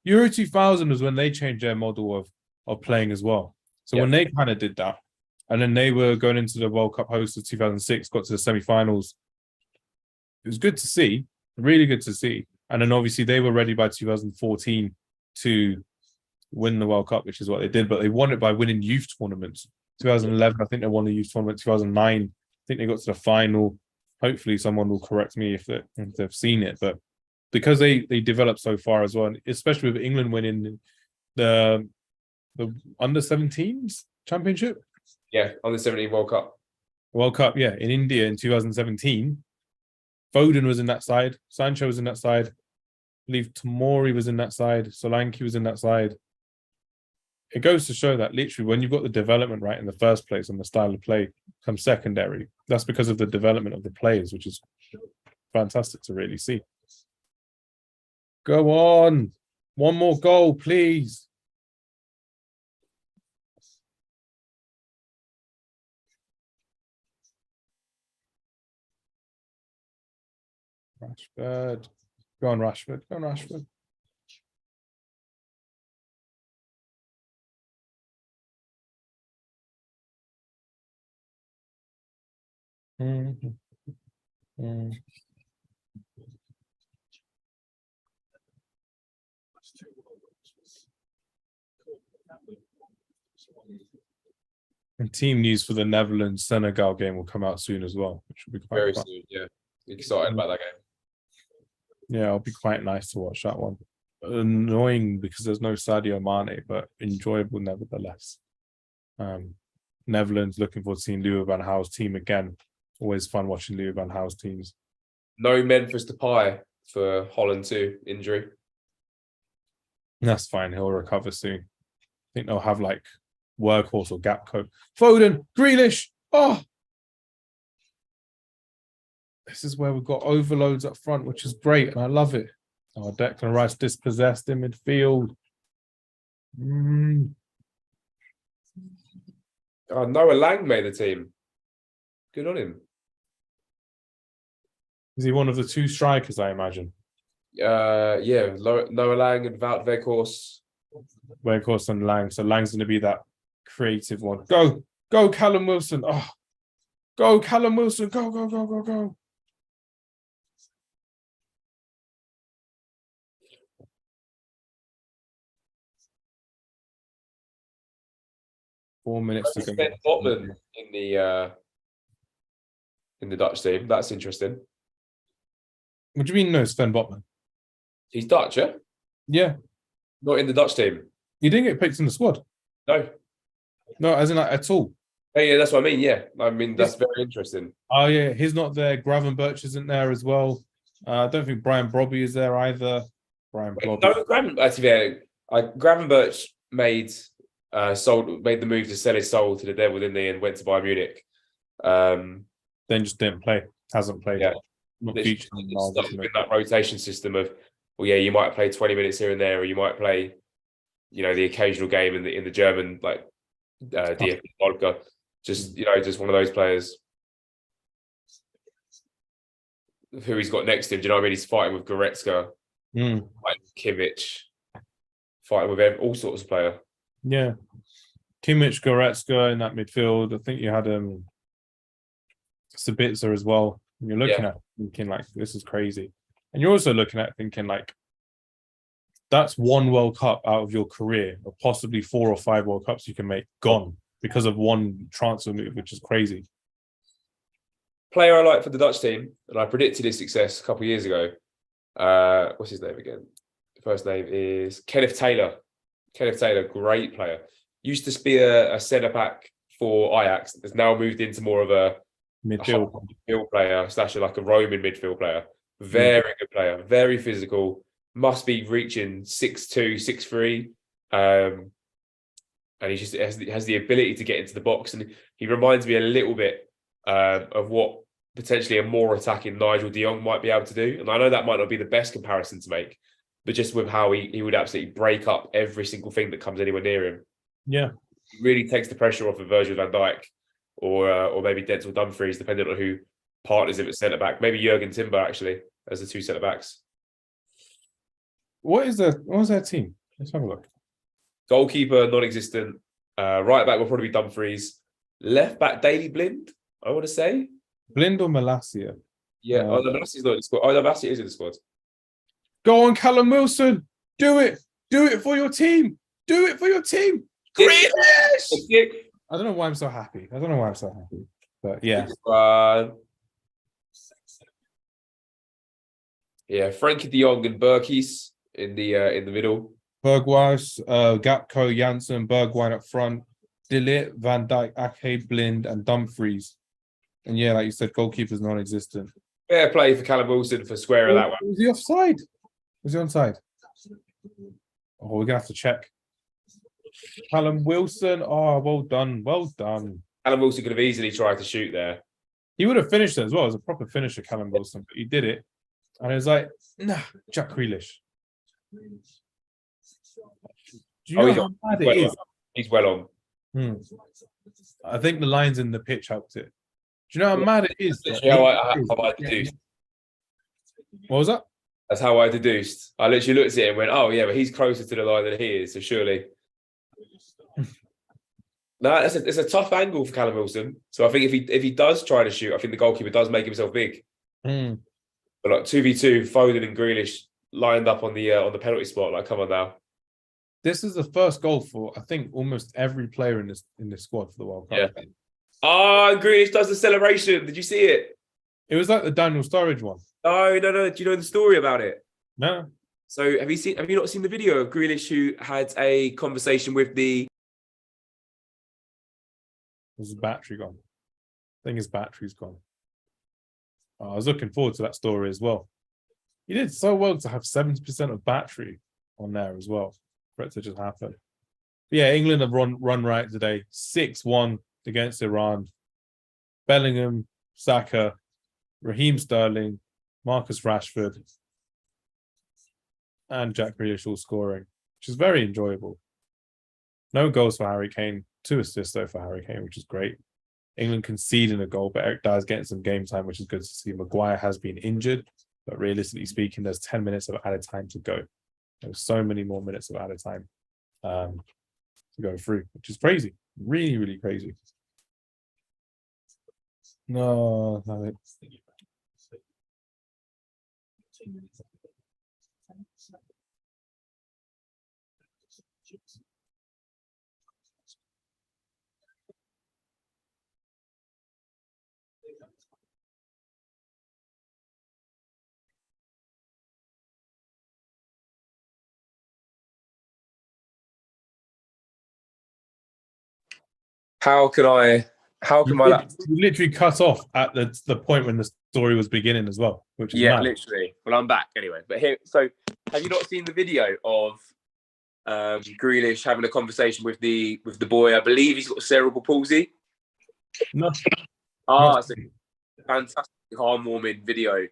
Euro 2000 was when they changed their model of playing as well. So when they kind of did that, and then they were going into the World Cup host of 2006, got to the semi-finals. It was good to see, really good to see. And then obviously they were ready by 2014 to win the World Cup, which is what they did. But they won it by winning youth tournaments. 2011, I think they won the youth tournament. 2009, I think they got to the final. Hopefully someone will correct me if they've seen it. But because they developed so far as well, and especially with England winning the under-17s championship. Yeah, under-17 World Cup. World Cup, yeah, in India in 2017. Foden was in that side. Sancho was in that side. I believe Tomori was in that side. Solanke was in that side. It goes to show that literally when you've got the development right in the first place and the style of play comes secondary, that's because of the development of the players, which is fantastic to really see. Go on. One more goal, please. Rashford. Go on, Rashford. Go on, Rashford. And team news for the Netherlands Senegal game will come out soon as well, which will be quite Very fun. soon, yeah. Excited about that game. Yeah, it'll be quite nice to watch that one. Annoying because there's no Sadio Mane, but enjoyable nevertheless. Netherlands looking forward to seeing Louis van Gaal's team again. Always fun watching Louis van Gaal's teams. No Memphis Depay for Holland too, injury. That's fine. He'll recover soon. I think they'll have like Workhorse or Gapco. Foden, Grealish. Oh, this is where we've got overloads up front, which is great, and I love it. Oh, Declan Rice dispossessed in midfield. Oh, Noah Lang made the team. Good on him. Is he one of the two strikers, I imagine? Yeah, Noah Lang and Wout Weghorst. Weghorst and Lang. So Lang's going to be that creative one. Go, Callum Wilson. Oh, go, Callum Wilson. Go. 4 minutes to go. Ben Botman in the Dutch team. That's interesting. What do you mean, no, Sven Botman? He's Dutch, yeah? Yeah. Not in the Dutch team. He didn't get picked in the squad. No. No, as in like, at all. Yeah, that's what I mean. Yeah. I mean, that's very interesting. Oh, yeah. He's not there. Gravenberch isn't there as well. I don't think Brian Brobby is there either. No, Gravenberch made the move to sell his soul to the devil, didn't he, and went to Bayern Munich. Then just didn't play. Hasn't played. Yeah. Not It's in that rotation system of, well, yeah, you might play 20 minutes here and there, or you might play, the occasional game in the German DFB Vodka. Just one of those players. Who he's got next to him, do you know what I mean? He's fighting with Goretzka, fighting with Kimmich, fighting with all sorts of players. Yeah. Kimmich, Goretzka in that midfield. I think you had Sabitzer as well. And you're looking at thinking like, this is crazy. And you're also looking at thinking like, that's one World Cup out of your career, or possibly 4 or 5 World Cups you can make gone because of one transfer move, which is crazy. Player I like for the Dutch team, and I predicted his success a couple of years ago. What's his name again? First name is Kenneth Taylor. Kenneth Taylor, great player. Used to be a centre back for Ajax. Has now moved into more of a midfield player / like a roaming midfield player. Very good player. Very physical. Must be reaching 6'2", 6'3". And he just has the ability to get into the box. And he reminds me a little bit of what potentially a more attacking Nigel de Jong might be able to do. And I know that might not be the best comparison to make, but just with how he would absolutely break up every single thing that comes anywhere near him. Yeah. He really takes the pressure off of Virgil van Dijk or maybe Denzel Dumfries, depending on who partners him at centre-back. Maybe Jurgen Timber, actually, as the 2 centre-backs. What was their team? Let's have a look. Goalkeeper, non-existent. Right back will probably be Dumfries. Left back, Daley Blind, I want to say. Blind or Malacia? Yeah, Malassia's not in the squad. Malassia is in the squad. Go on, Callum Wilson. Do it. Do it for your team. Do it for your team. Grealish! I don't know why I'm so happy. But yeah. Yeah, Frankie de Jong and Berkies in the middle. Berghuis, Gapco, Janssen, Bergwijn up front, De Ligt, Van Dijk, Ake, Blind, and Dumfries. And yeah, like you said, goalkeeper's non-existent. Fair play for Callum Wilson for squaring that one. Was he offside? Was he onside? Oh, we're gonna have to check. Callum Wilson. Oh, well done. Well done. Callum Wilson could have easily tried to shoot there. He would have finished it as well. It was a proper finisher, Callum Wilson, but he did it. And it was like, nah, Jack Grealish. Do you know how bad it is? He's well on. I think the lines in the pitch helped it. Do you know how mad it is? How I do. What was that? That's how I deduced. I literally looked at it and went, "Oh yeah, but he's closer to the line than he is, so surely." No, it's a tough angle for Callum Wilson. So I think if he does try to shoot, I think the goalkeeper does make himself big. Mm. But like 2v2, Foden and Grealish lined up on the penalty spot. Like, come on now. This is the first goal for, I think, almost every player in this squad for the World Cup. Yeah. Oh, and Grealish does the celebration. Did you see it? It was like the Daniel Sturridge one. Oh, no. Do you know the story about it? No. So have you not seen the video of Grealish who had a conversation with the... Was his battery gone? I think his battery's gone. Oh, I was looking forward to that story as well. He did so well to have 70% of battery on there as well, for it to just happen. But yeah, England have run right today. 6-1 against Iran. Bellingham, Saka, Raheem Sterling, Marcus Rashford, and Jack Grealish all scoring, which is very enjoyable. No goals for Harry Kane. 2 assists though for Harry Kane, which is great. England conceding a goal, but Eric Dyer's getting some game time, which is good to see. Maguire has been injured, but realistically speaking, there's 10 minutes of added time to go. There's so many more minutes of added time to go through, which is crazy. Really, really crazy. No, have it. How can my You literally cut off at the point when the story was beginning as well, which is mad. literally. Well, I'm back anyway. But here, so have you not seen the video of Grealish having a conversation with the boy? I believe he's got cerebral palsy. No. It's a fantastic, heartwarming video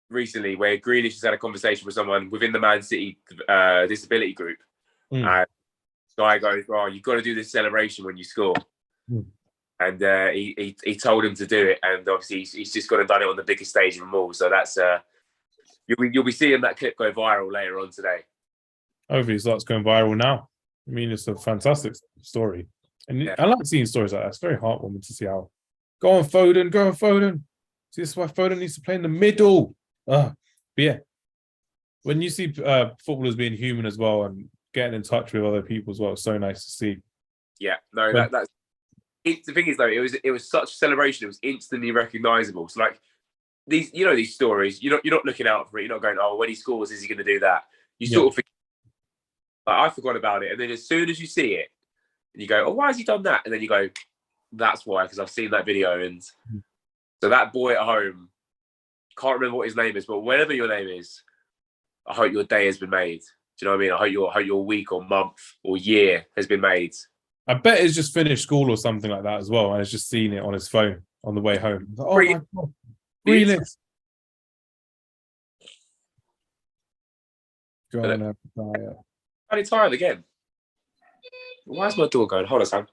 recently where Grealish has had a conversation with someone within the Man City disability group. And the guy goes, "Oh, you've got to do this celebration when you score." And he told him to do it, and obviously he's just gone and done it on the biggest stage of them all. So that's you'll be seeing that clip go viral later on today. Hopefully it starts going viral now. I mean, it's a fantastic story. And I like seeing stories like that. It's very heartwarming to see how... Go on, Foden. See, this is why Foden needs to play in the middle. But yeah, when you see footballers being human as well and getting in touch with other people as well, it's so nice to see. Yeah, no, that's... the thing is, though, it was such a celebration. It was instantly recognisable. So, like, these stories, you're not looking out for it. You're not going, "Oh, when he scores, is he going to do that?" You sort of forget. Like, I forgot about it, and then as soon as you see it, and you go, "Oh, why has he done that?" And then you go, "That's why," because I've seen that video. And so that boy at home, can't remember what his name is, but whatever your name is, I hope your day has been made. Do you know what I mean? I hope your week or month or year has been made. I bet he's just finished school or something like that as well, and has just seen it on his phone on the way home. Like, oh my God, Grealish. I'm tired again. Why is my door going? Hold on, Sam.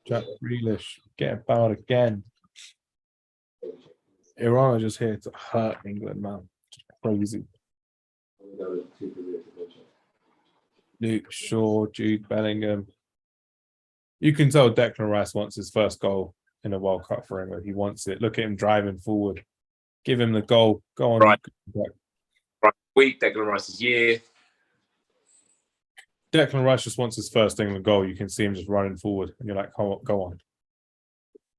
Jack Grealish, get about again. Iran are just here to hurt England, man. Just crazy. Luke Shaw, Jude Bellingham. You can tell Declan Rice wants his first goal in a World Cup for England. He wants it. Look at him driving forward. Give him the goal. Go on. Right. Week, Declan Rice's year. Declan Rice just wants his first England goal. You can see him just running forward, and you're like, "Go on."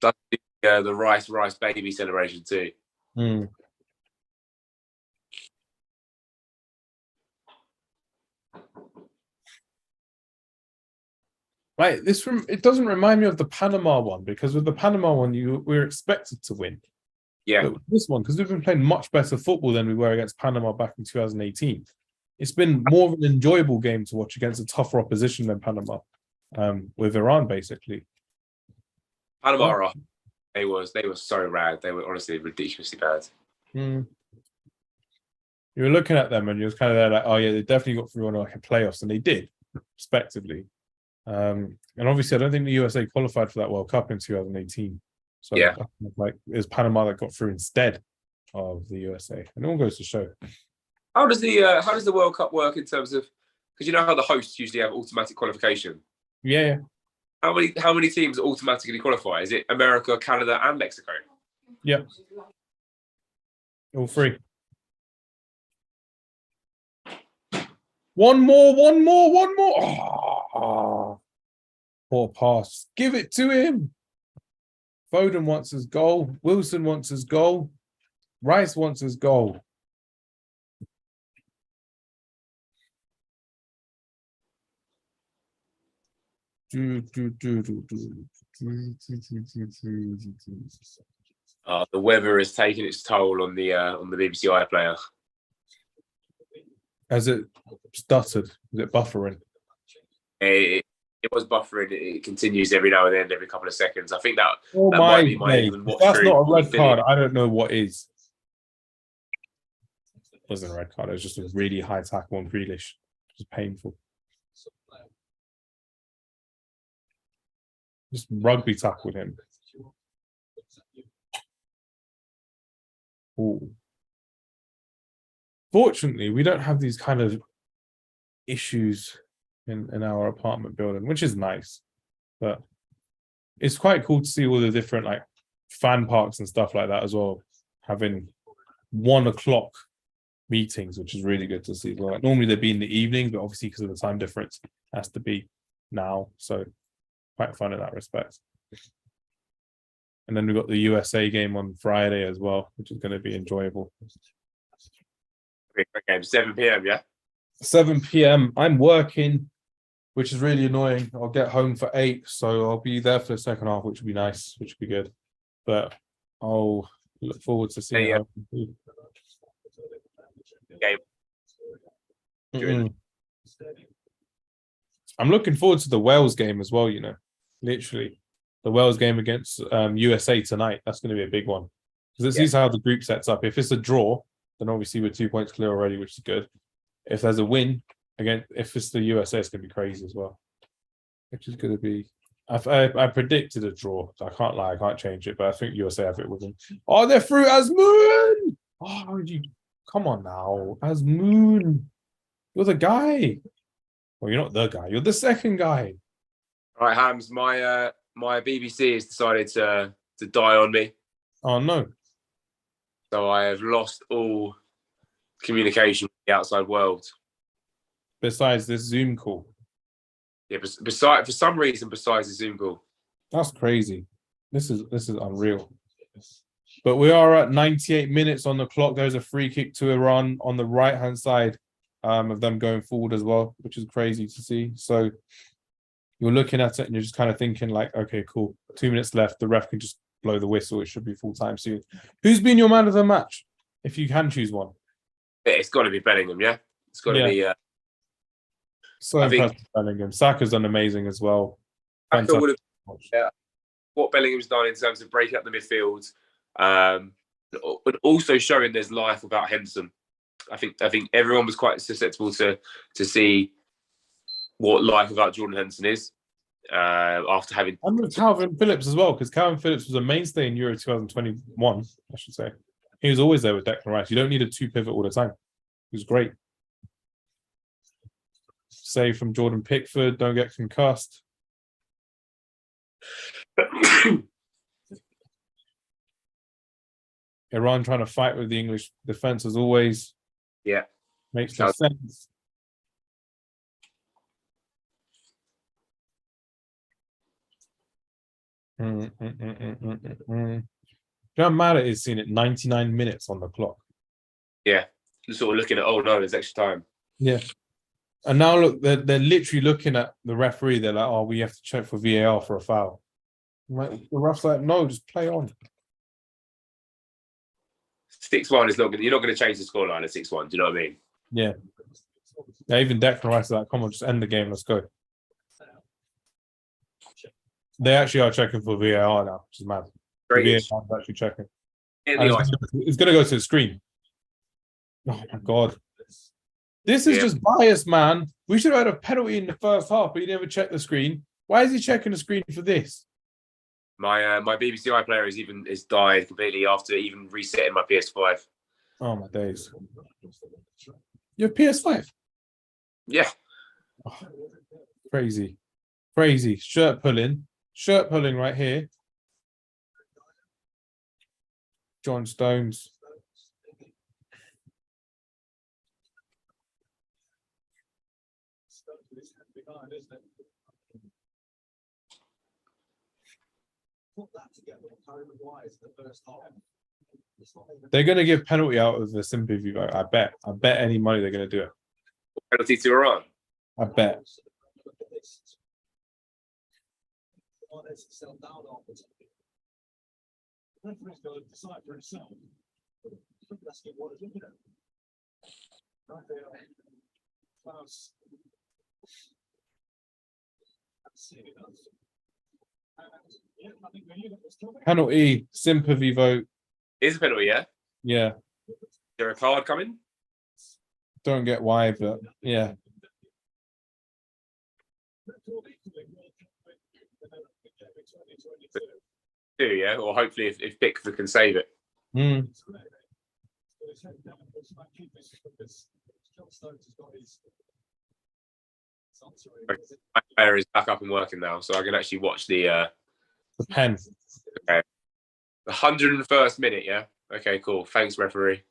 That's the Rice baby celebration too. Right, it doesn't remind me of the Panama one, because with the Panama one, we're expected to win. Yeah. But with this one, because we've been playing much better football than we were against Panama back in 2018. It's been more of an enjoyable game to watch against a tougher opposition than Panama, with Iran, basically. Panama are They were so rad. They were honestly ridiculously bad. You were looking at them and you was kind of there like, oh yeah, they definitely got through on like a playoffs, and they did, respectively. And obviously, I don't think the USA qualified for that World Cup in 2018. So Yeah. like it was Panama that got through instead of the USA, and it all goes to show. How does the World Cup work in terms of, because you know how the hosts usually have automatic qualification? Yeah. How many teams automatically qualify? Is it America, Canada, and Mexico? Yeah. All three. One more. Oh, poor pass. Give it to him. Foden wants his goal. Wilson wants his goal. Rice wants his goal. The weather has taken its toll on the BBC iPlayer. Has it stuttered? Is it buffering? It was buffering. It continues every now and then, every couple of seconds. I think that might be my even watch. That's not a red card. I don't know what is. It wasn't a red card. It was just a really high tackle on Grealish. It was painful. Just rugby tackled him. Ooh. Fortunately, we don't have these kind of issues in our apartment building, which is nice. But it's quite cool to see all the different like fan parks and stuff like that as well, having 1 o'clock meetings, which is really good to see. Like normally they'd be in the evenings, but obviously because of the time difference, it has to be now. So quite fun in that respect. And then we've got the USA game on Friday as well, which is going to be enjoyable. Okay, 7 p.m. Yeah. 7 p.m. I'm working, which is really annoying. I'll get home for 8, so I'll be there for the second half, which will be nice, which will be good. But I'll look forward to seeing how. I'm looking forward to the Wales game as well, you know. Literally. The Wales game against USA tonight. That's going to be a big one. Because it sees how the group sets up. If it's a draw, then obviously we're 2 points clear already, which is good. If there's a win, again, if it's the USA, it's going to be crazy as well. Which is going to be... I predicted a draw. So I can't lie. I can't change it. But I think USA have it with them. Oh, they're through Asmoon! Oh, come on now. Asmoon. You're the guy. Well, you're not the guy. You're the second guy. All right, Hamz, my BBC has decided to die on me. Oh, no. So I have lost all communication with the outside world. Besides this Zoom call. Yeah, for some reason, besides the Zoom call. That's crazy. This is unreal. But we are at 98 minutes on the clock. There's a free kick to Iran on the right-hand side of them going forward as well, which is crazy to see. So you're looking at it and you're just kind of thinking like, okay, cool. 2 minutes left. The ref can just blow the whistle. It should be full time soon. Who's been your man of the match? If you can choose one. It's got to be Bellingham, yeah? It's got to be... So impressed with Bellingham. Saka's done amazing as well. What Bellingham's done in terms of breaking up the midfield, but also showing there's life without Henderson. I think everyone was quite susceptible to see what life without Jordan Henderson is after having... And with Calvin Phillips as well, because Calvin Phillips was a mainstay in Euro 2021, I should say. He was always there with Declan Rice. You don't need a 2-pivot all the time. He was great. Save from Jordan Pickford, don't get concussed. Iran trying to fight with the English defence as always. Yeah. Makes no sense. You know how mad it is seeing it 99 minutes on the clock. Yeah. You're sort of looking at, oh no, there's extra time. Yeah. And now look, they're literally looking at the referee. They're like, oh, we have to check for VAR for a foul. Like, the ref's like, no, just play on. 6-1 is not good. You're not going to change the scoreline at 6-1. Do you know what I mean? Yeah. Even Declan Rice is like, come on, just end the game. Let's go. They actually are checking for VAR now, which is mad. Great. VAR's actually checking. In And the ice. it's going to go to the screen. Oh my God. This is just biased, man. We should have had a penalty in the first half, but he never checked the screen. Why is he checking the screen for this? My BBC iPlayer has died completely after even resetting my PS5. Oh my days. Your PS5? Yeah. Oh, crazy. Crazy. Shirt pulling right here. John Stones. They're going to give penalty out of the sympathy vote. I bet. I bet any money they're going to do it. Penalty to Iran. I bet. Penalty, sympathy vote. Is a penalty, yeah? Yeah. Is there a card coming? Don't get why, but yeah. Yeah, or hopefully if Pickford can save it. Mm. My player is back up and working now, so I can actually watch the pen. Okay. The 101st minute, yeah? Okay, cool. Thanks, referee.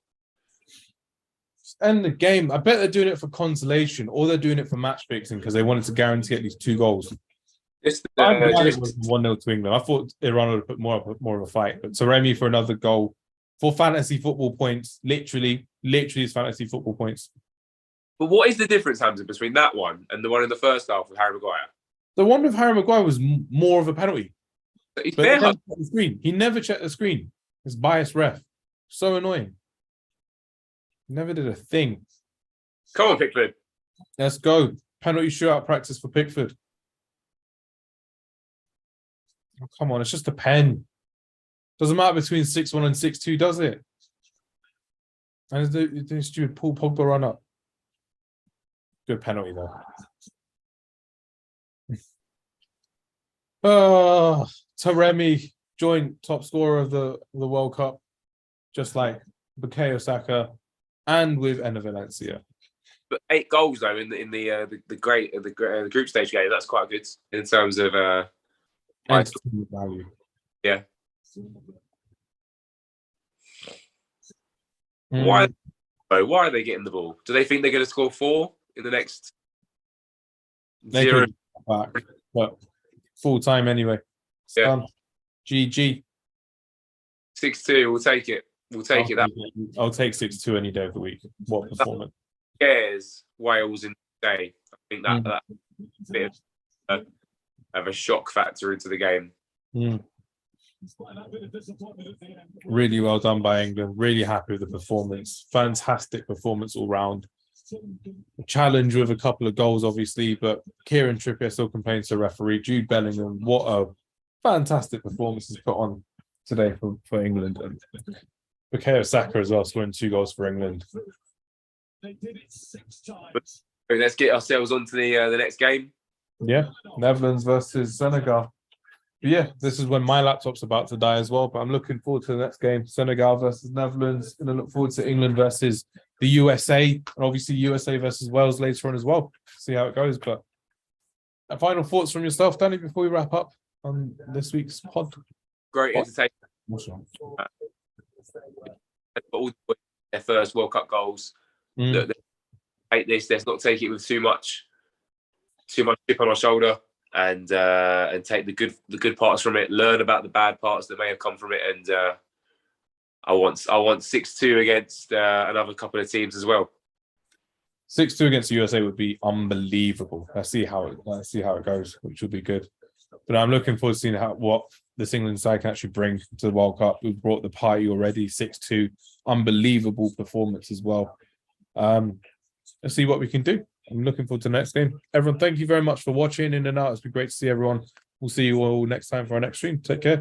End the game. I bet they're doing it for consolation, or they're doing it for match fixing because they wanted to guarantee at least 2 goals. It was 1-0 to England. I thought Iran would have put more of a fight, but Taremi for another goal for fantasy football points. Literally is fantasy football points. But what is the difference, Hamza, between that one and the one in the first half with Harry Maguire? The one with Harry Maguire was more of a penalty. He's But he never checked the screen. He never checked the screen. His biased ref. So annoying. Never did a thing. Come on, Pickford. Let's go. Penalty shootout practice for Pickford. Oh, come on, it's just a pen. Doesn't matter between 6-1 and 6-2, does it? And it's the stupid Paul Pogba run up. Good penalty though. Oh, Taremi, joint top scorer of the World Cup, just like Bukayo Saka, and with Enner Valencia. But 8 goals though in the group stage game. That's quite good in terms of value. Yeah. Mm. Why are they getting the ball? Do they think they're going to score 4 in the next They 0? could back, but full time anyway. It's done. GG. 6-2. We'll take it. I'll take 6-2 any day of the week. What performance? Scares Wales in the day. I think that bit of a shock factor into the game. Mm. Really well done by England. Really happy with the performance. Fantastic performance all round. A challenge with a couple of goals, obviously, but Kieran Trippier still complains to the referee. Jude Bellingham, what a fantastic performance he's put on today for England. And Bukayo Saka as well, scoring 2 goals for England. Let's get ourselves on to the next game. Yeah, Netherlands versus Senegal. But yeah, this is when my laptop's about to die as well, but I'm looking forward to the next game. Senegal versus Netherlands. Going to look forward to England versus the USA, and obviously USA versus Wales later on as well. See how it goes. But final thoughts from yourself, Danny, before we wrap up on this week's pod. Great entertainment. All their first World Cup goals. Look, hate this. Let's not take it with too much chip on our shoulder, and take the good parts from it. Learn about the bad parts that may have come from it, and I want 6-2 against another couple of teams as well. 6-2 against the USA would be unbelievable. Let's see how it goes, which will be good. But I'm looking forward to seeing what this England side can actually bring to the World Cup. We've brought the party already. 6-2, unbelievable performance as well. Let's see what we can do. I'm looking forward to the next game. Everyone, thank you very much for watching in and out. It's been great to see everyone. We'll see you all next time for our next stream. Take care.